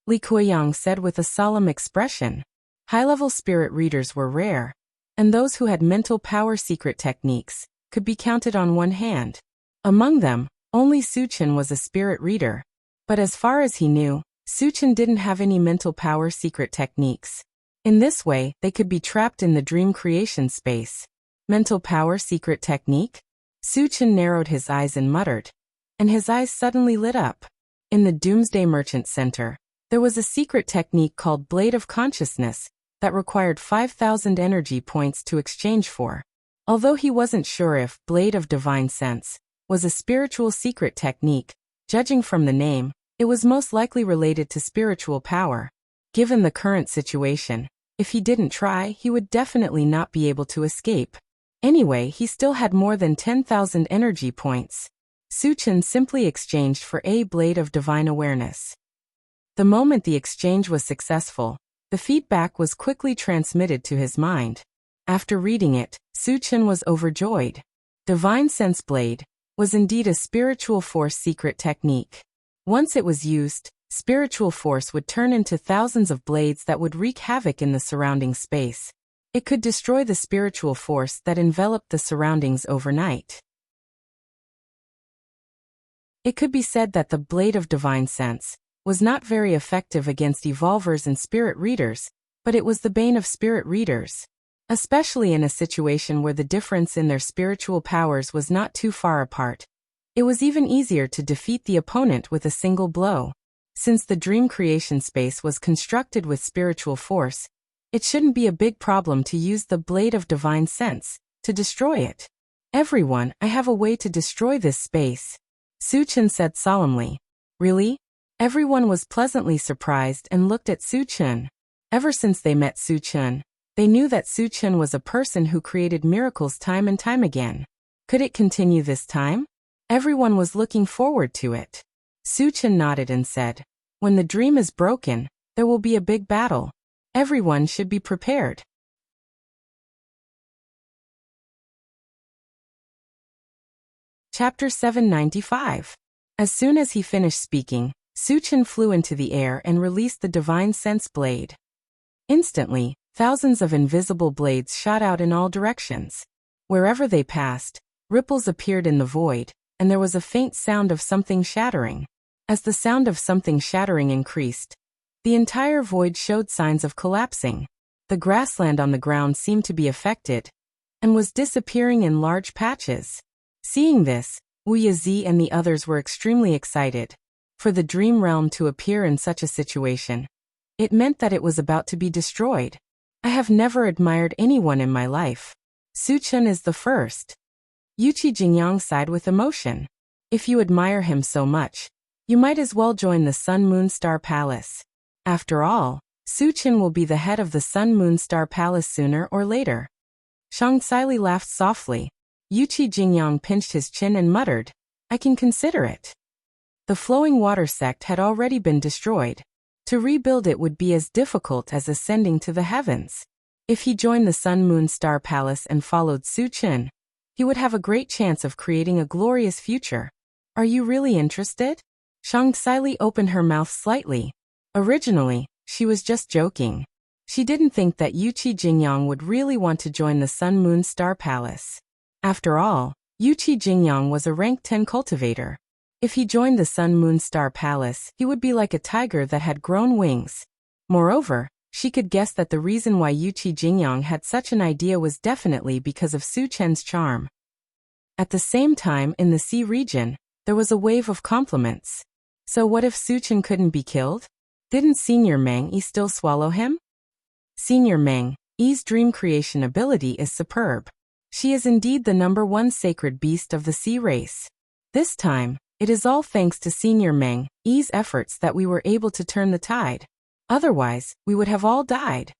Li Kueyang said with a solemn expression. High-level spirit readers were rare, and those who had mental power secret techniques could be counted on one hand. Among them, only Su-chan was a spirit reader, but as far as he knew, Su-chan didn't have any mental power secret techniques. In this way, they could be trapped in the dream creation space. Mental power secret technique? Su-chan narrowed his eyes and muttered, and his eyes suddenly lit up. In the Doomsday Merchant Center, there was a secret technique called Blade of Consciousness that required 5,000 energy points to exchange for. Although he wasn't sure if Blade of Divine Sense was a spiritual secret technique, judging from the name, it was most likely related to spiritual power. Given the current situation, if he didn't try, he would definitely not be able to escape. Anyway, he still had more than 10,000 energy points. Su-chan simply exchanged for a Blade of Divine Awareness. The moment the exchange was successful, the feedback was quickly transmitted to his mind. After reading it, Su-chan was overjoyed. Divine Sense Blade was indeed a spiritual force secret technique. Once it was used, spiritual force would turn into thousands of blades that would wreak havoc in the surrounding space. It could destroy the spiritual force that enveloped the surroundings overnight. It could be said that the Blade of Divine Sense was not very effective against evolvers and spirit readers, but it was the bane of spirit readers, especially in a situation where the difference in their spiritual powers was not too far apart. It was even easier to defeat the opponent with a single blow. Since the dream creation space was constructed with spiritual force, it shouldn't be a big problem to use the Blade of Divine Sense to destroy it. "Everyone, I have a way to destroy this space," Su-chan said solemnly. "Really?" Everyone was pleasantly surprised and looked at Su-chan. Ever since they met Su-chan, they knew that Su-chan was a person who created miracles time and time again. Could it continue this time? Everyone was looking forward to it. Su-chan nodded and said, "When the dream is broken, there will be a big battle. Everyone should be prepared." Chapter 795. As soon as he finished speaking, Su-chan flew into the air and released the Divine Sense Blade. Instantly, thousands of invisible blades shot out in all directions. Wherever they passed, ripples appeared in the void, and there was a faint sound of something shattering. As the sound of something shattering increased, the entire void showed signs of collapsing. The grassland on the ground seemed to be affected, and was disappearing in large patches. Seeing this, Wu Yazi and the others were extremely excited. For the dream realm to appear in such a situation, it meant that it was about to be destroyed. I have never admired anyone in my life. Su Chen is the first. Yuqi Jingyang sighed with emotion. If you admire him so much, you might as well join the Sun Moon Star Palace. After all, Su Chen will be the head of the Sun Moon Star Palace sooner or later. Shang Xili laughed softly. Yuqi Jingyang pinched his chin and muttered, I can consider it. The flowing water sect had already been destroyed. To rebuild it would be as difficult as ascending to the heavens. If he joined the Sun Moon Star Palace and followed Su Chen, he would have a great chance of creating a glorious future. Are you really interested? Shang Xili opened her mouth slightly. Originally, she was just joking. She didn't think that Yuqi Jingyang would really want to join the Sun Moon Star Palace. After all, Yuqi Jingyang was a rank 10 cultivator. If he joined the Sun Moon Star Palace, he would be like a tiger that had grown wings. Moreover, she could guess that the reason why Yuqi Jingyang had such an idea was definitely because of Su Chen's charm. At the same time, in the sea region, there was a wave of compliments. So what if Su Chen couldn't be killed? Didn't Senior Meng Yi still swallow him? Senior Meng Yi's dream creation ability is superb. She is indeed the #1 sacred beast of the sea race. This time, it is all thanks to Senior Meng Yi's efforts that we were able to turn the tide. Otherwise, we would have all died.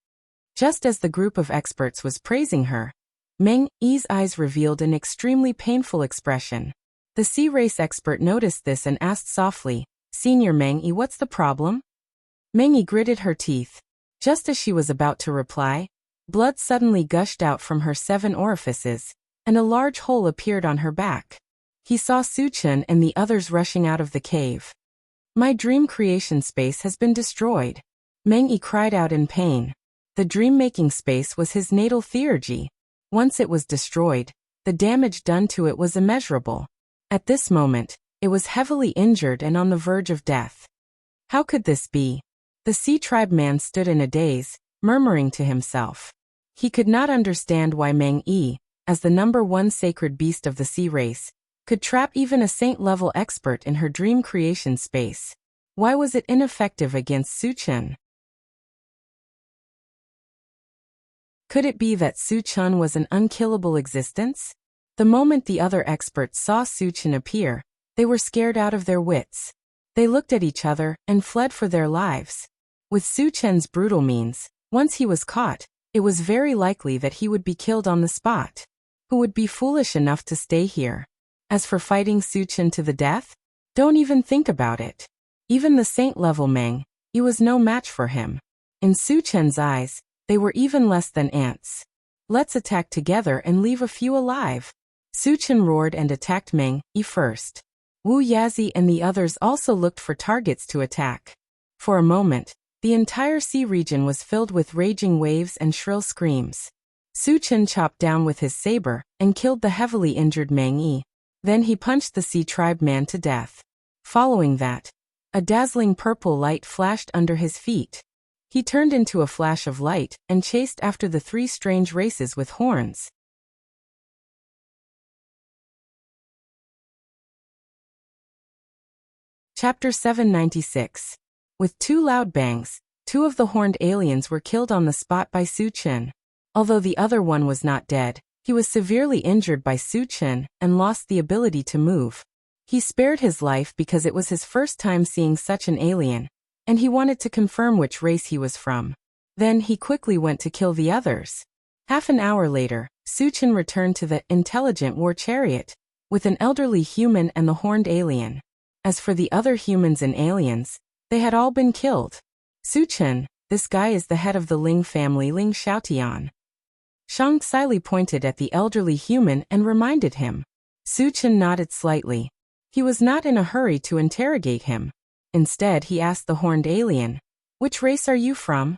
Just as the group of experts was praising her, Meng Yi's eyes revealed an extremely painful expression. The sea race expert noticed this and asked softly, Senior Meng Yi, what's the problem? Meng Yi gritted her teeth. Just as she was about to reply, blood suddenly gushed out from her 7 orifices, and a large hole appeared on her back. He saw Su Chen and the others rushing out of the cave. My dream creation space has been destroyed. Meng Yi cried out in pain. The dream-making space was his natal theurgy. Once it was destroyed, the damage done to it was immeasurable. At this moment, it was heavily injured and on the verge of death. How could this be? The Sea Tribe man stood in a daze, murmuring to himself. He could not understand why Meng Yi, as the #1 sacred beast of the sea race, could trap even a saint-level expert in her dream creation space. Why was it ineffective against Su Chen? Could it be that Su Chen was an unkillable existence? The moment the other experts saw Su Chen appear, they were scared out of their wits. They looked at each other and fled for their lives. With Su Chen's brutal means, once he was caught, it was very likely that he would be killed on the spot. Who would be foolish enough to stay here? As for fighting Su Chen to the death, don't even think about it. Even the saint-level Meng Yi was no match for him. In Su Chen's eyes, they were even less than ants. Let's attack together and leave a few alive. Su Chen roared and attacked Meng Yi first. Wu Yazi and the others also looked for targets to attack. For a moment, the entire sea region was filled with raging waves and shrill screams. Su Chen chopped down with his saber and killed the heavily injured Meng Yi. Then he punched the Sea Tribe man to death. Following that, a dazzling purple light flashed under his feet. He turned into a flash of light and chased after the 3 strange races with horns. Chapter 796. With 2 loud bangs, 2 of the horned aliens were killed on the spot by Su Chen. Although the other one was not dead, he was severely injured by Su Chen and lost the ability to move. He spared his life because it was his first time seeing such an alien, and he wanted to confirm which race he was from. Then he quickly went to kill the others. Half an hour later, Su Chen returned to the intelligent war chariot, with an elderly human and the horned alien. As for the other humans and aliens, they had all been killed. Su Chen, this guy is the head of the Ling family, Ling Xiaotian. Shang Xili pointed at the elderly human and reminded him. Su Chen nodded slightly. He was not in a hurry to interrogate him. Instead, he asked the horned alien, "Which race are you from?"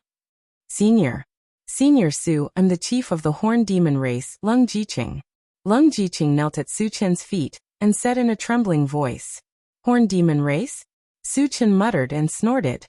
Senior Su, I'm the chief of the horned demon race, Lung Jiqing. Lung Jiqing knelt at Su Chen's feet, and said in a trembling voice, "Horn demon race?" Suchen muttered and snorted.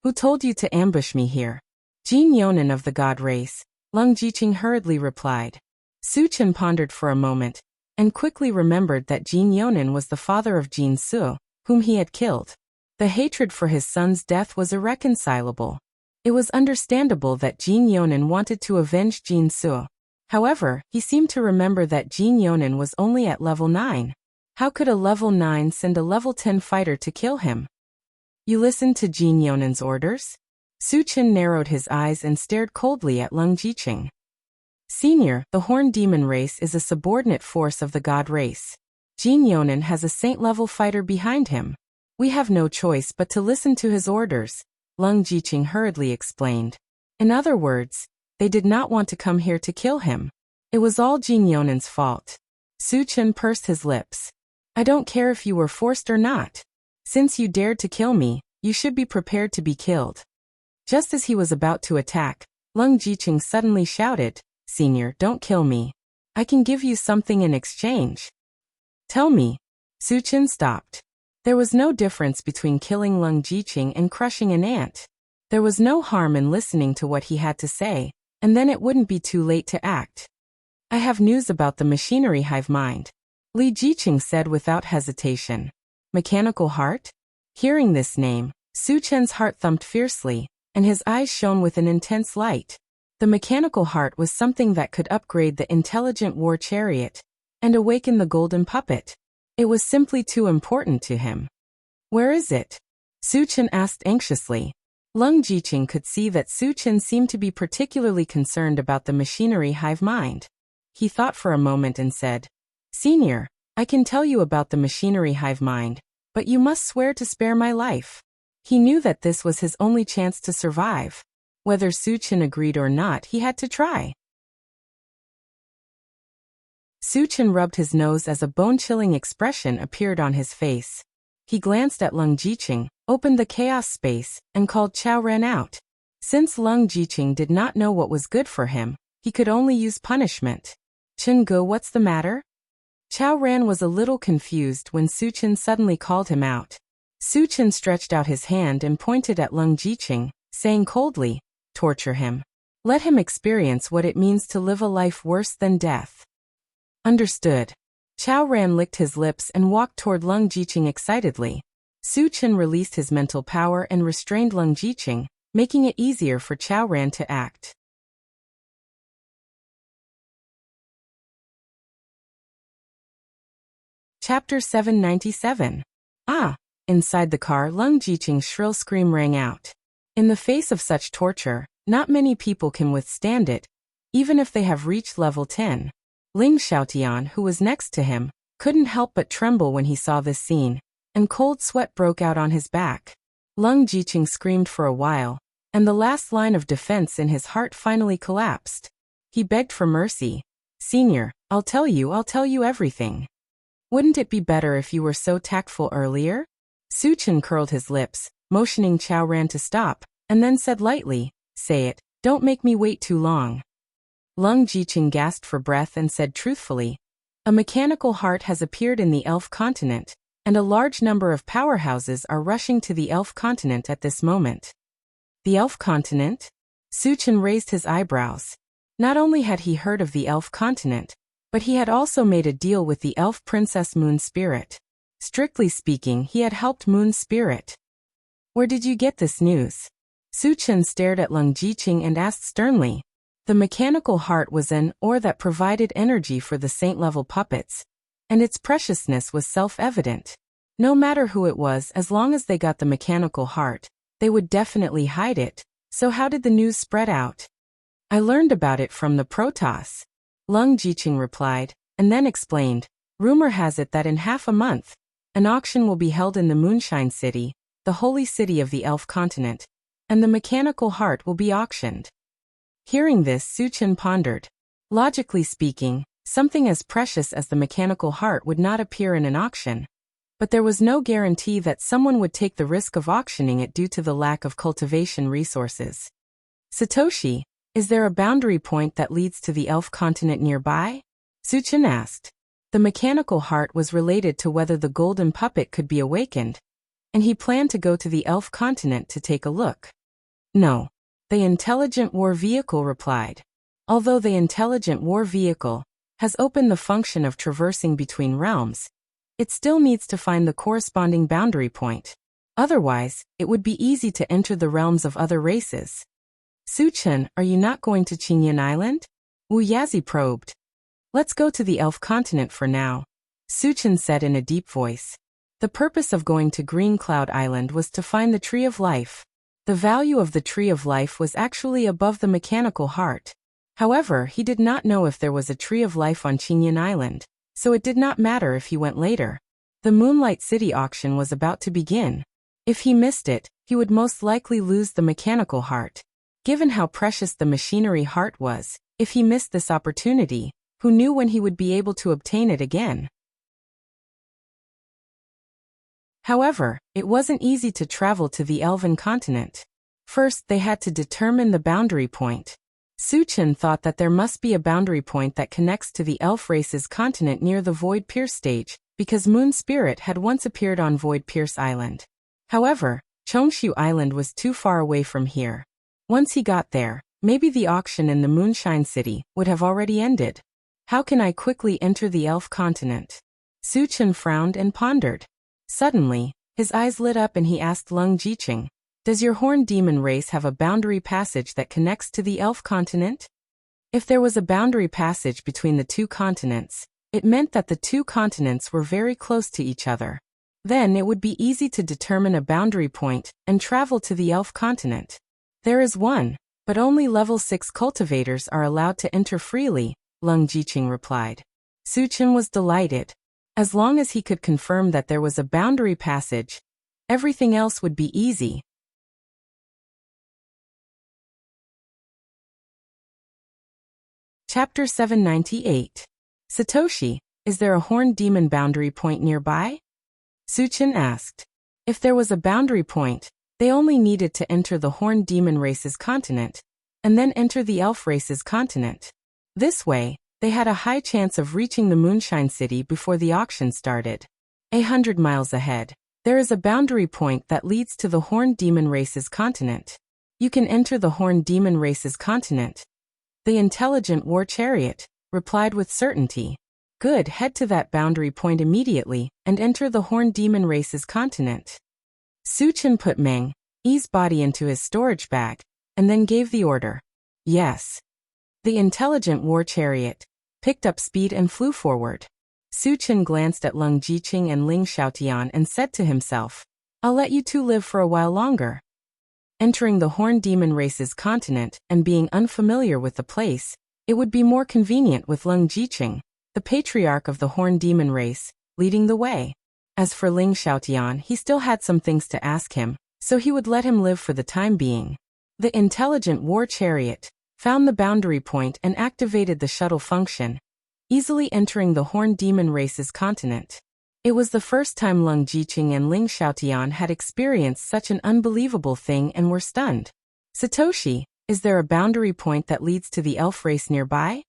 "Who told you to ambush me here?" "Jin Yonan of the god race," Lung Jiqing hurriedly replied. Suchen pondered for a moment, and quickly remembered that Jin Yonan was the father of Jin Su, whom he had killed. The hatred for his son's death was irreconcilable. It was understandable that Jin Yonan wanted to avenge Jin Su. However, he seemed to remember that Jin Yonan was only at level 9. How could a level 9 send a level 10 fighter to kill him? "You listened to Jin Yonan's orders?" Suchen narrowed his eyes and stared coldly at Lung Jiqing. "Senior, the Horn Demon race is a subordinate force of the God race. Jin Yonan has a saint-level fighter behind him. We have no choice but to listen to his orders," Lung Jiqing hurriedly explained. In other words, they did not want to come here to kill him. It was all Jin Yonan's fault. Suchen pursed his lips. "I don't care if you were forced or not. Since you dared to kill me, you should be prepared to be killed." Just as he was about to attack, Lung Jiqing suddenly shouted, "Senior, don't kill me. I can give you something in exchange." "Tell me." Suchen stopped. There was no difference between killing Lung Jiqing and crushing an ant. There was no harm in listening to what he had to say, and then it wouldn't be too late to act. "I have news about the machinery hive mind," Li Jiqing said without hesitation. "Mechanical heart?" Hearing this name, Suchen's heart thumped fiercely, and his eyes shone with an intense light. The mechanical heart was something that could upgrade the intelligent war chariot and awaken the golden puppet. It was simply too important to him. "Where is it?" Suchen asked anxiously. Lung Jiqing could see that Suchen seemed to be particularly concerned about the machinery hive mind. He thought for a moment and said, "Senior, I can tell you about the machinery hive mind, but you must swear to spare my life." He knew that this was his only chance to survive. Whether Suchen agreed or not, he had to try. Suchen rubbed his nose as a bone-chilling expression appeared on his face. He glanced at Lung Jiqing, opened the chaos space, and called Chao Ran out. Since Lung Jiqing did not know what was good for him, he could only use punishment. "Chen Ge, what's the matter?" Chao Ran was a little confused when Suchen suddenly called him out. Suchen stretched out his hand and pointed at Lung Jiqing, saying coldly, "Torture him. Let him experience what it means to live a life worse than death." "Understood." Chao Ran licked his lips and walked toward Lung Jiqing excitedly. Suchen released his mental power and restrained Lung Jiqing, making it easier for Chao Ran to act. Chapter 797. "Ah!" Inside the car, Lung Jiqing's shrill scream rang out. In the face of such torture, not many people can withstand it, even if they have reached level 10. Ling Xiaotian, who was next to him, couldn't help but tremble when he saw this scene, and cold sweat broke out on his back. Lung Jiqing screamed for a while, and the last line of defense in his heart finally collapsed. He begged for mercy. "Senior, I'll tell you everything. Wouldn't it be better if you were so tactful earlier?" Suchen curled his lips, motioning Chao Ran to stop, and then said lightly, "Say it, don't make me wait too long." Lung Jiqing gasped for breath and said truthfully, "A mechanical heart has appeared in the Elf continent, and a large number of powerhouses are rushing to the Elf continent at this moment." "The Elf continent?" Suchen raised his eyebrows. Not only had he heard of the Elf continent, but he had also made a deal with the Elf Princess Moon Spirit. Strictly speaking, he had helped Moon Spirit. "Where did you get this news?" Suchen stared at Lung Jiqing and asked sternly. The mechanical heart was an ore that provided energy for the saint-level puppets, and its preciousness was self-evident. No matter who it was, as long as they got the mechanical heart, they would definitely hide it. So how did the news spread out? "I learned about it from the Protoss," Lung Jiqing replied, and then explained, "Rumor has it that in half a month, an auction will be held in the Moonshine City, the holy city of the Elf continent, and the mechanical heart will be auctioned." Hearing this, Suchen pondered. Logically speaking, something as precious as the mechanical heart would not appear in an auction. But there was no guarantee that someone would take the risk of auctioning it due to the lack of cultivation resources. "Satoshi, is there a boundary point that leads to the Elf continent nearby?" Suchen asked. The mechanical heart was related to whether the golden puppet could be awakened, and he planned to go to the elf continent to take a look. No. The intelligent war vehicle replied. Although the intelligent war vehicle has opened the function of traversing between realms, it still needs to find the corresponding boundary point. Otherwise, it would be easy to enter the realms of other races. Su-chen, are you not going to Qingyan Island? Wu Yazi probed. Let's go to the elf continent for now, Su-chen said in a deep voice. The purpose of going to Green Cloud Island was to find the Tree of Life. The value of the Tree of Life was actually above the mechanical heart. However, he did not know if there was a Tree of Life on Qingyan Island, so it did not matter if he went later. The Moonlight City auction was about to begin. If he missed it, he would most likely lose the mechanical heart. Given how precious the machinery heart was, if he missed this opportunity, who knew when he would be able to obtain it again? However, it wasn't easy to travel to the Elven continent. First, they had to determine the boundary point. Su-chen thought that there must be a boundary point that connects to the elf race's continent near the Void Pierce stage, because Moon Spirit had once appeared on Void Pierce Island. However, Chongshu Island was too far away from here. Once he got there, maybe the auction in the Moonshine City would have already ended. How can I quickly enter the elf continent? Su-chen frowned and pondered. Suddenly, his eyes lit up and he asked Lung Jiqing, does your horned demon race have a boundary passage that connects to the elf continent? If there was a boundary passage between the two continents, it meant that the two continents were very close to each other. Then it would be easy to determine a boundary point and travel to the elf continent. There is one, but only level 6 cultivators are allowed to enter freely, Lung Jiqing replied. Su-chen was delighted. As long as he could confirm that there was a boundary passage, everything else would be easy. Chapter 798. Satoshi, is there a horned demon boundary point nearby? Su-chen asked. If there was a boundary point, they only needed to enter the horned demon race's continent, and then enter the elf race's continent. This way, they had a high chance of reaching the Moonshine City before the auction started. 100 miles ahead, there is a boundary point that leads to the horned demon race's continent. You can enter the horned demon race's continent. The intelligent war chariot replied with certainty. Good, head to that boundary point immediately and enter the horned demon race's continent. Su-chen put Meng Yi's body into his storage bag and then gave the order. Yes. The intelligent war chariot picked up speed and flew forward. Su-chen glanced at Lung Jiqing and Ling Xiaotian and said to himself, I'll let you two live for a while longer. Entering the horned demon race's continent and being unfamiliar with the place, it would be more convenient with Lung Jiqing, the patriarch of the horned demon race, leading the way. As for Ling Xiaotian, he still had some things to ask him, so he would let him live for the time being. The intelligent war chariot found the boundary point and activated the shuttle function, easily entering the horned demon race's continent. It was the first time Lung Jiqing and Ling Xiaotian had experienced such an unbelievable thing and were stunned. Satoshi, is there a boundary point that leads to the elf race nearby?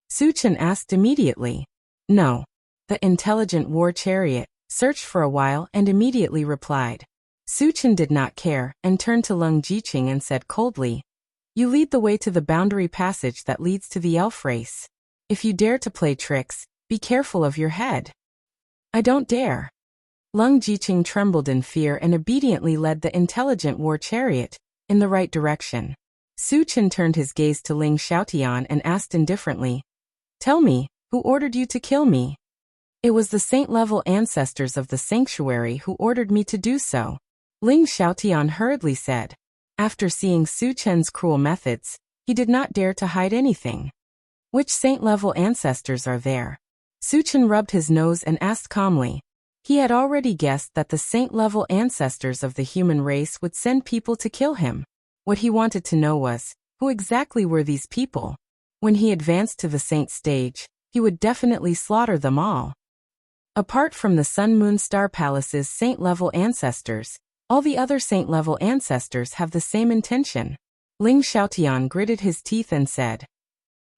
Su-chen asked immediately. No. The intelligent war chariot searched for a while and immediately replied. Su-chen did not care and turned to Lung Jiqing and said coldly, You lead the way to the boundary passage that leads to the elf race. If you dare to play tricks, be careful of your head. I don't dare. Lung Jiqing trembled in fear and obediently led the intelligent war chariot in the right direction. Su-chen turned his gaze to Ling Xiaotian and asked indifferently, Tell me, who ordered you to kill me? It was the saint-level ancestors of the sanctuary who ordered me to do so, Ling Xiaotian hurriedly said. After seeing Su-chen's cruel methods, he did not dare to hide anything. Which saint-level ancestors are there? Su-chen rubbed his nose and asked calmly. He had already guessed that the saint-level ancestors of the human race would send people to kill him. What he wanted to know was, who exactly were these people? When he advanced to the saint stage, he would definitely slaughter them all. Apart from the Sun-Moon Star Palace's saint-level ancestors, all the other saint-level ancestors have the same intention. Ling Xiaotian gritted his teeth and said,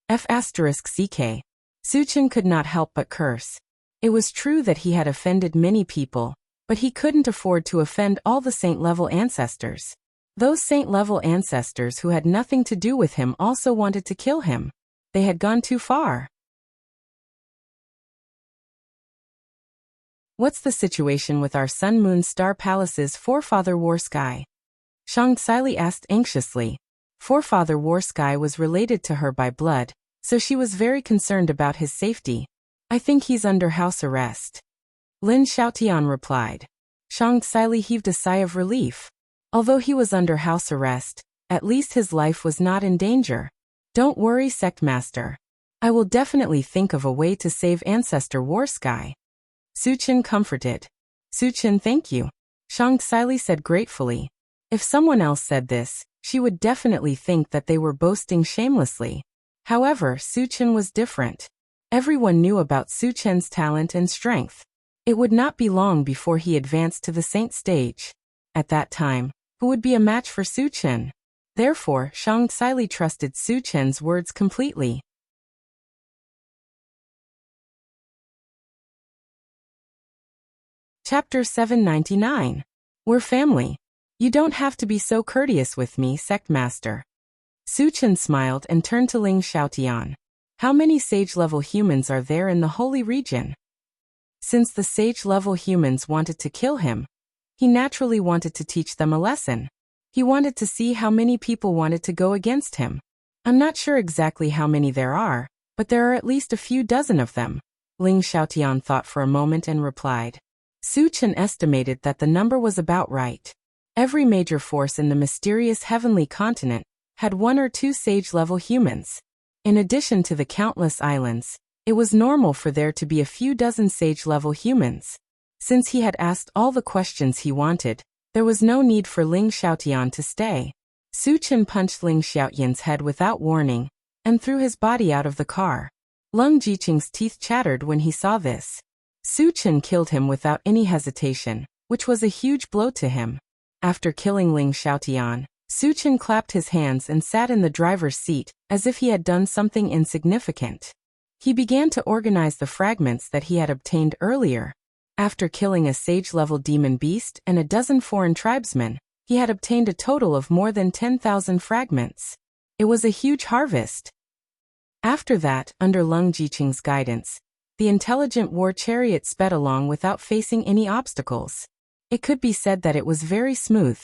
F***ck. Suchin could not help but curse. It was true that he had offended many people, but he couldn't afford to offend all the saint-level ancestors. Those saint-level ancestors who had nothing to do with him also wanted to kill him. They had gone too far. What's the situation with our Sun Moon Star Palace's forefather War Sky? Shang Tsili asked anxiously. Forefather War Sky was related to her by blood, so she was very concerned about his safety. I think he's under house arrest. Lin Xiaotian replied. Shang Tsili heaved a sigh of relief. Although he was under house arrest, at least his life was not in danger. Don't worry, Sect Master. I will definitely think of a way to save Ancestor War Sky. Suchin comforted. Suchin, thank you. Shang Tsili said gratefully. If someone else said this, she would definitely think that they were boasting shamelessly. However, Suchin was different. Everyone knew about Suchin's talent and strength. It would not be long before he advanced to the saint stage. At that time, who would be a match for Suchin? Therefore, Shang Tsili trusted Suchin's words completely. Chapter 799. We're family. You don't have to be so courteous with me, Sect Master. Suchin smiled and turned to Ling Xiaotian. How many sage-level humans are there in the holy region? Since the sage-level humans wanted to kill him, he naturally wanted to teach them a lesson. He wanted to see how many people wanted to go against him. I'm not sure exactly how many there are, but there are at least a few dozen of them. Ling Xiaotian thought for a moment and replied. Suchin estimated that the number was about right. Every major force in the mysterious heavenly continent had 1 or 2 sage-level humans. In addition to the countless islands, it was normal for there to be a few dozen sage-level humans. Since he had asked all the questions he wanted, there was no need for Ling Xiaotian to stay. Suchin punched Ling Xiaotian's head without warning, and threw his body out of the car. Lung Jiqing's teeth chattered when he saw this. Suchin killed him without any hesitation, which was a huge blow to him. After killing Ling Xiaotian, Suchin clapped his hands and sat in the driver's seat, as if he had done something insignificant. He began to organize the fragments that he had obtained earlier. After killing a sage-level demon beast and a dozen foreign tribesmen, he had obtained a total of more than 10,000 fragments. It was a huge harvest. After that, under Lung Jiqing's guidance, the intelligent war chariot sped along without facing any obstacles. It could be said that it was very smooth.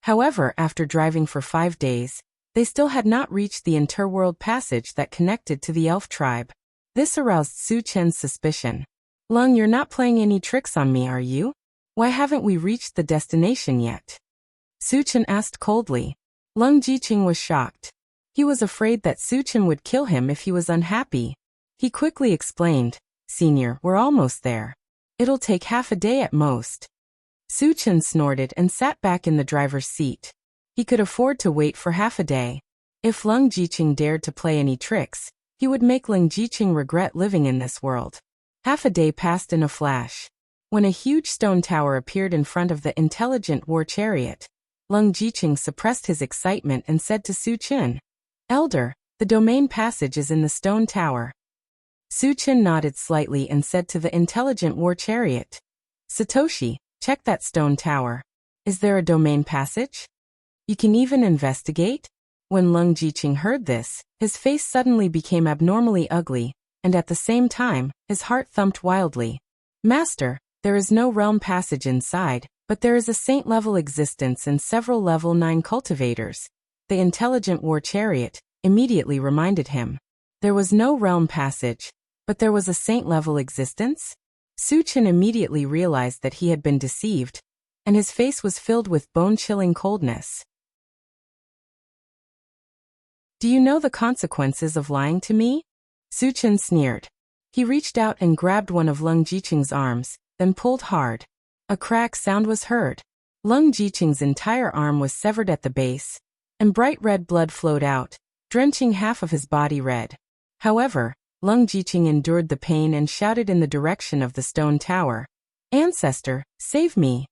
However, after driving for 5 days, they still had not reached the interworld passage that connected to the elf tribe. This aroused Suchin's suspicion. Lung, you're not playing any tricks on me, are you? Why haven't we reached the destination yet? Suchin asked coldly. Lung Jiqing was shocked. He was afraid that Suchin would kill him if he was unhappy. He quickly explained, Senior, we're almost there. It'll take half a day at most. Suchin snorted and sat back in the driver's seat. He could afford to wait for half a day. If Lung Jiqing dared to play any tricks, he would make Lung Jiqing regret living in this world. Half a day passed in a flash. When a huge stone tower appeared in front of the intelligent war chariot, Lung Jiqing suppressed his excitement and said to Suchin, Elder, the domain passage is in the stone tower. Suchin nodded slightly and said to the intelligent war chariot, Satoshi, check that stone tower. Is there a domain passage? You can even investigate? When Lung Jiqing heard this, his face suddenly became abnormally ugly, and at the same time, his heart thumped wildly. Master, there is no realm passage inside, but there is a saint-level existence and several level 9 cultivators. The intelligent war chariot immediately reminded him. There was no realm passage, but there was a saint-level existence? Suchin immediately realized that he had been deceived, and his face was filled with bone-chilling coldness. Do you know the consequences of lying to me? Suchin sneered. He reached out and grabbed one of Lung Jiqing's arms, then pulled hard. A crack sound was heard. Lung Jiqing's entire arm was severed at the base, and bright red blood flowed out, drenching half of his body red. However, Lung Jiqing endured the pain and shouted in the direction of the stone tower, Ancestor, save me!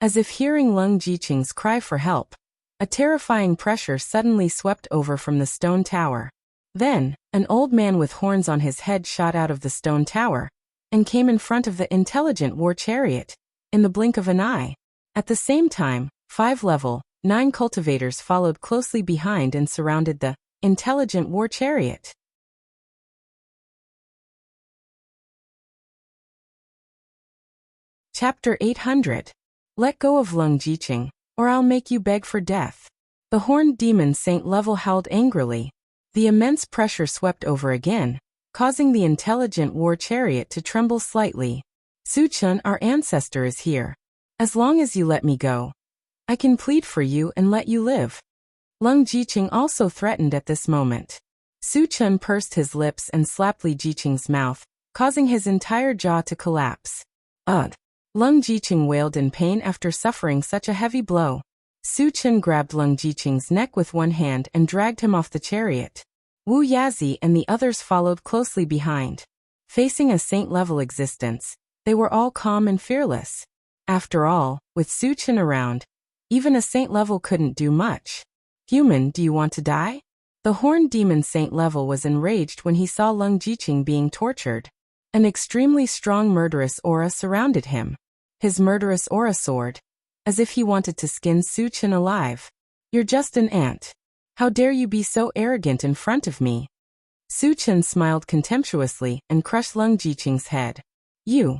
As if hearing Lung Jiqing's cry for help, a terrifying pressure suddenly swept over from the stone tower. Then, An old man with horns on his head shot out of the stone tower and came in front of the intelligent war chariot in the blink of an eye. At the same time, 5 level 9 cultivators followed closely behind and surrounded the intelligent war chariot. Chapter 800. Let go of Lung Jiqing, or I'll make you beg for death. The horned demon Saint Level howled angrily. The immense pressure swept over again, causing the intelligent war chariot to tremble slightly. Su Chun, our ancestor, is here. As long as you let me go, I can plead for you and let you live. Lung Jiqing also threatened at this moment. Su Chun pursed his lips and slapped Li Jiqing's mouth, causing his entire jaw to collapse. Ugh! Lung Jiqing wailed in pain after suffering such a heavy blow. Su Chun grabbed Lung Jiqing's neck with one hand and dragged him off the chariot. Wu Yazi and the others followed closely behind. Facing a saint-level existence, they were all calm and fearless. After all, with Su Chun around, even a saint level couldn't do much. Human, do you want to die? The horned demon Saint Level was enraged when he saw Lung Jiqing being tortured. An extremely strong murderous aura surrounded him. His murderous aura soared, as if he wanted to skin Su Chun alive. You're just an ant. How dare you be so arrogant in front of me? Su Chun smiled contemptuously and crushed Lung Jiqing's head. You.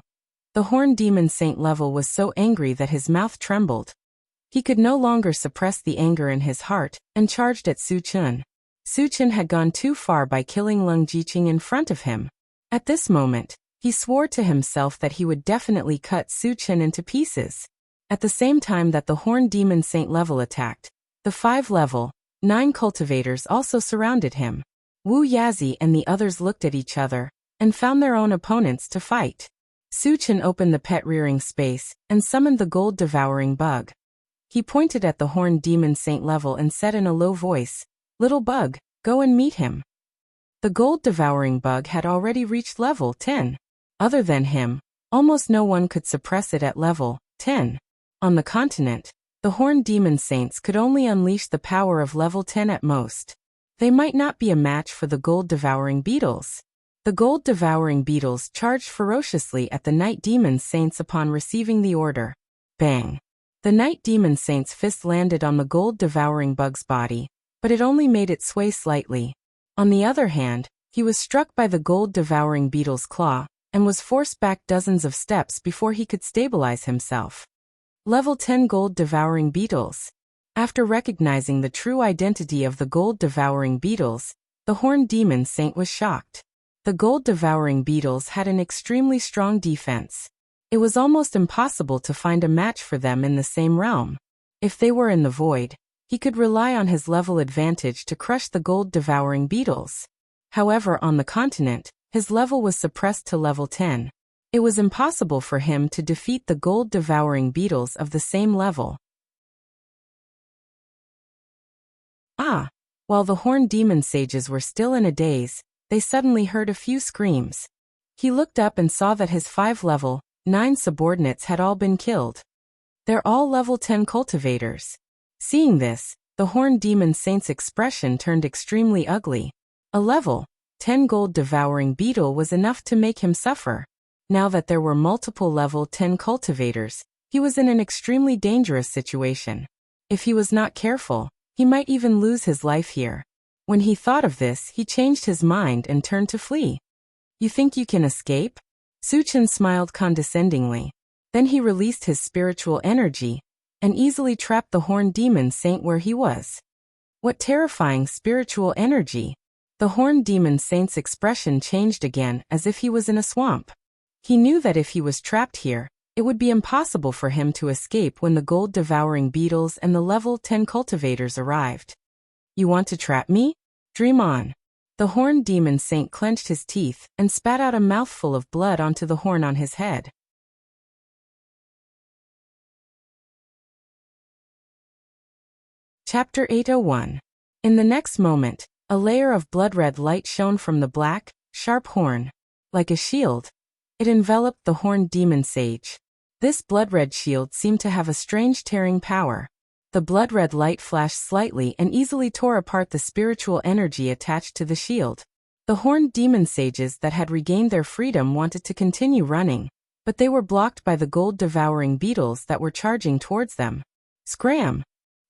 The horned demon Saint Level was so angry that his mouth trembled. He could no longer suppress the anger in his heart and charged at Su Chun. Su Chun had gone too far by killing Lung Jiqing in front of him. At this moment, he swore to himself that he would definitely cut Su Chun into pieces. At the same time that the horned demon Saint Level attacked, the 5 level 9 cultivators also surrounded him. Wu Yazi and the others looked at each other and found their own opponents to fight. Su Chun opened the pet rearing space and summoned the gold-devouring bug. He pointed at the horned demon Saint Level and said in a low voice, "Little bug, go and meet him." The gold-devouring bug had already reached level 10. Other than him, almost no one could suppress it at level 10. On the continent, the horned demon saints could only unleash the power of level 10 at most. They might not be a match for the gold-devouring beetles. The gold-devouring beetles charged ferociously at the night demon saints upon receiving the order. Bang! The night demon saint's fist landed on the gold-devouring bug's body, but it only made it sway slightly. On the other hand, he was struck by the gold-devouring beetle's claw and was forced back dozens of steps before he could stabilize himself. Level 10 gold-devouring beetles. After recognizing the true identity of the gold-devouring beetles, the horned demon saint was shocked. The gold-devouring beetles had an extremely strong defense. It was almost impossible to find a match for them in the same realm. If they were in the void, he could rely on his level advantage to crush the gold-devouring beetles. However, on the continent, his level was suppressed to level 10. It was impossible for him to defeat the gold-devouring beetles of the same level. While the horned demon sages were still in a daze, they suddenly heard a few screams. He looked up and saw that his 5 level 9 subordinates had all been killed. They're all level 10 cultivators. Seeing this, the horned demon saint's expression turned extremely ugly. A level 10 gold-devouring beetle was enough to make him suffer. Now that there were multiple level 10 cultivators, he was in an extremely dangerous situation. If he was not careful, he might even lose his life here. When he thought of this, he changed his mind and turned to flee. You think you can escape? Su Chun smiled condescendingly. Then he released his spiritual energy and easily trapped the horned demon saint where he was. What terrifying spiritual energy! The horned demon saint's expression changed again as if he was in a swamp. He knew that if he was trapped here, it would be impossible for him to escape when the gold-devouring beetles and the level 10 cultivators arrived. You want to trap me? Dream on. The horned demon saint clenched his teeth and spat out a mouthful of blood onto the horn on his head. Chapter 801. In the next moment, a layer of blood-red light shone from the black, sharp horn. Like a shield, it enveloped the horned demon sage. This blood-red shield seemed to have a strange tearing power. The blood-red light flashed slightly and easily tore apart the spiritual energy attached to the shield. The horned demon sages that had regained their freedom wanted to continue running, but they were blocked by the gold-devouring beetles that were charging towards them. Scram!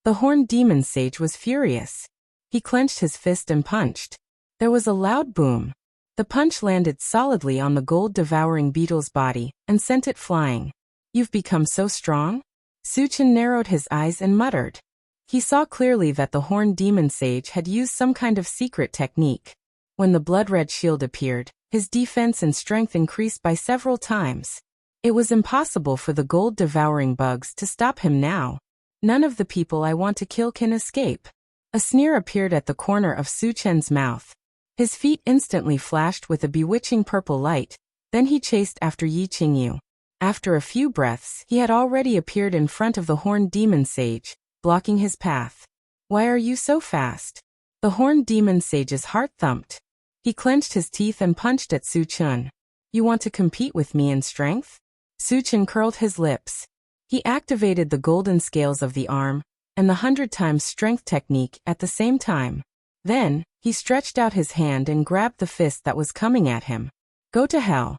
The horned demon sage was furious. He clenched his fist and punched. There was a loud boom. The punch landed solidly on the gold-devouring beetle's body and sent it flying. "You've become so strong?" Suchin narrowed his eyes and muttered. He saw clearly that the horned demon sage had used some kind of secret technique. When the blood-red shield appeared, his defense and strength increased by several times. It was impossible for the gold-devouring bugs to stop him now. "None of the people I want to kill can escape." A sneer appeared at the corner of Suchen's mouth. His feet instantly flashed with a bewitching purple light, then he chased after Yi Qingyu. After a few breaths, he had already appeared in front of the horned demon sage, blocking his path. "Why are you so fast?" The horned demon sage's heart thumped. He clenched his teeth and punched at Suchen. "You want to compete with me in strength?" Suchen curled his lips. He activated the golden scales of the arm and the 100 times strength technique at the same time. Then, he stretched out his hand and grabbed the fist that was coming at him. "Go to hell."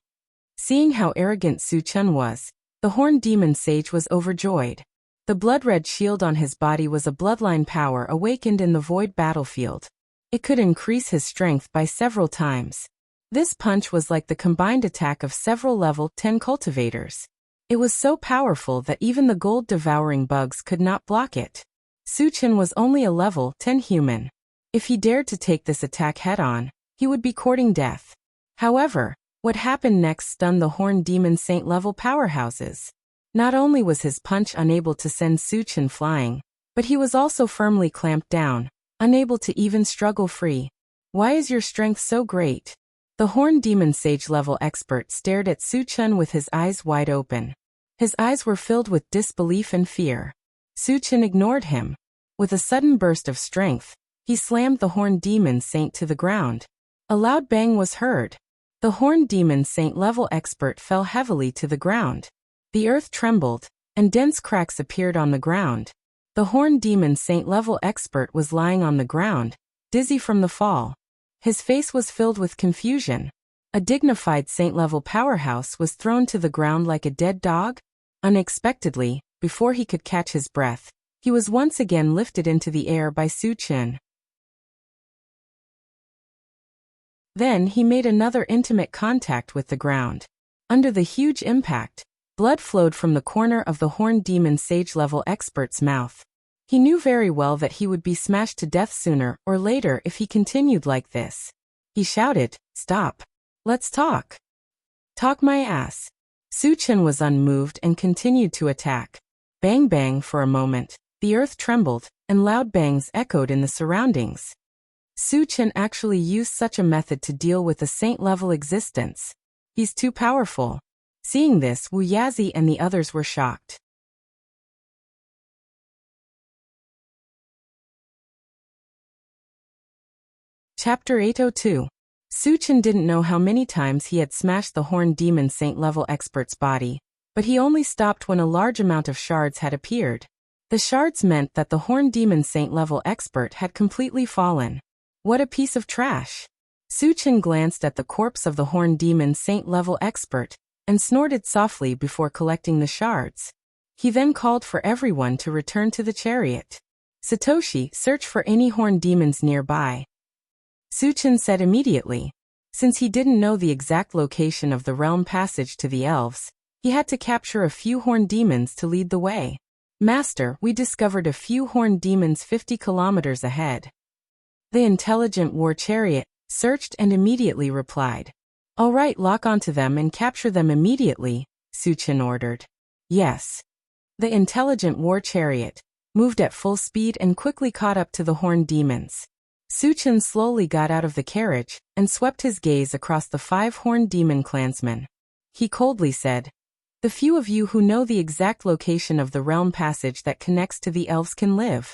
Seeing how arrogant Suchen was, the horned demon sage was overjoyed. The blood-red shield on his body was a bloodline power awakened in the void battlefield. It could increase his strength by several times. This punch was like the combined attack of several level 10 cultivators. It was so powerful that even the gold-devouring bugs could not block it. Suchen was only a level 10 human. If he dared to take this attack head-on, he would be courting death. However, what happened next stunned the horned demon saint level powerhouses. Not only was his punch unable to send Suchen flying, but he was also firmly clamped down, unable to even struggle free. "Why is your strength so great?" The horned demon sage level expert stared at Suchen with his eyes wide open. His eyes were filled with disbelief and fear. Suchen ignored him. With a sudden burst of strength, he slammed the horned demon saint to the ground. A loud bang was heard. The horned demon saint level expert fell heavily to the ground. The earth trembled, and dense cracks appeared on the ground. The horned demon saint level expert was lying on the ground, dizzy from the fall. His face was filled with confusion. A dignified saint-level powerhouse was thrown to the ground like a dead dog. Unexpectedly, before he could catch his breath, he was once again lifted into the air by Suchen. Then he made another intimate contact with the ground. Under the huge impact, blood flowed from the corner of the horned demon sage-level expert's mouth. He knew very well that he would be smashed to death sooner or later if he continued like this. He shouted, "Stop. Let's talk." "Talk my ass." Suchen was unmoved and continued to attack. Bang bang for a moment, the earth trembled, and loud bangs echoed in the surroundings. Suchen actually used such a method to deal with a saint-level existence. He's too powerful. Seeing this, Wu Yazi and the others were shocked. Chapter 802. Suchen didn't know how many times he had smashed the horned demon saint-level expert's body, but he only stopped when a large amount of shards had appeared. The shards meant that the horned demon saint-level expert had completely fallen. What a piece of trash! Suchen glanced at the corpse of the horned demon saint-level expert and snorted softly before collecting the shards. He then called for everyone to return to the chariot. "Satoshi, search for any horned demons nearby." Suchen said immediately. Since he didn't know the exact location of the realm passage to the elves, he had to capture a few horned demons to lead the way. "Master, we discovered a few horned demons 50 kilometers ahead." The intelligent war chariot searched and immediately replied. "All right, lock onto them and capture them immediately," Suchen ordered. "Yes." The intelligent war chariot moved at full speed and quickly caught up to the horned demons. Suchen slowly got out of the carriage and swept his gaze across the 5 horned demon clansmen. He coldly said, "The few of you who know the exact location of the realm passage that connects to the elves can live.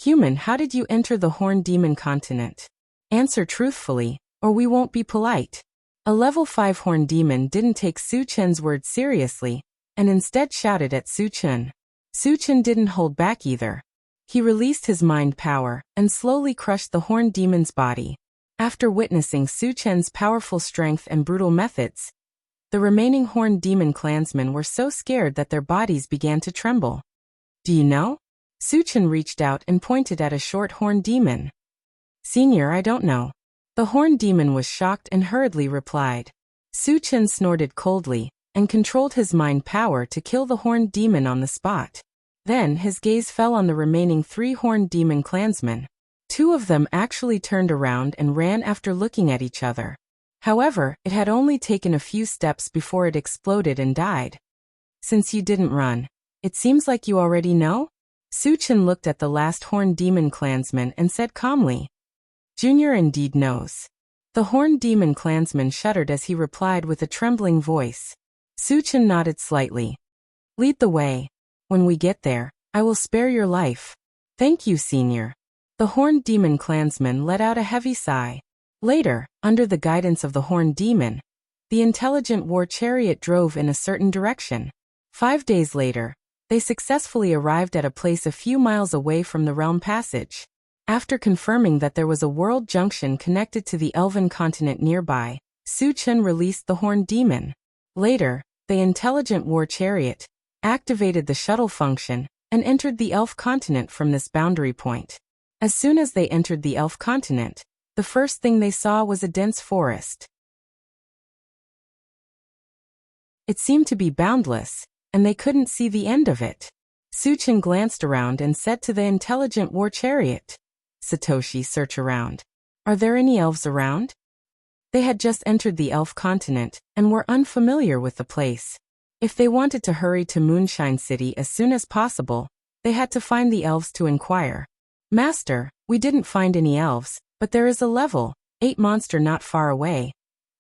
Human, how did you enter the horned demon continent? Answer truthfully, or we won't be polite." A level 5 horned demon didn't take Suchen's words seriously, and instead shouted at Suchen. Suchen didn't hold back either. He released his mind power and slowly crushed the horned demon's body. After witnessing Su Chen's powerful strength and brutal methods, the remaining horned demon clansmen were so scared that their bodies began to tremble. Do you know? Su Chen reached out and pointed at a short horned demon. Senior, I don't know. The horned demon was shocked and hurriedly replied. Su Chen snorted coldly and controlled his mind power to kill the horned demon on the spot. Then his gaze fell on the remaining 3 horned demon clansmen. 2 of them actually turned around and ran after looking at each other. However, it had only taken a few steps before it exploded and died. Since you didn't run, it seems like you already know? Su Chen looked at the last horned demon clansman and said calmly. Junior indeed knows. The horned demon clansman shuddered as he replied with a trembling voice. Su Chen nodded slightly. Lead the way. When we get there, I will spare your life. Thank you, Senior. The horned demon clansman let out a heavy sigh. Later, under the guidance of the horned demon, the intelligent war chariot drove in a certain direction. 5 days later, they successfully arrived at a place a few miles away from the realm passage. After confirming that there was a world junction connected to the elven continent nearby, Su Chen released the horned demon. Later, the intelligent war chariot activated the shuttle function and entered the elf continent from this boundary point. As soon as they entered the elf continent, the first thing they saw was a dense forest. It seemed to be boundless, and they couldn't see the end of it. Su Chen glanced around and said to the intelligent war chariot, Satoshi, search around. Are there any elves around? They had just entered the elf continent and were unfamiliar with the place. If they wanted to hurry to Moonshine City as soon as possible, they had to find the elves to inquire. Master, we didn't find any elves, but there is a level 8 monster not far away,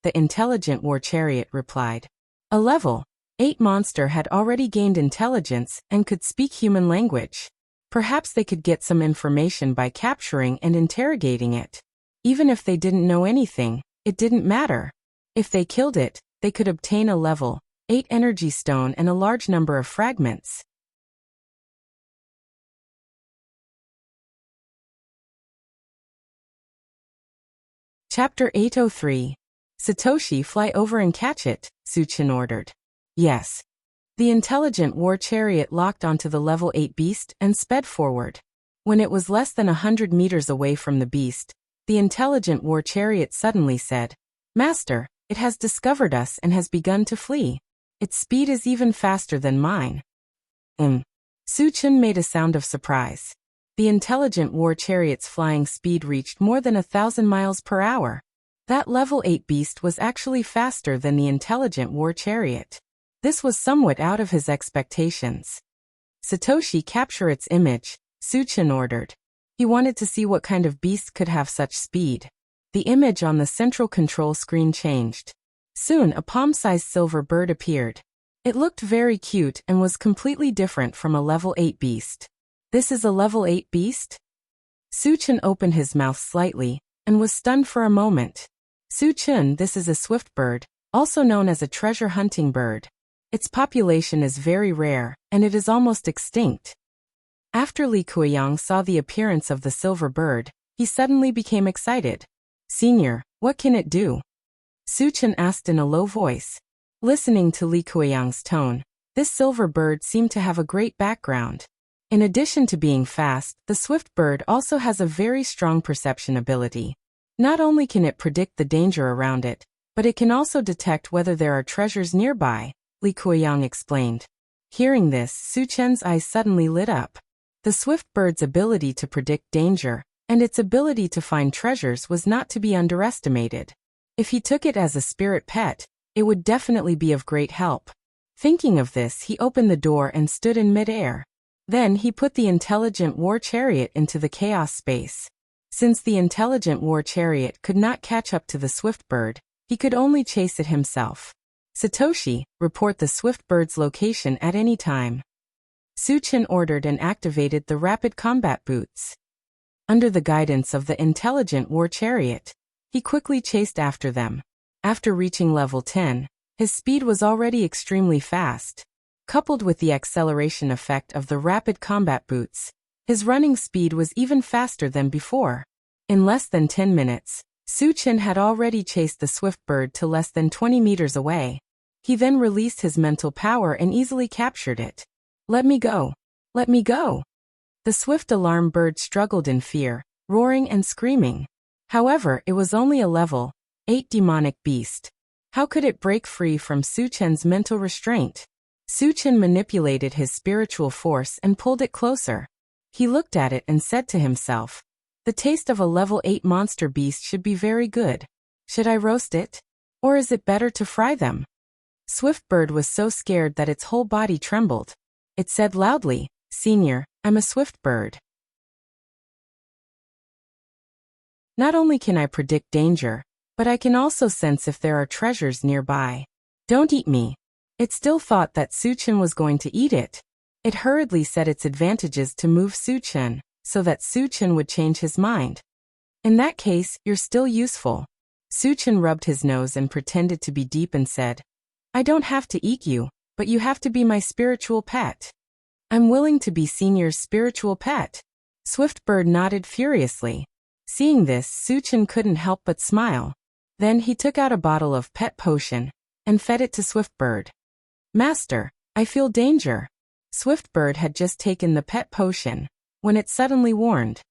the intelligent war chariot replied. A level 8 monster had already gained intelligence and could speak human language. Perhaps they could get some information by capturing and interrogating it. Even if they didn't know anything, it didn't matter. If they killed it, they could obtain a level 8 energy stone and a large number of fragments. Chapter 803. Satoshi, fly over and catch it, Su Chen ordered. Yes. The intelligent war chariot locked onto the level 8 beast and sped forward. When it was less than 100 meters away from the beast, the intelligent war chariot suddenly said, Master, it has discovered us and has begun to flee. Its speed is even faster than mine. Su Chen made a sound of surprise. The intelligent war chariot's flying speed reached more than 1,000 miles per hour. That level 8 beast was actually faster than the intelligent war chariot. This was somewhat out of his expectations. Satoshi, capture its image, Su Chen ordered. He wanted to see what kind of beast could have such speed. The image on the central control screen changed. Soon a palm-sized silver bird appeared. It looked very cute and was completely different from a level 8 beast. This is a level 8 beast? Su Chen opened his mouth slightly and was stunned for a moment. Su Chen, this is a swift bird, also known as a treasure hunting bird. Its population is very rare, and it is almost extinct. After Li Kuiyang saw the appearance of the silver bird, he suddenly became excited. Senior, what can it do? Su Chen asked in a low voice. Listening to Li Kuiyang's tone, this silver bird seemed to have a great background. In addition to being fast, the swift bird also has a very strong perception ability. Not only can it predict the danger around it, but it can also detect whether there are treasures nearby, Li Kuiyang explained. Hearing this, Su Chen's eyes suddenly lit up. The swift bird's ability to predict danger, and its ability to find treasures was not to be underestimated. If he took it as a spirit pet, it would definitely be of great help. Thinking of this, he opened the door and stood in mid-air. Then he put the intelligent war chariot into the chaos space. Since the intelligent war chariot could not catch up to the swift bird, he could only chase it himself. Satoshi, report the swift bird's location at any time. Su Chen ordered and activated the rapid combat boots. Under the guidance of the intelligent war chariot, he quickly chased after them. After reaching level 10, his speed was already extremely fast. Coupled with the acceleration effect of the rapid combat boots, his running speed was even faster than before. In less than 10 minutes, Su-chin had already chased the swift bird to less than 20 meters away. He then released his mental power and easily captured it. Let me go. Let me go. The swift alarm bird struggled in fear, roaring and screaming. However, it was only a level 8 demonic beast. How could it break free from Su-chen's mental restraint? Su-chen manipulated his spiritual force and pulled it closer. He looked at it and said to himself, the taste of a level 8 monster beast should be very good. Should I roast it? Or is it better to fry them? Swiftbird was so scared that its whole body trembled. It said loudly, Senior, I'm a swift bird. Not only can I predict danger, but I can also sense if there are treasures nearby. Don't eat me. It still thought that Su-chen was going to eat it. It hurriedly said its advantages to move Su-chen, so that Su-chen would change his mind. In that case, you're still useful. Su-chen rubbed his nose and pretended to be deep and said, I don't have to eat you, but you have to be my spiritual pet. I'm willing to be Senior's spiritual pet. Swiftbird nodded furiously. Seeing this, Su-chen couldn't help but smile. Then he took out a bottle of pet potion and fed it to Swiftbird. Master, I feel danger. Swiftbird had just taken the pet potion when it suddenly warned.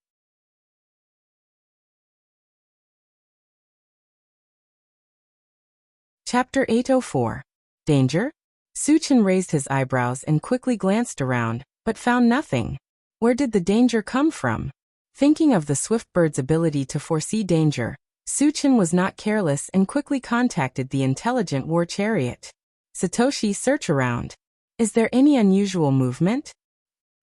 Chapter 804. Danger? Su-chen raised his eyebrows and quickly glanced around, but found nothing. Where did the danger come from? Thinking of the Swiftbird's ability to foresee danger, Su-chen was not careless and quickly contacted the intelligent war chariot. Satoshi, search around. Is there any unusual movement?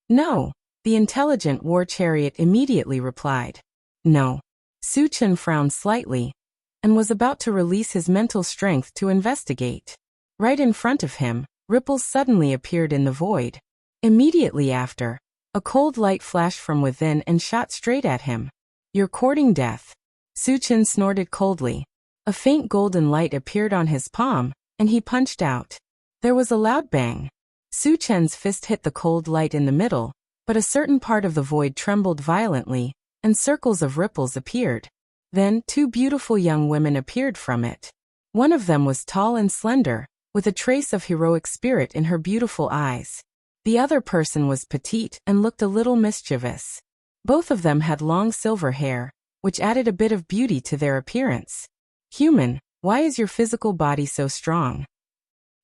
No. The intelligent war chariot immediately replied. No. Su-chen frowned slightly and was about to release his mental strength to investigate. Right in front of him, ripples suddenly appeared in the void. Immediately after, a cold light flashed from within and shot straight at him. You're courting death. Su-chen snorted coldly. A faint golden light appeared on his palm, and he punched out. There was a loud bang. Su-chen's fist hit the cold light in the middle, but a certain part of the void trembled violently, and circles of ripples appeared. Then, two beautiful young women appeared from it. One of them was tall and slender, with a trace of heroic spirit in her beautiful eyes. The other person was petite and looked a little mischievous. Both of them had long silver hair, which added a bit of beauty to their appearance. Human, why is your physical body so strong?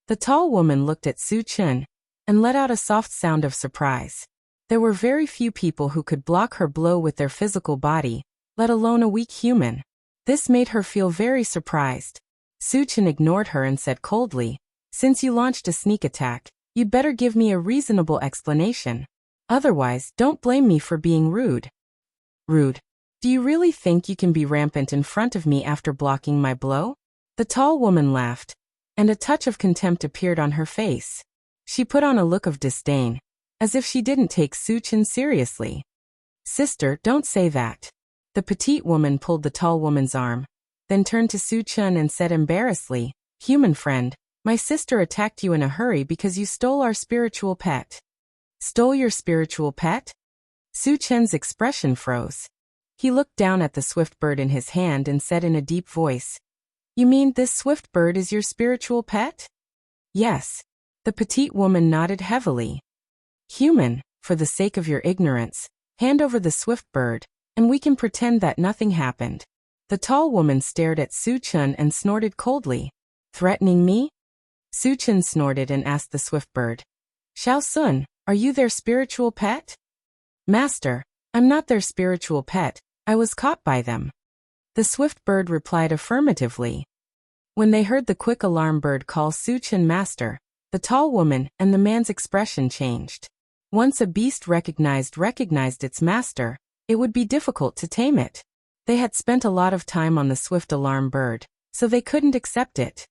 The tall woman looked at Su-chen and let out a soft sound of surprise. There were very few people who could block her blow with their physical body, let alone a weak human. This made her feel very surprised. Su-chen ignored her and said coldly, Since you launched a sneak attack, you'd better give me a reasonable explanation. Otherwise, don't blame me for being rude. Rude. Do you really think you can be rampant in front of me after blocking my blow? The tall woman laughed, and a touch of contempt appeared on her face. She put on a look of disdain, as if she didn't take Su-chen seriously. Sister, don't say that. The petite woman pulled the tall woman's arm, then turned to Su-chen and said embarrassedly, Human friend, my sister attacked you in a hurry because you stole our spiritual pet. Stole your spiritual pet? Su-chen's expression froze. He looked down at the swift bird in his hand and said in a deep voice, You mean this swift bird is your spiritual pet? Yes. The petite woman nodded heavily. Human, for the sake of your ignorance, hand over the swift bird, and we can pretend that nothing happened. The tall woman stared at Su-chen and snorted coldly. Threatening me? Su-chen snorted and asked the swift bird. Xiao Sun, are you their spiritual pet? Master, I'm not their spiritual pet, I was caught by them. The swift bird replied affirmatively. When they heard the quick alarm bird call Su-chen master, the tall woman and the man's expression changed. Once a beast recognized its master, it would be difficult to tame it. They had spent a lot of time on the swift alarm bird, so they couldn't accept it.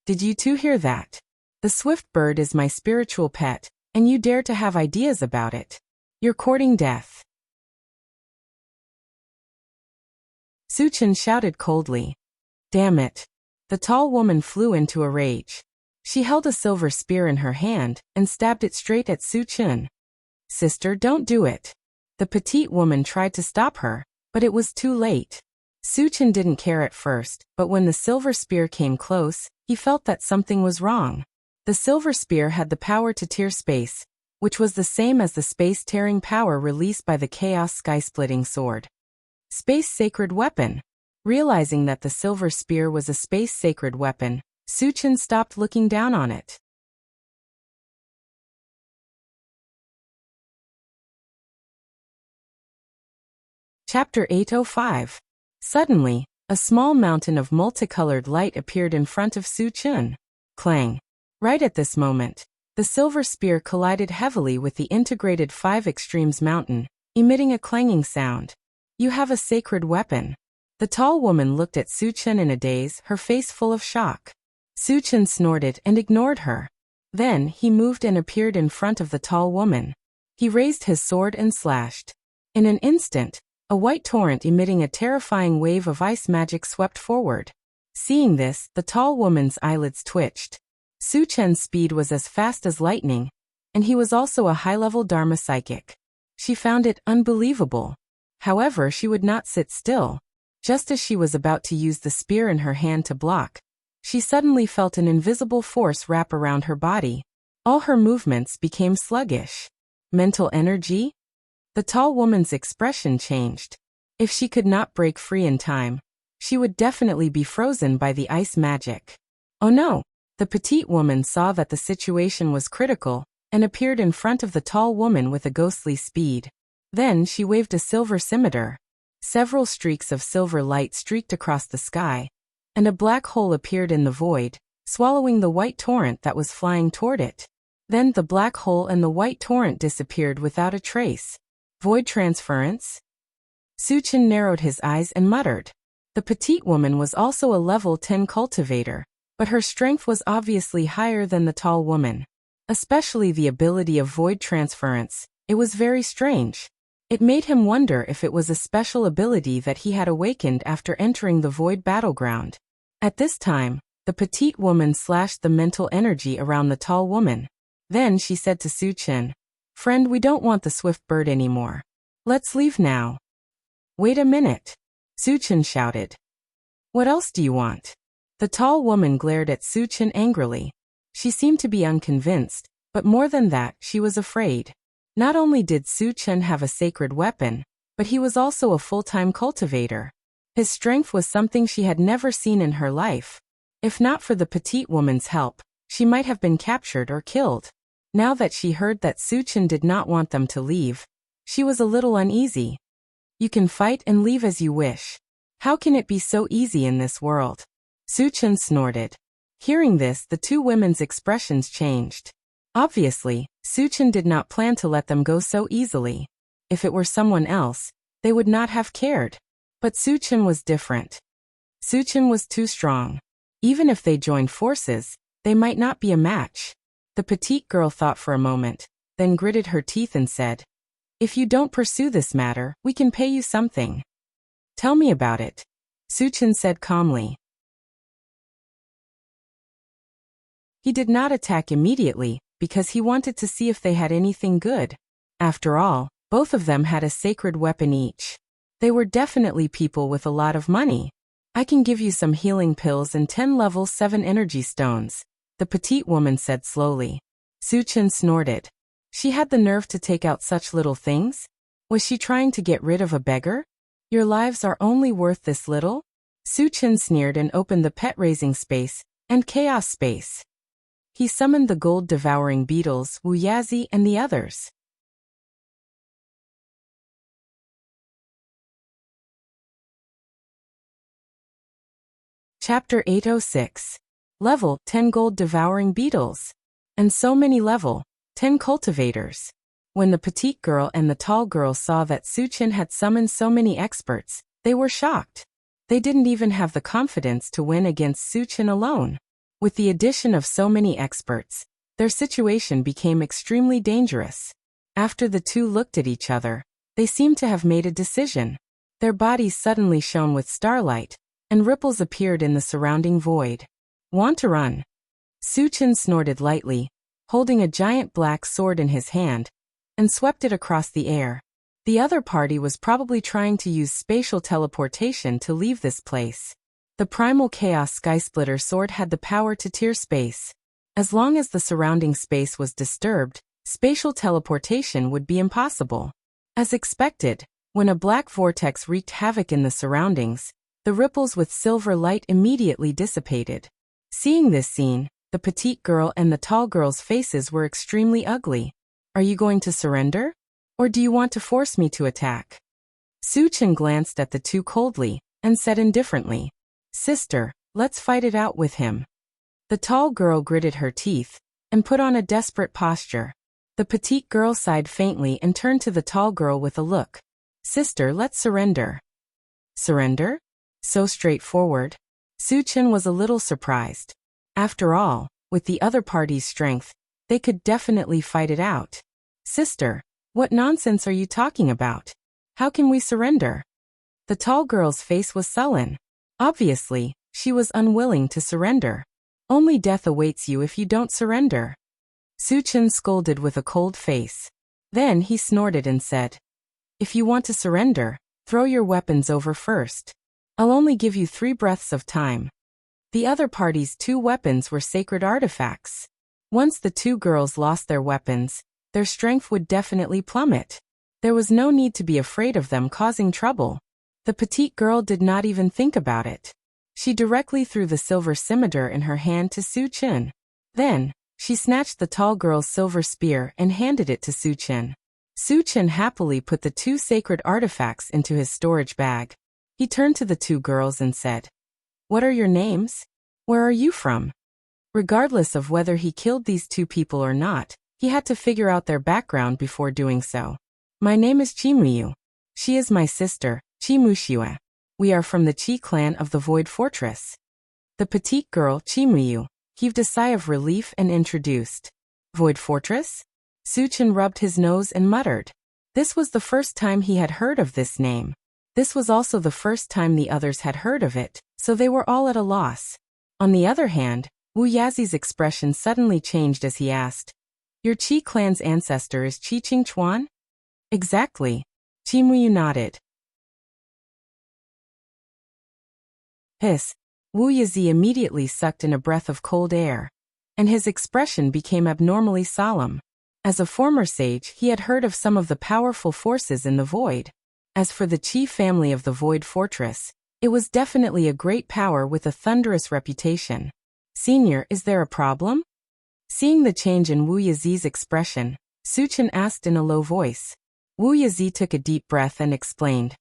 Did you two hear that? The swift bird is my spiritual pet, and you dare to have ideas about it. You're courting death. Su-chen shouted coldly. Damn it. The tall woman flew into a rage. She held a silver spear in her hand and stabbed it straight at Su-chen. Sister, don't do it. The petite woman tried to stop her, but it was too late. Suchin didn't care at first, but when the silver spear came close, he felt that something was wrong. The silver spear had the power to tear space, which was the same as the space-tearing power released by the Chaos Sky-Splitting Sword. Space Sacred Weapon. Realizing that the silver spear was a space-sacred weapon, Suchin stopped looking down on it. Chapter 805. Suddenly, a small mountain of multicolored light appeared in front of Suchin. Clang. Right at this moment, the silver spear collided heavily with the integrated 5 Extremes mountain, emitting a clanging sound. You have a sacred weapon. The tall woman looked at Suchin in a daze, her face full of shock. Suchin snorted and ignored her. Then he moved and appeared in front of the tall woman. He raised his sword and slashed. In an instant, a white torrent emitting a terrifying wave of ice magic swept forward. Seeing this, the tall woman's eyelids twitched. Suchin's speed was as fast as lightning, and he was also a high-level Dharma psychic. She found it unbelievable. However, she would not sit still. Just as she was about to use the spear in her hand to block, she suddenly felt an invisible force wrap around her body. All her movements became sluggish. Mental energy? The tall woman's expression changed. If she could not break free in time, she would definitely be frozen by the ice magic. Oh no! The petite woman saw that the situation was critical and appeared in front of the tall woman with a ghostly speed. Then she waved a silver scimitar. Several streaks of silver light streaked across the sky, and a black hole appeared in the void, swallowing the white torrent that was flying toward it. Then the black hole and the white torrent disappeared without a trace. Void transference? Suchin narrowed his eyes and muttered. The petite woman was also a level 10 cultivator, but her strength was obviously higher than the tall woman. Especially the ability of void transference. It was very strange. It made him wonder if it was a special ability that he had awakened after entering the void battleground. At this time, the petite woman slashed the mental energy around the tall woman. Then she said to Suchin, "Friend, we don't want the swift bird anymore. Let's leave now." "Wait a minute," Suchin shouted. "What else do you want?" The tall woman glared at Suchin angrily. She seemed to be unconvinced, but more than that, she was afraid. Not only did Suchin have a sacred weapon, but he was also a full-time cultivator. His strength was something she had never seen in her life. If not for the petite woman's help, she might have been captured or killed. Now that she heard that Suchin did not want them to leave, she was a little uneasy. "You can fight and leave as you wish. How can it be so easy in this world?" Suchin snorted. Hearing this, the two women's expressions changed. Obviously, Suchin did not plan to let them go so easily. If it were someone else, they would not have cared. But Suchin was different. Suchin was too strong. Even if they joined forces, they might not be a match. The petite girl thought for a moment, then gritted her teeth and said, "If you don't pursue this matter, we can pay you something." "Tell me about it," Suchin said calmly. He did not attack immediately, because he wanted to see if they had anything good. After all, both of them had a sacred weapon each. They were definitely people with a lot of money. "I can give you some healing pills and 10 level 7 energy stones," the petite woman said slowly. Suchin snorted. She had the nerve to take out such little things? Was she trying to get rid of a beggar? "Your lives are only worth this little?" Suchin sneered and opened the pet-raising space and chaos space. He summoned the gold-devouring beetles, Wuyazi, and the others. Chapter 806. Level 10 gold-devouring beetles. And so many level 10 cultivators. When the petite girl and the tall girl saw that Suchin had summoned so many experts, they were shocked. They didn't even have the confidence to win against Suchin alone. With the addition of so many experts, their situation became extremely dangerous. After the two looked at each other, they seemed to have made a decision. Their bodies suddenly shone with starlight, and ripples appeared in the surrounding void. "Want to run?" Suchin snorted lightly, holding a giant black sword in his hand, and swept it across the air. The other party was probably trying to use spatial teleportation to leave this place. The primal chaos skysplitter sword had the power to tear space. As long as the surrounding space was disturbed, spatial teleportation would be impossible. As expected, when a black vortex wreaked havoc in the surroundings, the ripples with silver light immediately dissipated. Seeing this scene, the petite girl and the tall girl's faces were extremely ugly. Are you going to surrender? Or do you want to force me to attack? Su-Chen glanced at the two coldly, and said indifferently, Sister, let's fight it out with him. The tall girl gritted her teeth, and put on a desperate posture. The petite girl sighed faintly and turned to the tall girl with a look. Sister, let's surrender. Surrender? So straightforward? Su-Chen was a little surprised. After all, with the other party's strength, they could definitely fight it out. Sister, what nonsense are you talking about? How can we surrender? The tall girl's face was sullen. Obviously, she was unwilling to surrender. Only death awaits you if you don't surrender. Su-Chen scolded with a cold face. Then he snorted and said, If you want to surrender, throw your weapons over first. I'll only give you 3 breaths of time. The other party's 2 weapons were sacred artifacts. Once the 2 girls lost their weapons, their strength would definitely plummet. There was no need to be afraid of them causing trouble. The petite girl did not even think about it. She directly threw the silver scimitar in her hand to Su-Chen. Then, she snatched the tall girl's silver spear and handed it to Su-Chen. Su-Chen happily put the 2 sacred artifacts into his storage bag. He turned to the 2 girls and said, What are your names? Where are you from? Regardless of whether he killed these 2 people or not, he had to figure out their background before doing so. My name is Chimuyu. She is my sister, Chimushua. We are from the Chi clan of the Void Fortress. The petite girl, Chimuyu, heaved a sigh of relief and introduced. Void Fortress? Su-Chen rubbed his nose and muttered. This was the first time he had heard of this name. This was also the first time the others had heard of it, so they were all at a loss. On the other hand, Wu Yazi's expression suddenly changed as he asked, Your Chi clan's ancestor is Chi Qingchuan? Exactly. Chimuyu nodded. Hiss. Wu Yazi immediately sucked in a breath of cold air, and his expression became abnormally solemn. As a former sage, he had heard of some of the powerful forces in the void. As for the Chi family of the Void Fortress, it was definitely a great power with a thunderous reputation. Senior, is there a problem? Seeing the change in Wu Yazi's expression, Su-Chen asked in a low voice. Wu Yazi took a deep breath and explained.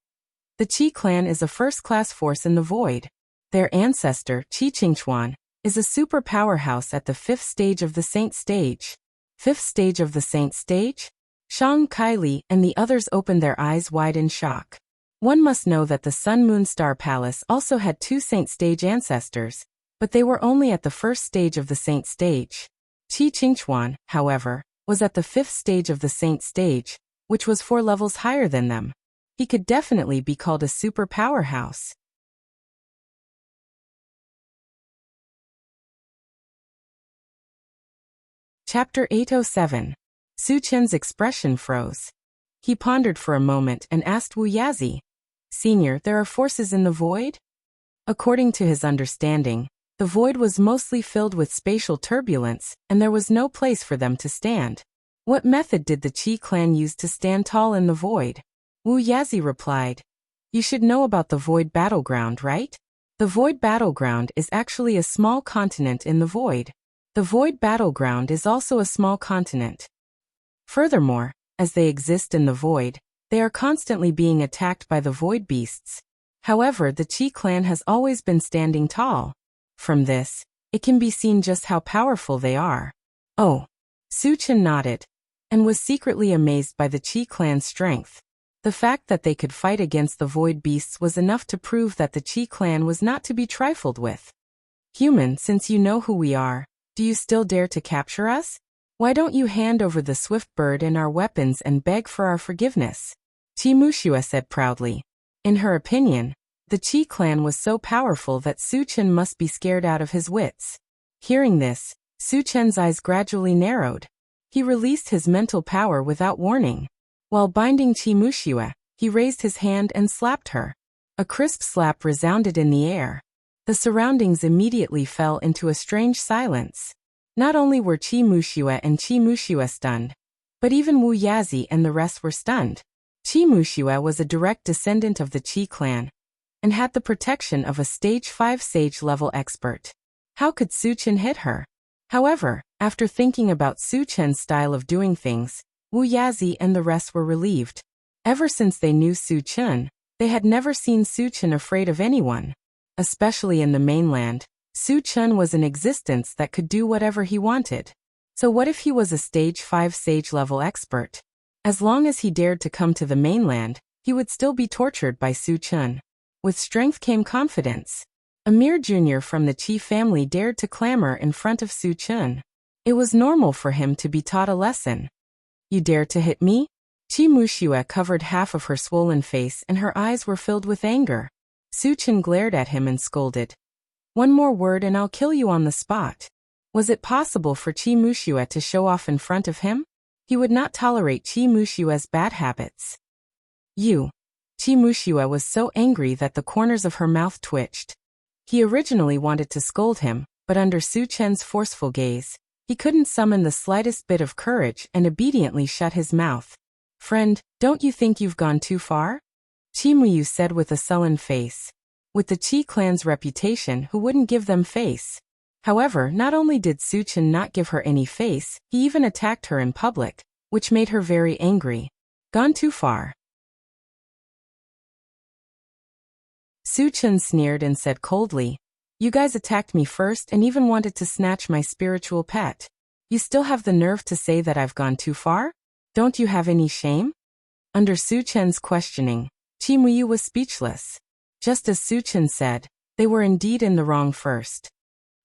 The Chi clan is a first-class force in the void. Their ancestor, Chi Qingchuan, is a super powerhouse at the 5th stage of the Saint Stage. 5th stage of the Saint Stage? Shang Kaili and the others opened their eyes wide in shock. One must know that the Sun Moon Star Palace also had 2 Saint Stage ancestors, but they were only at the 1st stage of the Saint Stage. Chi Qingchuan, however, was at the 5th stage of the Saint Stage, which was 4 levels higher than them. He could definitely be called a super powerhouse. Chapter 807. Su-Chen's expression froze. He pondered for a moment and asked Wu Yazi, Senior, there are forces in the void? According to his understanding, the void was mostly filled with spatial turbulence, and there was no place for them to stand. What method did the Chi clan use to stand tall in the void? Wu Yazi replied, You should know about the void battleground, right? The void battleground is actually a small continent in the void. The void battleground is also a small continent. Furthermore, as they exist in the void, they are constantly being attacked by the void beasts. However, the Chi clan has always been standing tall. From this, it can be seen just how powerful they are. Oh. Su-Chen nodded, and was secretly amazed by the Chi clan's strength. The fact that they could fight against the void beasts was enough to prove that the Chi clan was not to be trifled with. Human, since you know who we are, do you still dare to capture us? Why don't you hand over the swift bird and our weapons and beg for our forgiveness? Chimushua said proudly. In her opinion, the Chi clan was so powerful that Su-Chen must be scared out of his wits. Hearing this, Su-Chen's eyes gradually narrowed. He released his mental power without warning. While binding Qi Muxue, he raised his hand and slapped her. A crisp slap resounded in the air. The surroundings immediately fell into a strange silence. Not only were Qi Muxue and Qi Muxue stunned, but even Wu Yazi and the rest were stunned. Qi Muxue was a direct descendant of the Qi clan, and had the protection of a stage 5 sage-level expert. How could Su Chen hit her? However, after thinking about Su Chen's style of doing things, Wu Yazi and the rest were relieved. Ever since they knew Su Chen, they had never seen Su Chen afraid of anyone. Especially in the mainland, Su Chen was an existence that could do whatever he wanted. So what if he was a stage 5 sage-level expert? As long as he dared to come to the mainland, he would still be tortured by Su Chen. With strength came confidence. Amir Jr. from the Qi family dared to clamor in front of Su Chen. It was normal for him to be taught a lesson. You dare to hit me? Qi Muxue covered half of her swollen face and her eyes were filled with anger. Su Chen glared at him and scolded. One more word and I'll kill you on the spot. Was it possible for Qi Muxue to show off in front of him? He would not tolerate Qi Muxue's bad habits. You. Qi Muxue was so angry that the corners of her mouth twitched. He originally wanted to scold him, but under Su Chen's forceful gaze, he couldn't summon the slightest bit of courage and obediently shut his mouth. Friend, don't you think you've gone too far? Qi Muyu said with a sullen face. With the Qi clan's reputation, who wouldn't give them face? However, not only did Su Chen not give her any face, he even attacked her in public, which made her very angry. Gone too far. Su Chen sneered and said coldly, You guys attacked me first and even wanted to snatch my spiritual pet. You still have the nerve to say that I've gone too far? Don't you have any shame? Under Su Chen's questioning, Qi Muyu was speechless. Just as Su Chen said, they were indeed in the wrong first.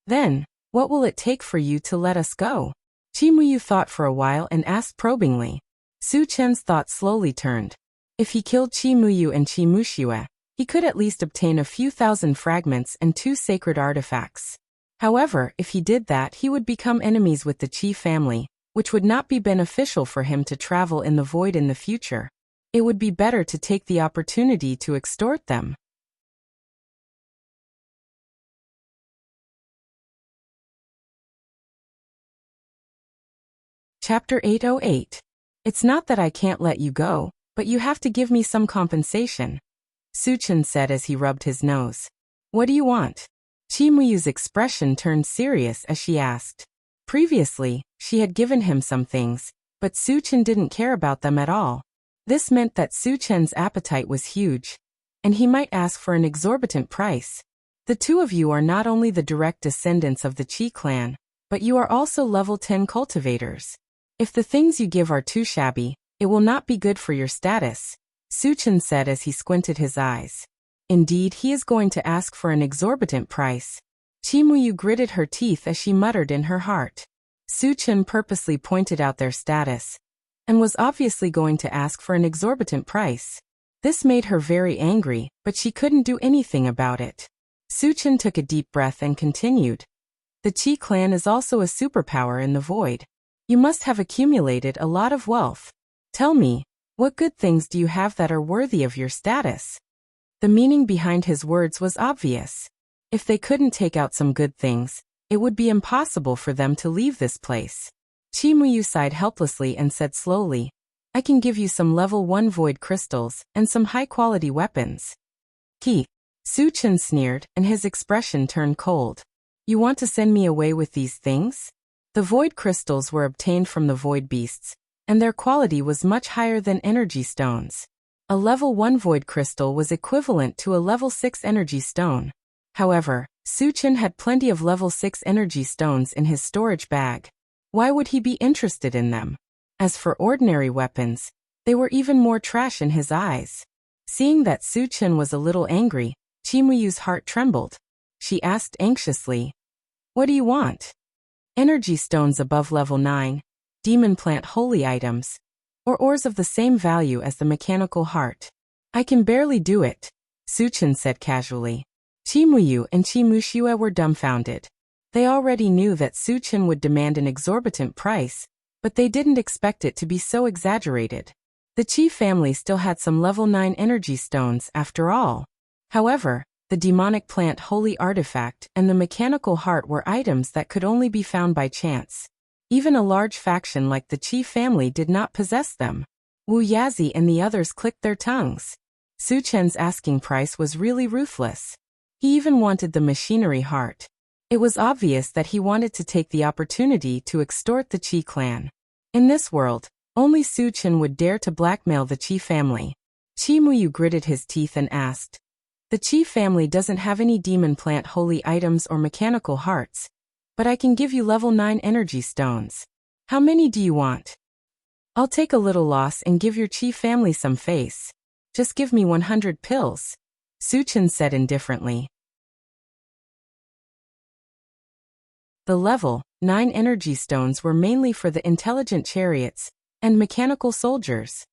Then, what will it take for you to let us go? Qi Muyu thought for a while and asked probingly. Su Chen's thought slowly turned. If he killed Qi Muyu and Qi Muxue, he could at least obtain a few thousand fragments and 2 sacred artifacts. However, if he did that, he would become enemies with the Qi family, which would not be beneficial for him to travel in the void in the future. It would be better to take the opportunity to extort them. Chapter 808. It's not that I can't let you go, but you have to give me some compensation. Su Chen said as he rubbed his nose. What do you want? Qi Muyu's expression turned serious as she asked. Previously, she had given him some things, but Su Chen didn't care about them at all. This meant that Su Chen's appetite was huge, and he might ask for an exorbitant price. The two of you are not only the direct descendants of the Qi clan, but you are also level 10 cultivators. If the things you give are too shabby, it will not be good for your status, Su Chen said as he squinted his eyes. Indeed, he is going to ask for an exorbitant price. Qi Muyu gritted her teeth as she muttered in her heart. Su Chen purposely pointed out their status, and was obviously going to ask for an exorbitant price. This made her very angry, but she couldn't do anything about it. Su Chen took a deep breath and continued. The Qi clan is also a superpower in the void. You must have accumulated a lot of wealth. Tell me, what good things do you have that are worthy of your status? The meaning behind his words was obvious. If they couldn't take out some good things, it would be impossible for them to leave this place. Qi Muyu sighed helplessly and said slowly, I can give you some level 1 void crystals and some high-quality weapons. Ki. Su Chen sneered, and his expression turned cold. You want to send me away with these things? The void crystals were obtained from the void beasts, and their quality was much higher than energy stones. A level 1 void crystal was equivalent to a level 6 energy stone. However, Su Chen had plenty of level 6 energy stones in his storage bag. Why would he be interested in them? As for ordinary weapons, they were even more trash in his eyes. Seeing that Su Chen was a little angry, Qi Muyu's heart trembled. She asked anxiously, What do you want? Energy stones above level 9, demon plant holy items, or ores of the same value as the mechanical heart. I can barely do it, Su Chen said casually. Qi Muyu and Qi Muxue were dumbfounded. They already knew that Su Chen would demand an exorbitant price, but they didn't expect it to be so exaggerated. The Qi family still had some level 9 energy stones after all. However, the demonic plant holy artifact and the mechanical heart were items that could only be found by chance. Even a large faction like the Qi family did not possess them. Wu Yazi and the others clicked their tongues. Su Chen's asking price was really ruthless. He even wanted the machinery heart. It was obvious that he wanted to take the opportunity to extort the Qi clan. In this world, only Su Chen would dare to blackmail the Qi family. Qi Muyu gritted his teeth and asked, "The Qi family doesn't have any demon plant holy items or mechanical hearts, but I can give you level 9 energy stones. How many do you want?" "I'll take a little loss and give your Qi family some face. Just give me 100 pills," Su Chen said indifferently. The level 9 energy stones were mainly for the intelligent chariots and mechanical soldiers.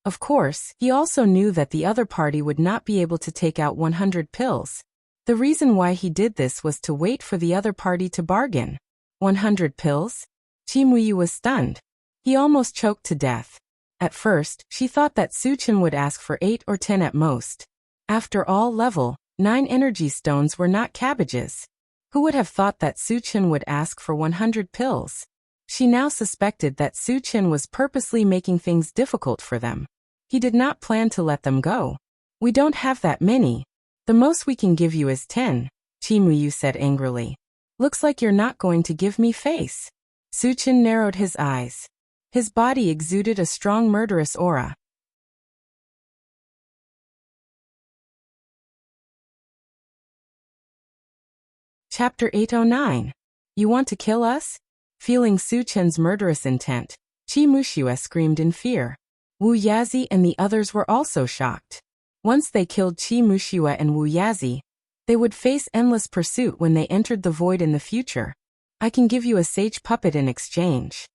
Of course, he also knew that the other party would not be able to take out 100 pills. The reason why he did this was to wait for the other party to bargain. 100 pills? Qi Muyu was stunned. He almost choked to death. At first, she thought that Su Chen would ask for 8 or 10 at most. After all, level 9 energy stones were not cabbages. Who would have thought that Su Chen would ask for 100 pills? She now suspected that Su Chen was purposely making things difficult for them. He did not plan to let them go. "We don't have that many. The most we can give you is 10, Qi Muyu said angrily. "Looks like you're not going to give me face." Su Chen narrowed his eyes. His body exuded a strong murderous aura. Chapter 809. You want to kill us? Feeling Su Chen's murderous intent, Qi Muxue screamed in fear. Wu Yazi and the others were also shocked. Once they killed Qi Muxue and Wu Yazi, they would face endless pursuit when they entered the void in the future. "I can give you a sage puppet in exchange."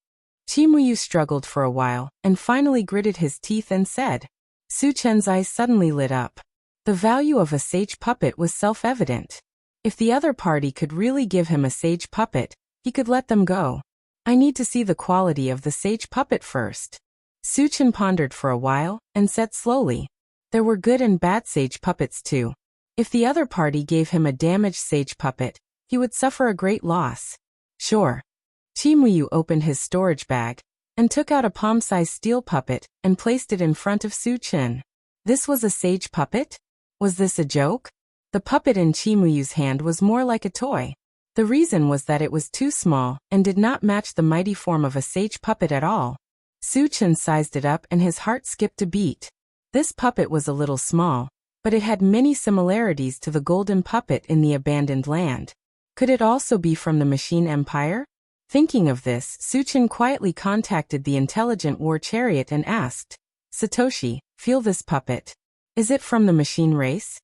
Qi Muyu struggled for a while, and finally gritted his teeth and said. Su Chen's eyes suddenly lit up. The value of a sage puppet was self-evident. If the other party could really give him a sage puppet, he could let them go. "I need to see the quality of the sage puppet first." Su Chen pondered for a while, and said slowly. There were good and bad sage puppets too. If the other party gave him a damaged sage puppet, he would suffer a great loss. Sure. Qi Muyu opened his storage bag, and took out a palm-sized steel puppet, and placed it in front of Su Chen. This was a sage puppet? Was this a joke? The puppet in Qi Muyu's hand was more like a toy. The reason was that it was too small, and did not match the mighty form of a sage puppet at all. Su Chen sized it up and his heart skipped a beat. This puppet was a little small, but it had many similarities to the golden puppet in the abandoned land. Could it also be from the Machine Empire? Thinking of this, Su Chen quietly contacted the intelligent war chariot and asked, Satoshi, feel this puppet. Is it from the machine race?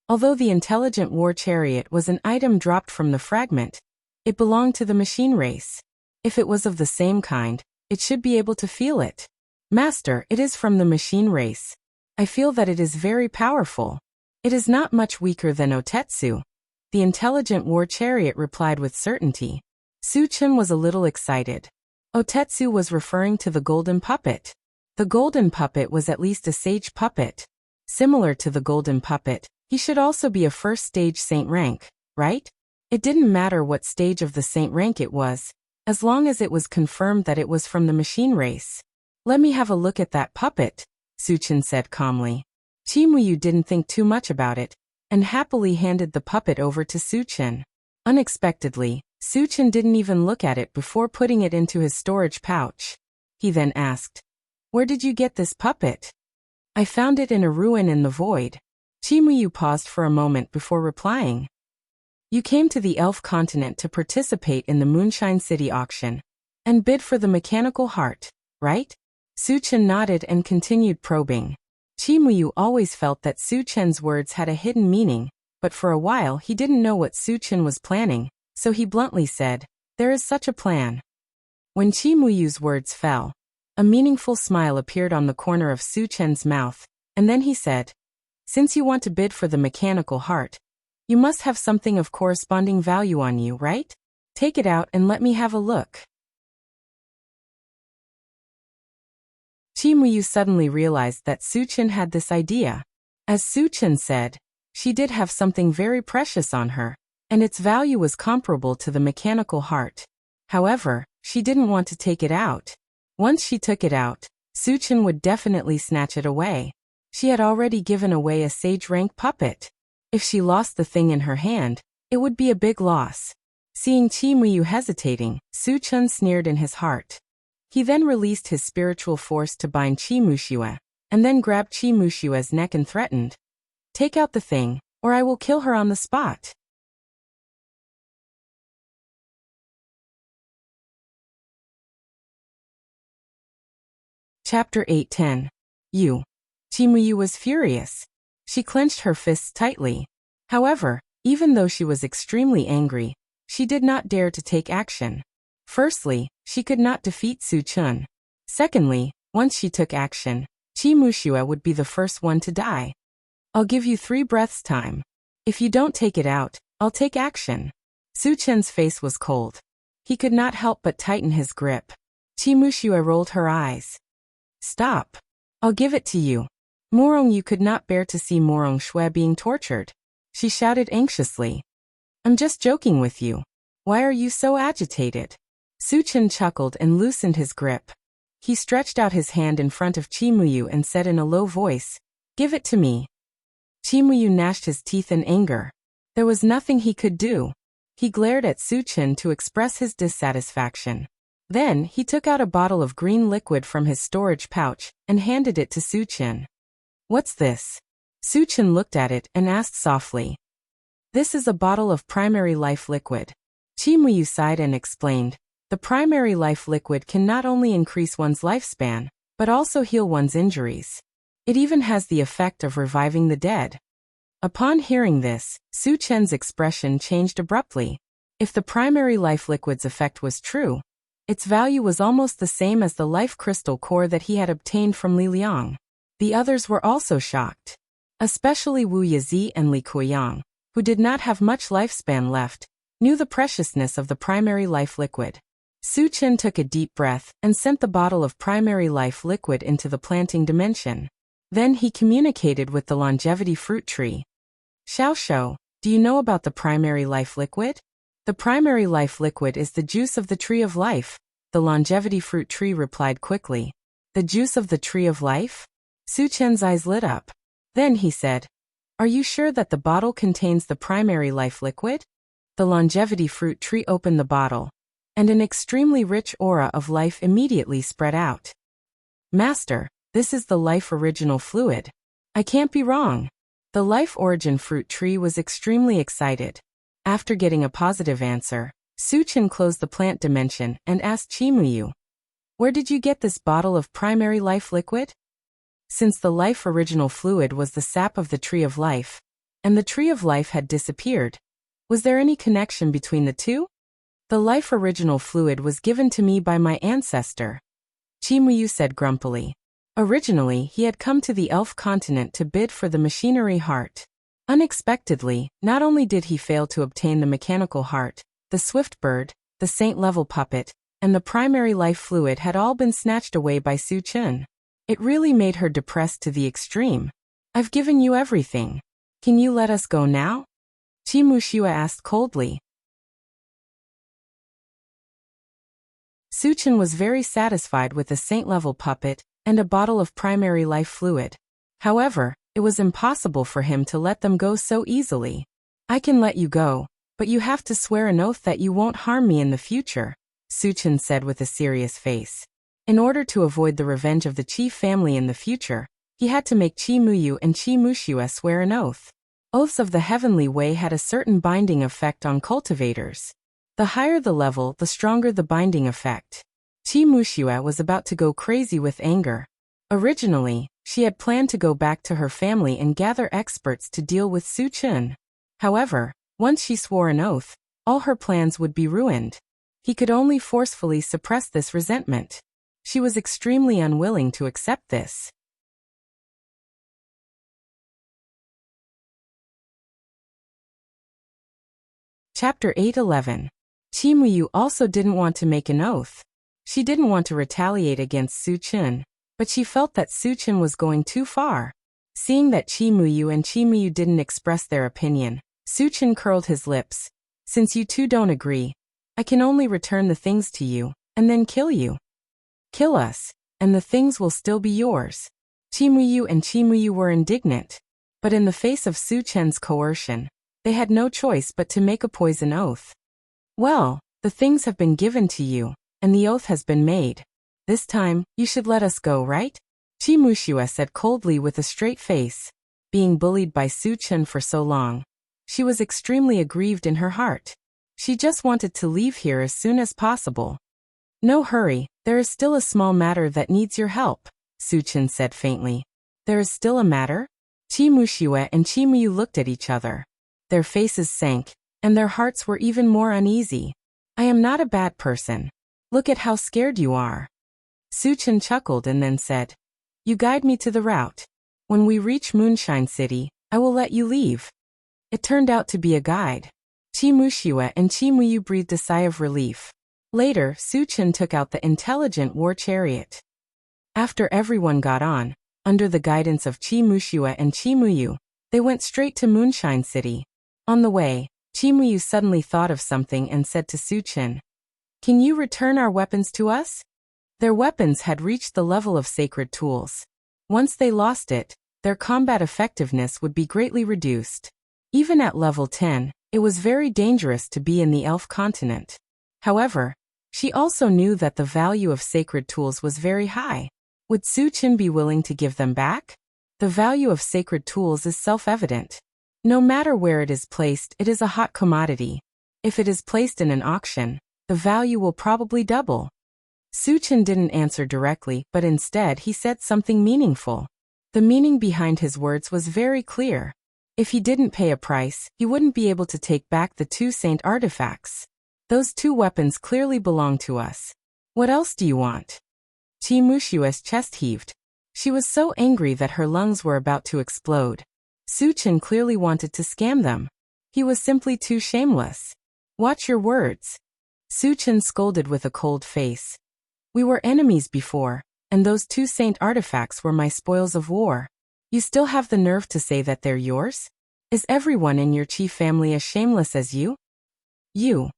Although the intelligent war chariot was an item dropped from the fragment, it belonged to the machine race. If it was of the same kind, it should be able to feel it. Master, it is from the machine race. I feel that it is very powerful. It is not much weaker than Otetsu. The intelligent war chariot replied with certainty. Su Chen was a little excited. Otetsu was referring to the golden puppet. The golden puppet was at least a sage puppet. Similar to the golden puppet, he should also be a first stage saint rank, right? It didn't matter what stage of the saint rank it was, as long as it was confirmed that it was from the machine race. Let me have a look at that puppet, Su Chen said calmly. Qi Muyu didn't think too much about it, and happily handed the puppet over to Su Chen. Unexpectedly, Su Chen didn't even look at it before putting it into his storage pouch. He then asked, Where did you get this puppet? I found it in a ruin in the void. Qi Muyu paused for a moment before replying. You came to the Elf continent to participate in the Moonshine City auction, and bid for the mechanical heart, right? Su Chen nodded and continued probing. Qi Muyu always felt that Su Chen's words had a hidden meaning, but for a while he didn't know what Su Chen was planning, so he bluntly said, There is such a plan. When Qi Muyu's words fell, a meaningful smile appeared on the corner of Su Chen's mouth, and then he said, Since you want to bid for the mechanical heart, you must have something of corresponding value on you, right? Take it out and let me have a look. Chi Muyu suddenly realized that Su Chen had this idea. As Su Chen said, she did have something very precious on her, and its value was comparable to the mechanical heart. However, she didn't want to take it out. Once she took it out, Su Chen would definitely snatch it away. She had already given away a sage-rank puppet. If she lost the thing in her hand, it would be a big loss. Seeing Chi Muyu hesitating, Su Chen sneered in his heart. He then released his spiritual force to bind Chi Muxue, and then grabbed Chi Muxue's neck and threatened, "Take out the thing, or I will kill her on the spot." Chapter 8:10. Chi Muyu was furious. She clenched her fists tightly. However, even though she was extremely angry, she did not dare to take action. Firstly, she could not defeat Su Chen. Secondly, once she took action, Chi Muxue would be the first one to die. "I'll give you 3 breaths time. If you don't take it out, I'll take action." Su Chen's face was cold. He could not help but tighten his grip. Chi Muxue rolled her eyes. "Stop. I'll give it to you." Morong Yu could not bear to see Morong Shui being tortured. She shouted anxiously, "I'm just joking with you. Why are you so agitated?" Su Chen chuckled and loosened his grip. He stretched out his hand in front of Chi Muyu and said in a low voice, "Give it to me." Chi Muyu gnashed his teeth in anger. There was nothing he could do. He glared at Su Chen to express his dissatisfaction. Then, he took out a bottle of green liquid from his storage pouch and handed it to Su Chen. "What's this?" Su Chen looked at it and asked softly. "This is a bottle of primary life liquid." Chi Muyu sighed and explained, "The primary life liquid can not only increase one's lifespan, but also heal one's injuries. It even has the effect of reviving the dead." Upon hearing this, Su Chen's expression changed abruptly. If the primary life liquid's effect was true, its value was almost the same as the life crystal core that he had obtained from Li Liang. The others were also shocked. Especially Wu Yizi and Li Kuiyang, who did not have much lifespan left, knew the preciousness of the primary life liquid. Su Chen took a deep breath and sent the bottle of primary life liquid into the planting dimension. Then he communicated with the longevity fruit tree. "Xiao Shou, do you know about the primary life liquid?" "The primary life liquid is the juice of the tree of life," the longevity fruit tree replied quickly. "The juice of the tree of life?" Su Chen's eyes lit up. Then he said, "Are you sure that the bottle contains the primary life liquid?" The longevity fruit tree opened the bottle, and an extremely rich aura of life immediately spread out. "Master, this is the life original fluid. I can't be wrong." The life origin fruit tree was extremely excited. After getting a positive answer, Su Chen closed the plant dimension and asked Chi Muyu, "Where did you get this bottle of primary life liquid?" Since the life original fluid was the sap of the tree of life, and the tree of life had disappeared, was there any connection between the two? "The life original fluid was given to me by my ancestor," Chi Muyu said grumpily. Originally, he had come to the elf continent to bid for the machinery heart. Unexpectedly, not only did he fail to obtain the mechanical heart, the swift bird, the saint-level puppet, and the primary life fluid had all been snatched away by Su Chen. It really made her depressed to the extreme. "I've given you everything. Can you let us go now?" Chi Muxue asked coldly. Su Chen was very satisfied with the saint-level puppet and a bottle of primary life fluid. However, it was impossible for him to let them go so easily. "I can let you go, but you have to swear an oath that you won't harm me in the future," Su Chen said with a serious face. In order to avoid the revenge of the Qi family in the future, he had to make Chi Muyu and Chi Muxue swear an oath. Oaths of the heavenly way had a certain binding effect on cultivators. The higher the level, the stronger the binding effect. Chi Muxue was about to go crazy with anger. Originally, she had planned to go back to her family and gather experts to deal with Su Chen. However, once she swore an oath, all her plans would be ruined. He could only forcefully suppress this resentment. She was extremely unwilling to accept this. Chapter 8:11. Chi Muyu also didn't want to make an oath. She didn't want to retaliate against Su Chen, But she felt that Suchin was going too far. Seeing that Chimuyu and Chimuyu didn't express their opinion, Suchin curled his lips. Since you two don't agree, I can only return the things to you, and then kill you. Kill us, and the things will still be yours. Chimuyu and Chimuyu were indignant. But in the face of Suchen's coercion, they had no choice but to make a poison oath. Well, the things have been given to you, and the oath has been made. This time, you should let us go, right? Chimushua said coldly with a straight face. Being bullied by Suchen for so long, she was extremely aggrieved in her heart. She just wanted to leave here as soon as possible. No hurry, there is still a small matter that needs your help, Suchen said faintly. There is still a matter? Chimushua and Chimuyu looked at each other. Their faces sank, and their hearts were even more uneasy. I am not a bad person. Look at how scared you are. Suchen chuckled and then said, You guide me to the route. When we reach Moonshine City, I will let you leave. It turned out to be a guide. Chimushua and Chimuyu breathed a sigh of relief. Later, Suchen took out the intelligent war chariot. After everyone got on, under the guidance of Chimushua and Chimuyu, they went straight to Moonshine City. On the way, Chimuyu suddenly thought of something and said to Suchen, Can you return our weapons to us? Their weapons had reached the level of sacred tools. Once they lost it, their combat effectiveness would be greatly reduced. Even at level 10, it was very dangerous to be in the elf continent. However, she also knew that the value of sacred tools was very high. Would Suchen be willing to give them back? The value of sacred tools is self-evident. No matter where it is placed, it is a hot commodity. If it is placed in an auction, the value will probably double. Suchen didn't answer directly, but instead he said something meaningful. The meaning behind his words was very clear. If he didn't pay a price, he wouldn't be able to take back the 2 saint artifacts. Those 2 weapons clearly belong to us. What else do you want? Chimushua's chest heaved. She was so angry that her lungs were about to explode. Suchen clearly wanted to scam them. He was simply too shameless. Watch your words. Suchen scolded with a cold face. We were enemies before, and those 2 saint artifacts were my spoils of war. You still have the nerve to say that they're yours? Is everyone in your chief family as shameless as you? You.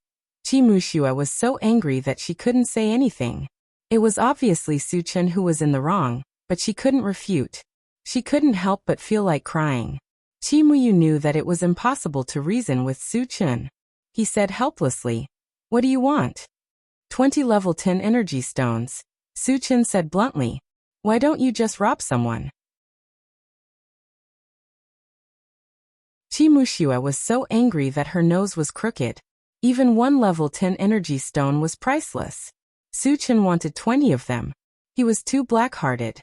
Chimushua was so angry that she couldn't say anything. It was obviously Suchen who was in the wrong, but she couldn't refute. She couldn't help but feel like crying. Chimuyu knew that it was impossible to reason with Suchen. He said helplessly, What do you want? 20 level 10 energy stones. Suchen said bluntly, Why don't you just rob someone? Chimushua was so angry that her nose was crooked. Even 1 level 10 energy stone was priceless. Suchen wanted 20 of them. He was too black-hearted.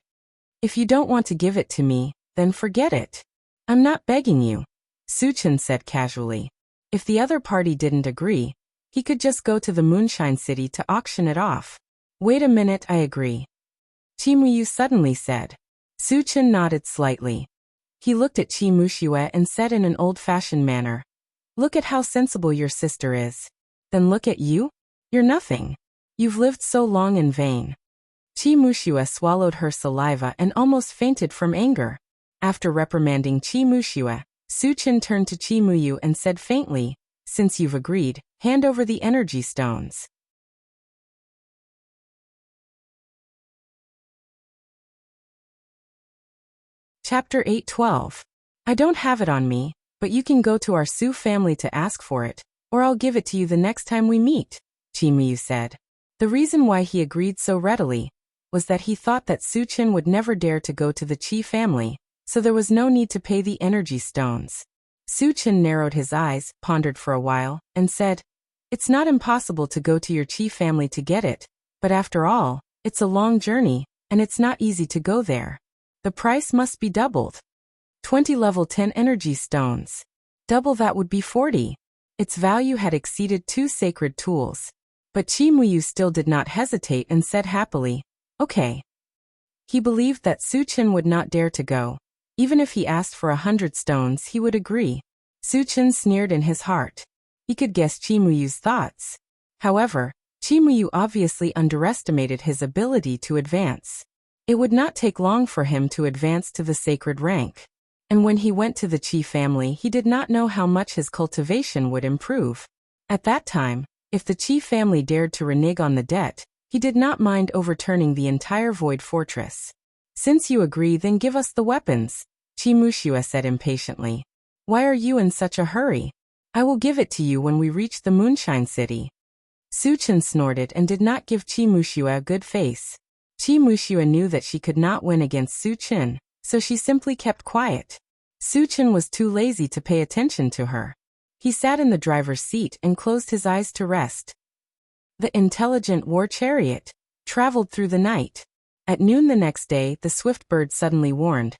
If you don't want to give it to me, then forget it. I'm not begging you, Suchen said casually. If the other party didn't agree, he could just go to the Moonshine City to auction it off. Wait a minute, I agree. Chimuyu suddenly said. Suchen nodded slightly. He looked at Chimushua and said in an old-fashioned manner, Look at how sensible your sister is. Then look at you? You're nothing. You've lived so long in vain. Chimushua swallowed her saliva and almost fainted from anger. After reprimanding Chimushua, Suchen turned to Chimuyu and said faintly, Since you've agreed, hand over the energy stones. Chapter 8:12. I don't have it on me, but you can go to our Su family to ask for it, or I'll give it to you the next time we meet, Chimuyu said. The reason why he agreed so readily was that he thought that Suchen would never dare to go to the Chi family, so there was no need to pay the energy stones. Suchen narrowed his eyes, pondered for a while, and said, It's not impossible to go to your Chi family to get it, but after all, it's a long journey, and it's not easy to go there. The price must be doubled. 20 level 10 energy stones. Double that would be 40. Its value had exceeded 2 sacred tools. But Chimuyu still did not hesitate and said happily, Okay. He believed that Suchen would not dare to go. Even if he asked for 100 stones, he would agree. Suchen sneered in his heart. He could guess Chimuyu's thoughts. However, Chimuyu obviously underestimated his ability to advance. It would not take long for him to advance to the sacred rank. And when he went to the Chi family, he did not know how much his cultivation would improve. At that time, if the Chi family dared to renege on the debt, he did not mind overturning the entire Void Fortress. Since you agree, then give us the weapons, Chi Mushua said impatiently. Why are you in such a hurry? I will give it to you when we reach the Moonshine City. Suchen snorted and did not give Chi Mushua a good face. Chi Mushua knew that she could not win against Suchen, so she simply kept quiet. Suchen was too lazy to pay attention to her. He sat in the driver's seat and closed his eyes to rest. The intelligent war chariot traveled through the night. At noon the next day, the swift bird suddenly warned,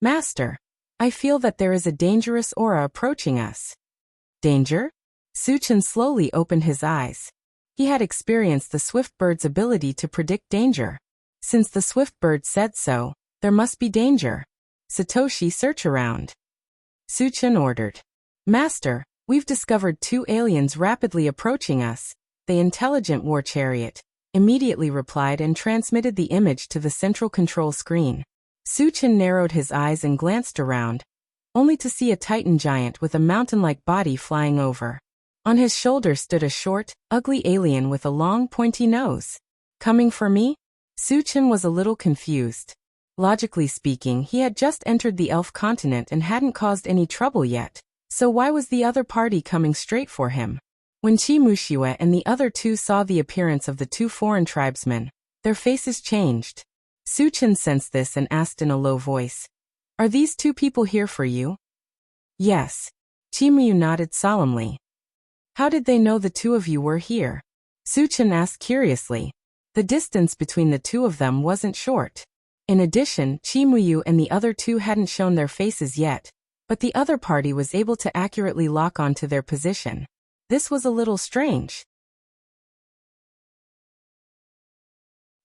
Master, I feel that there is a dangerous aura approaching us. Danger? Suchen slowly opened his eyes. He had experienced the swift bird's ability to predict danger. Since the swift bird said so, there must be danger. Satoshi, search around. Suchen ordered. Master, we've discovered 2 aliens rapidly approaching us. The intelligent war chariot immediately replied and transmitted the image to the central control screen. Suchen narrowed his eyes and glanced around, only to see a titan giant with a mountain-like body flying over. On his shoulder stood a short, ugly alien with a long, pointy nose. Coming for me? Suchen was a little confused. Logically speaking, he had just entered the elf continent and hadn't caused any trouble yet, so why was the other party coming straight for him? When Chi Mushua and the other 2 saw the appearance of the 2 foreign tribesmen, their faces changed. Suchen sensed this and asked in a low voice, Are these 2 people here for you? Yes. Chimuyu nodded solemnly. How did they know the 2 of you were here? Suchen asked curiously. The distance between the 2 of them wasn't short. In addition, Chimuyu and the other 2 hadn't shown their faces yet, but the other party was able to accurately lock onto their position. This was a little strange.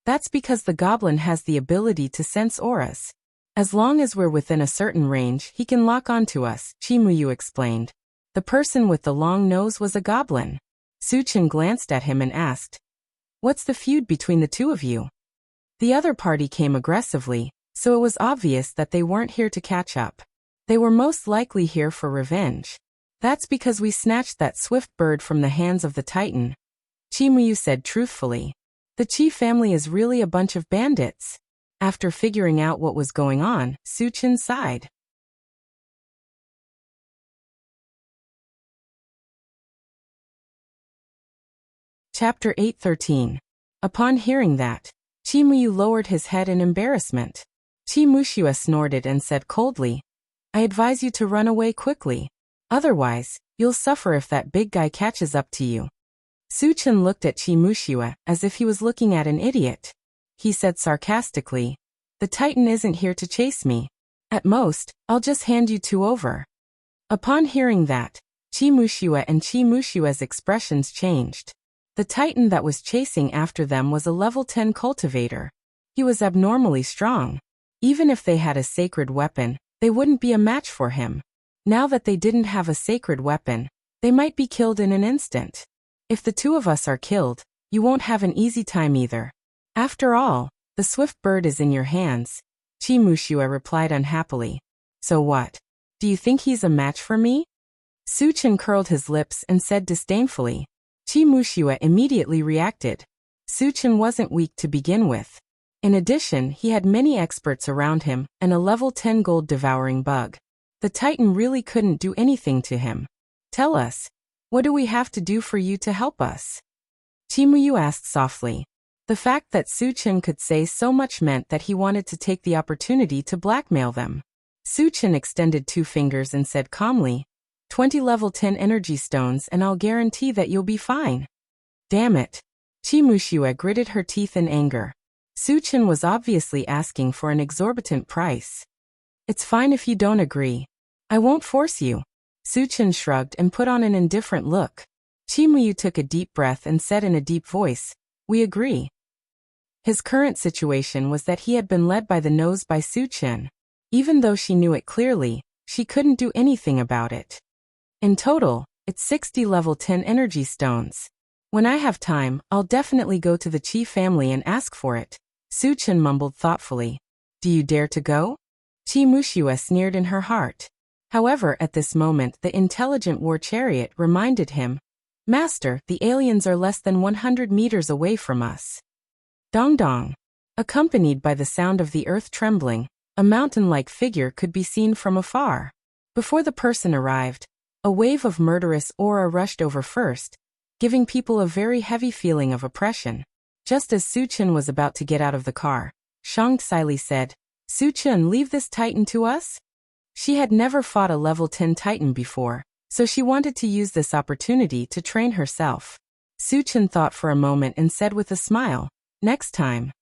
That's because the goblin has the ability to sense auras. As long as we're within a certain range, he can lock onto us, Chimuyu explained. The person with the long nose was a goblin. Suchen glanced at him and asked, What's the feud between the 2 of you? The other party came aggressively, so it was obvious that they weren't here to catch up. They were most likely here for revenge. That's because we snatched that swift bird from the hands of the Titan, Chimuyu said truthfully. The Chi family is really a bunch of bandits. After figuring out what was going on, Suchen sighed. Chapter 8:13. Upon hearing that, Chimuyu lowered his head in embarrassment. Chi Mushua snorted and said coldly, I advise you to run away quickly. Otherwise, you'll suffer if that big guy catches up to you. Suchen looked at Chi Mushua as if he was looking at an idiot. He said sarcastically, The Titan isn't here to chase me. At most, I'll just hand you 2 over. Upon hearing that, Chi Mushua and Chi Mushua's expressions changed. The Titan that was chasing after them was a level 10 cultivator. He was abnormally strong. Even if they had a sacred weapon, they wouldn't be a match for him. Now that they didn't have a sacred weapon, they might be killed in an instant. If the 2 of us are killed, you won't have an easy time either. After all, the swift bird is in your hands, Chi Mushua replied unhappily. So what? Do you think he's a match for me? Suchen curled his lips and said disdainfully. Chi Mushua immediately reacted. Suchen wasn't weak to begin with. In addition, he had many experts around him and a level 10 gold devouring bug. The Titan really couldn't do anything to him. Tell us, what do we have to do for you to help us? Chimuyu asked softly. The fact that Suchen could say so much meant that he wanted to take the opportunity to blackmail them. Suchen extended 2 fingers and said calmly, 20 level 10 energy stones and I'll guarantee that you'll be fine. Damn it. Chi Mushua gritted her teeth in anger. Suchen was obviously asking for an exorbitant price. It's fine if you don't agree. I won't force you. Suchen shrugged and put on an indifferent look. Chimuyu took a deep breath and said in a deep voice, We agree. His current situation was that he had been led by the nose by Suchen. Even though she knew it clearly, she couldn't do anything about it. In total, it's 60 level 10 energy stones. When I have time, I'll definitely go to the Chi family and ask for it, Su Chen mumbled thoughtfully. Do you dare to go? Qi Muxue sneered in her heart. However, at this moment the intelligent war chariot reminded him, Master, the aliens are less than 100 meters away from us. Dong dong. Accompanied by the sound of the earth trembling, a mountain-like figure could be seen from afar. Before the person arrived, a wave of murderous aura rushed over first, giving people a very heavy feeling of oppression. Just as Su Chen was about to get out of the car, Shang Xili said, Su Chen, leave this titan to us? She had never fought a level 10 titan before, so she wanted to use this opportunity to train herself. Su Chen thought for a moment and said with a smile, next time.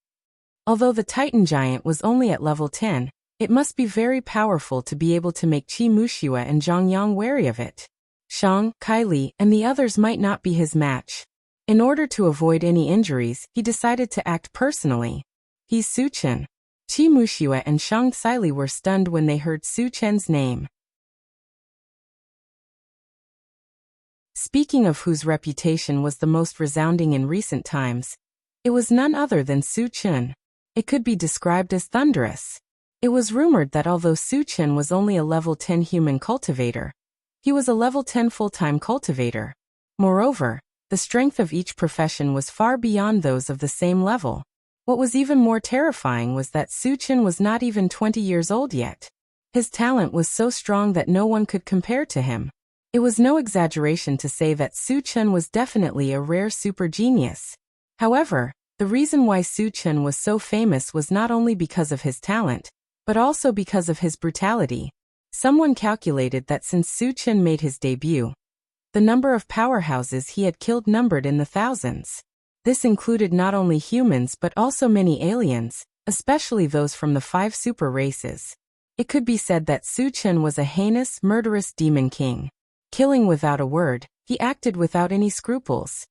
Although the titan giant was only at level 10, it must be very powerful to be able to make Qi Muxue and Zhang Yang wary of it. Shang, Kylie, and the others might not be his match. In order to avoid any injuries, he decided to act personally. He's Su Chen. Qi Muxue and Shang Xili were stunned when they heard Su Chen's name. Speaking of whose reputation was the most resounding in recent times, it was none other than Su Chen. It could be described as thunderous. It was rumored that although Su Chen was only a level 10 human cultivator, he was a level 10 full-time cultivator. Moreover, the strength of each profession was far beyond those of the same level. What was even more terrifying was that Su Chen was not even 20 years old yet. His talent was so strong that no one could compare to him. It was no exaggeration to say that Su Chen was definitely a rare super genius. However, the reason why Su Chen was so famous was not only because of his talent, but also because of his brutality. Someone calculated that since Su Chen made his debut, the number of powerhouses he had killed numbered in the thousands. This included not only humans but also many aliens, especially those from the 5 super races. It could be said that Su Chen was a heinous, murderous demon king. Killing without a word, he acted without any scruples.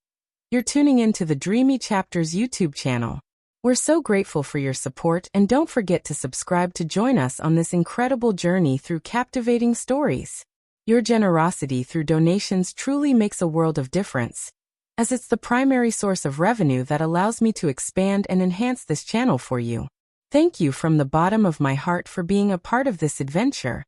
You're tuning into the Dreamy Chapters YouTube channel. We're so grateful for your support, and don't forget to subscribe to join us on this incredible journey through captivating stories. Your generosity through donations truly makes a world of difference, as it's the primary source of revenue that allows me to expand and enhance this channel for you. Thank you from the bottom of my heart for being a part of this adventure.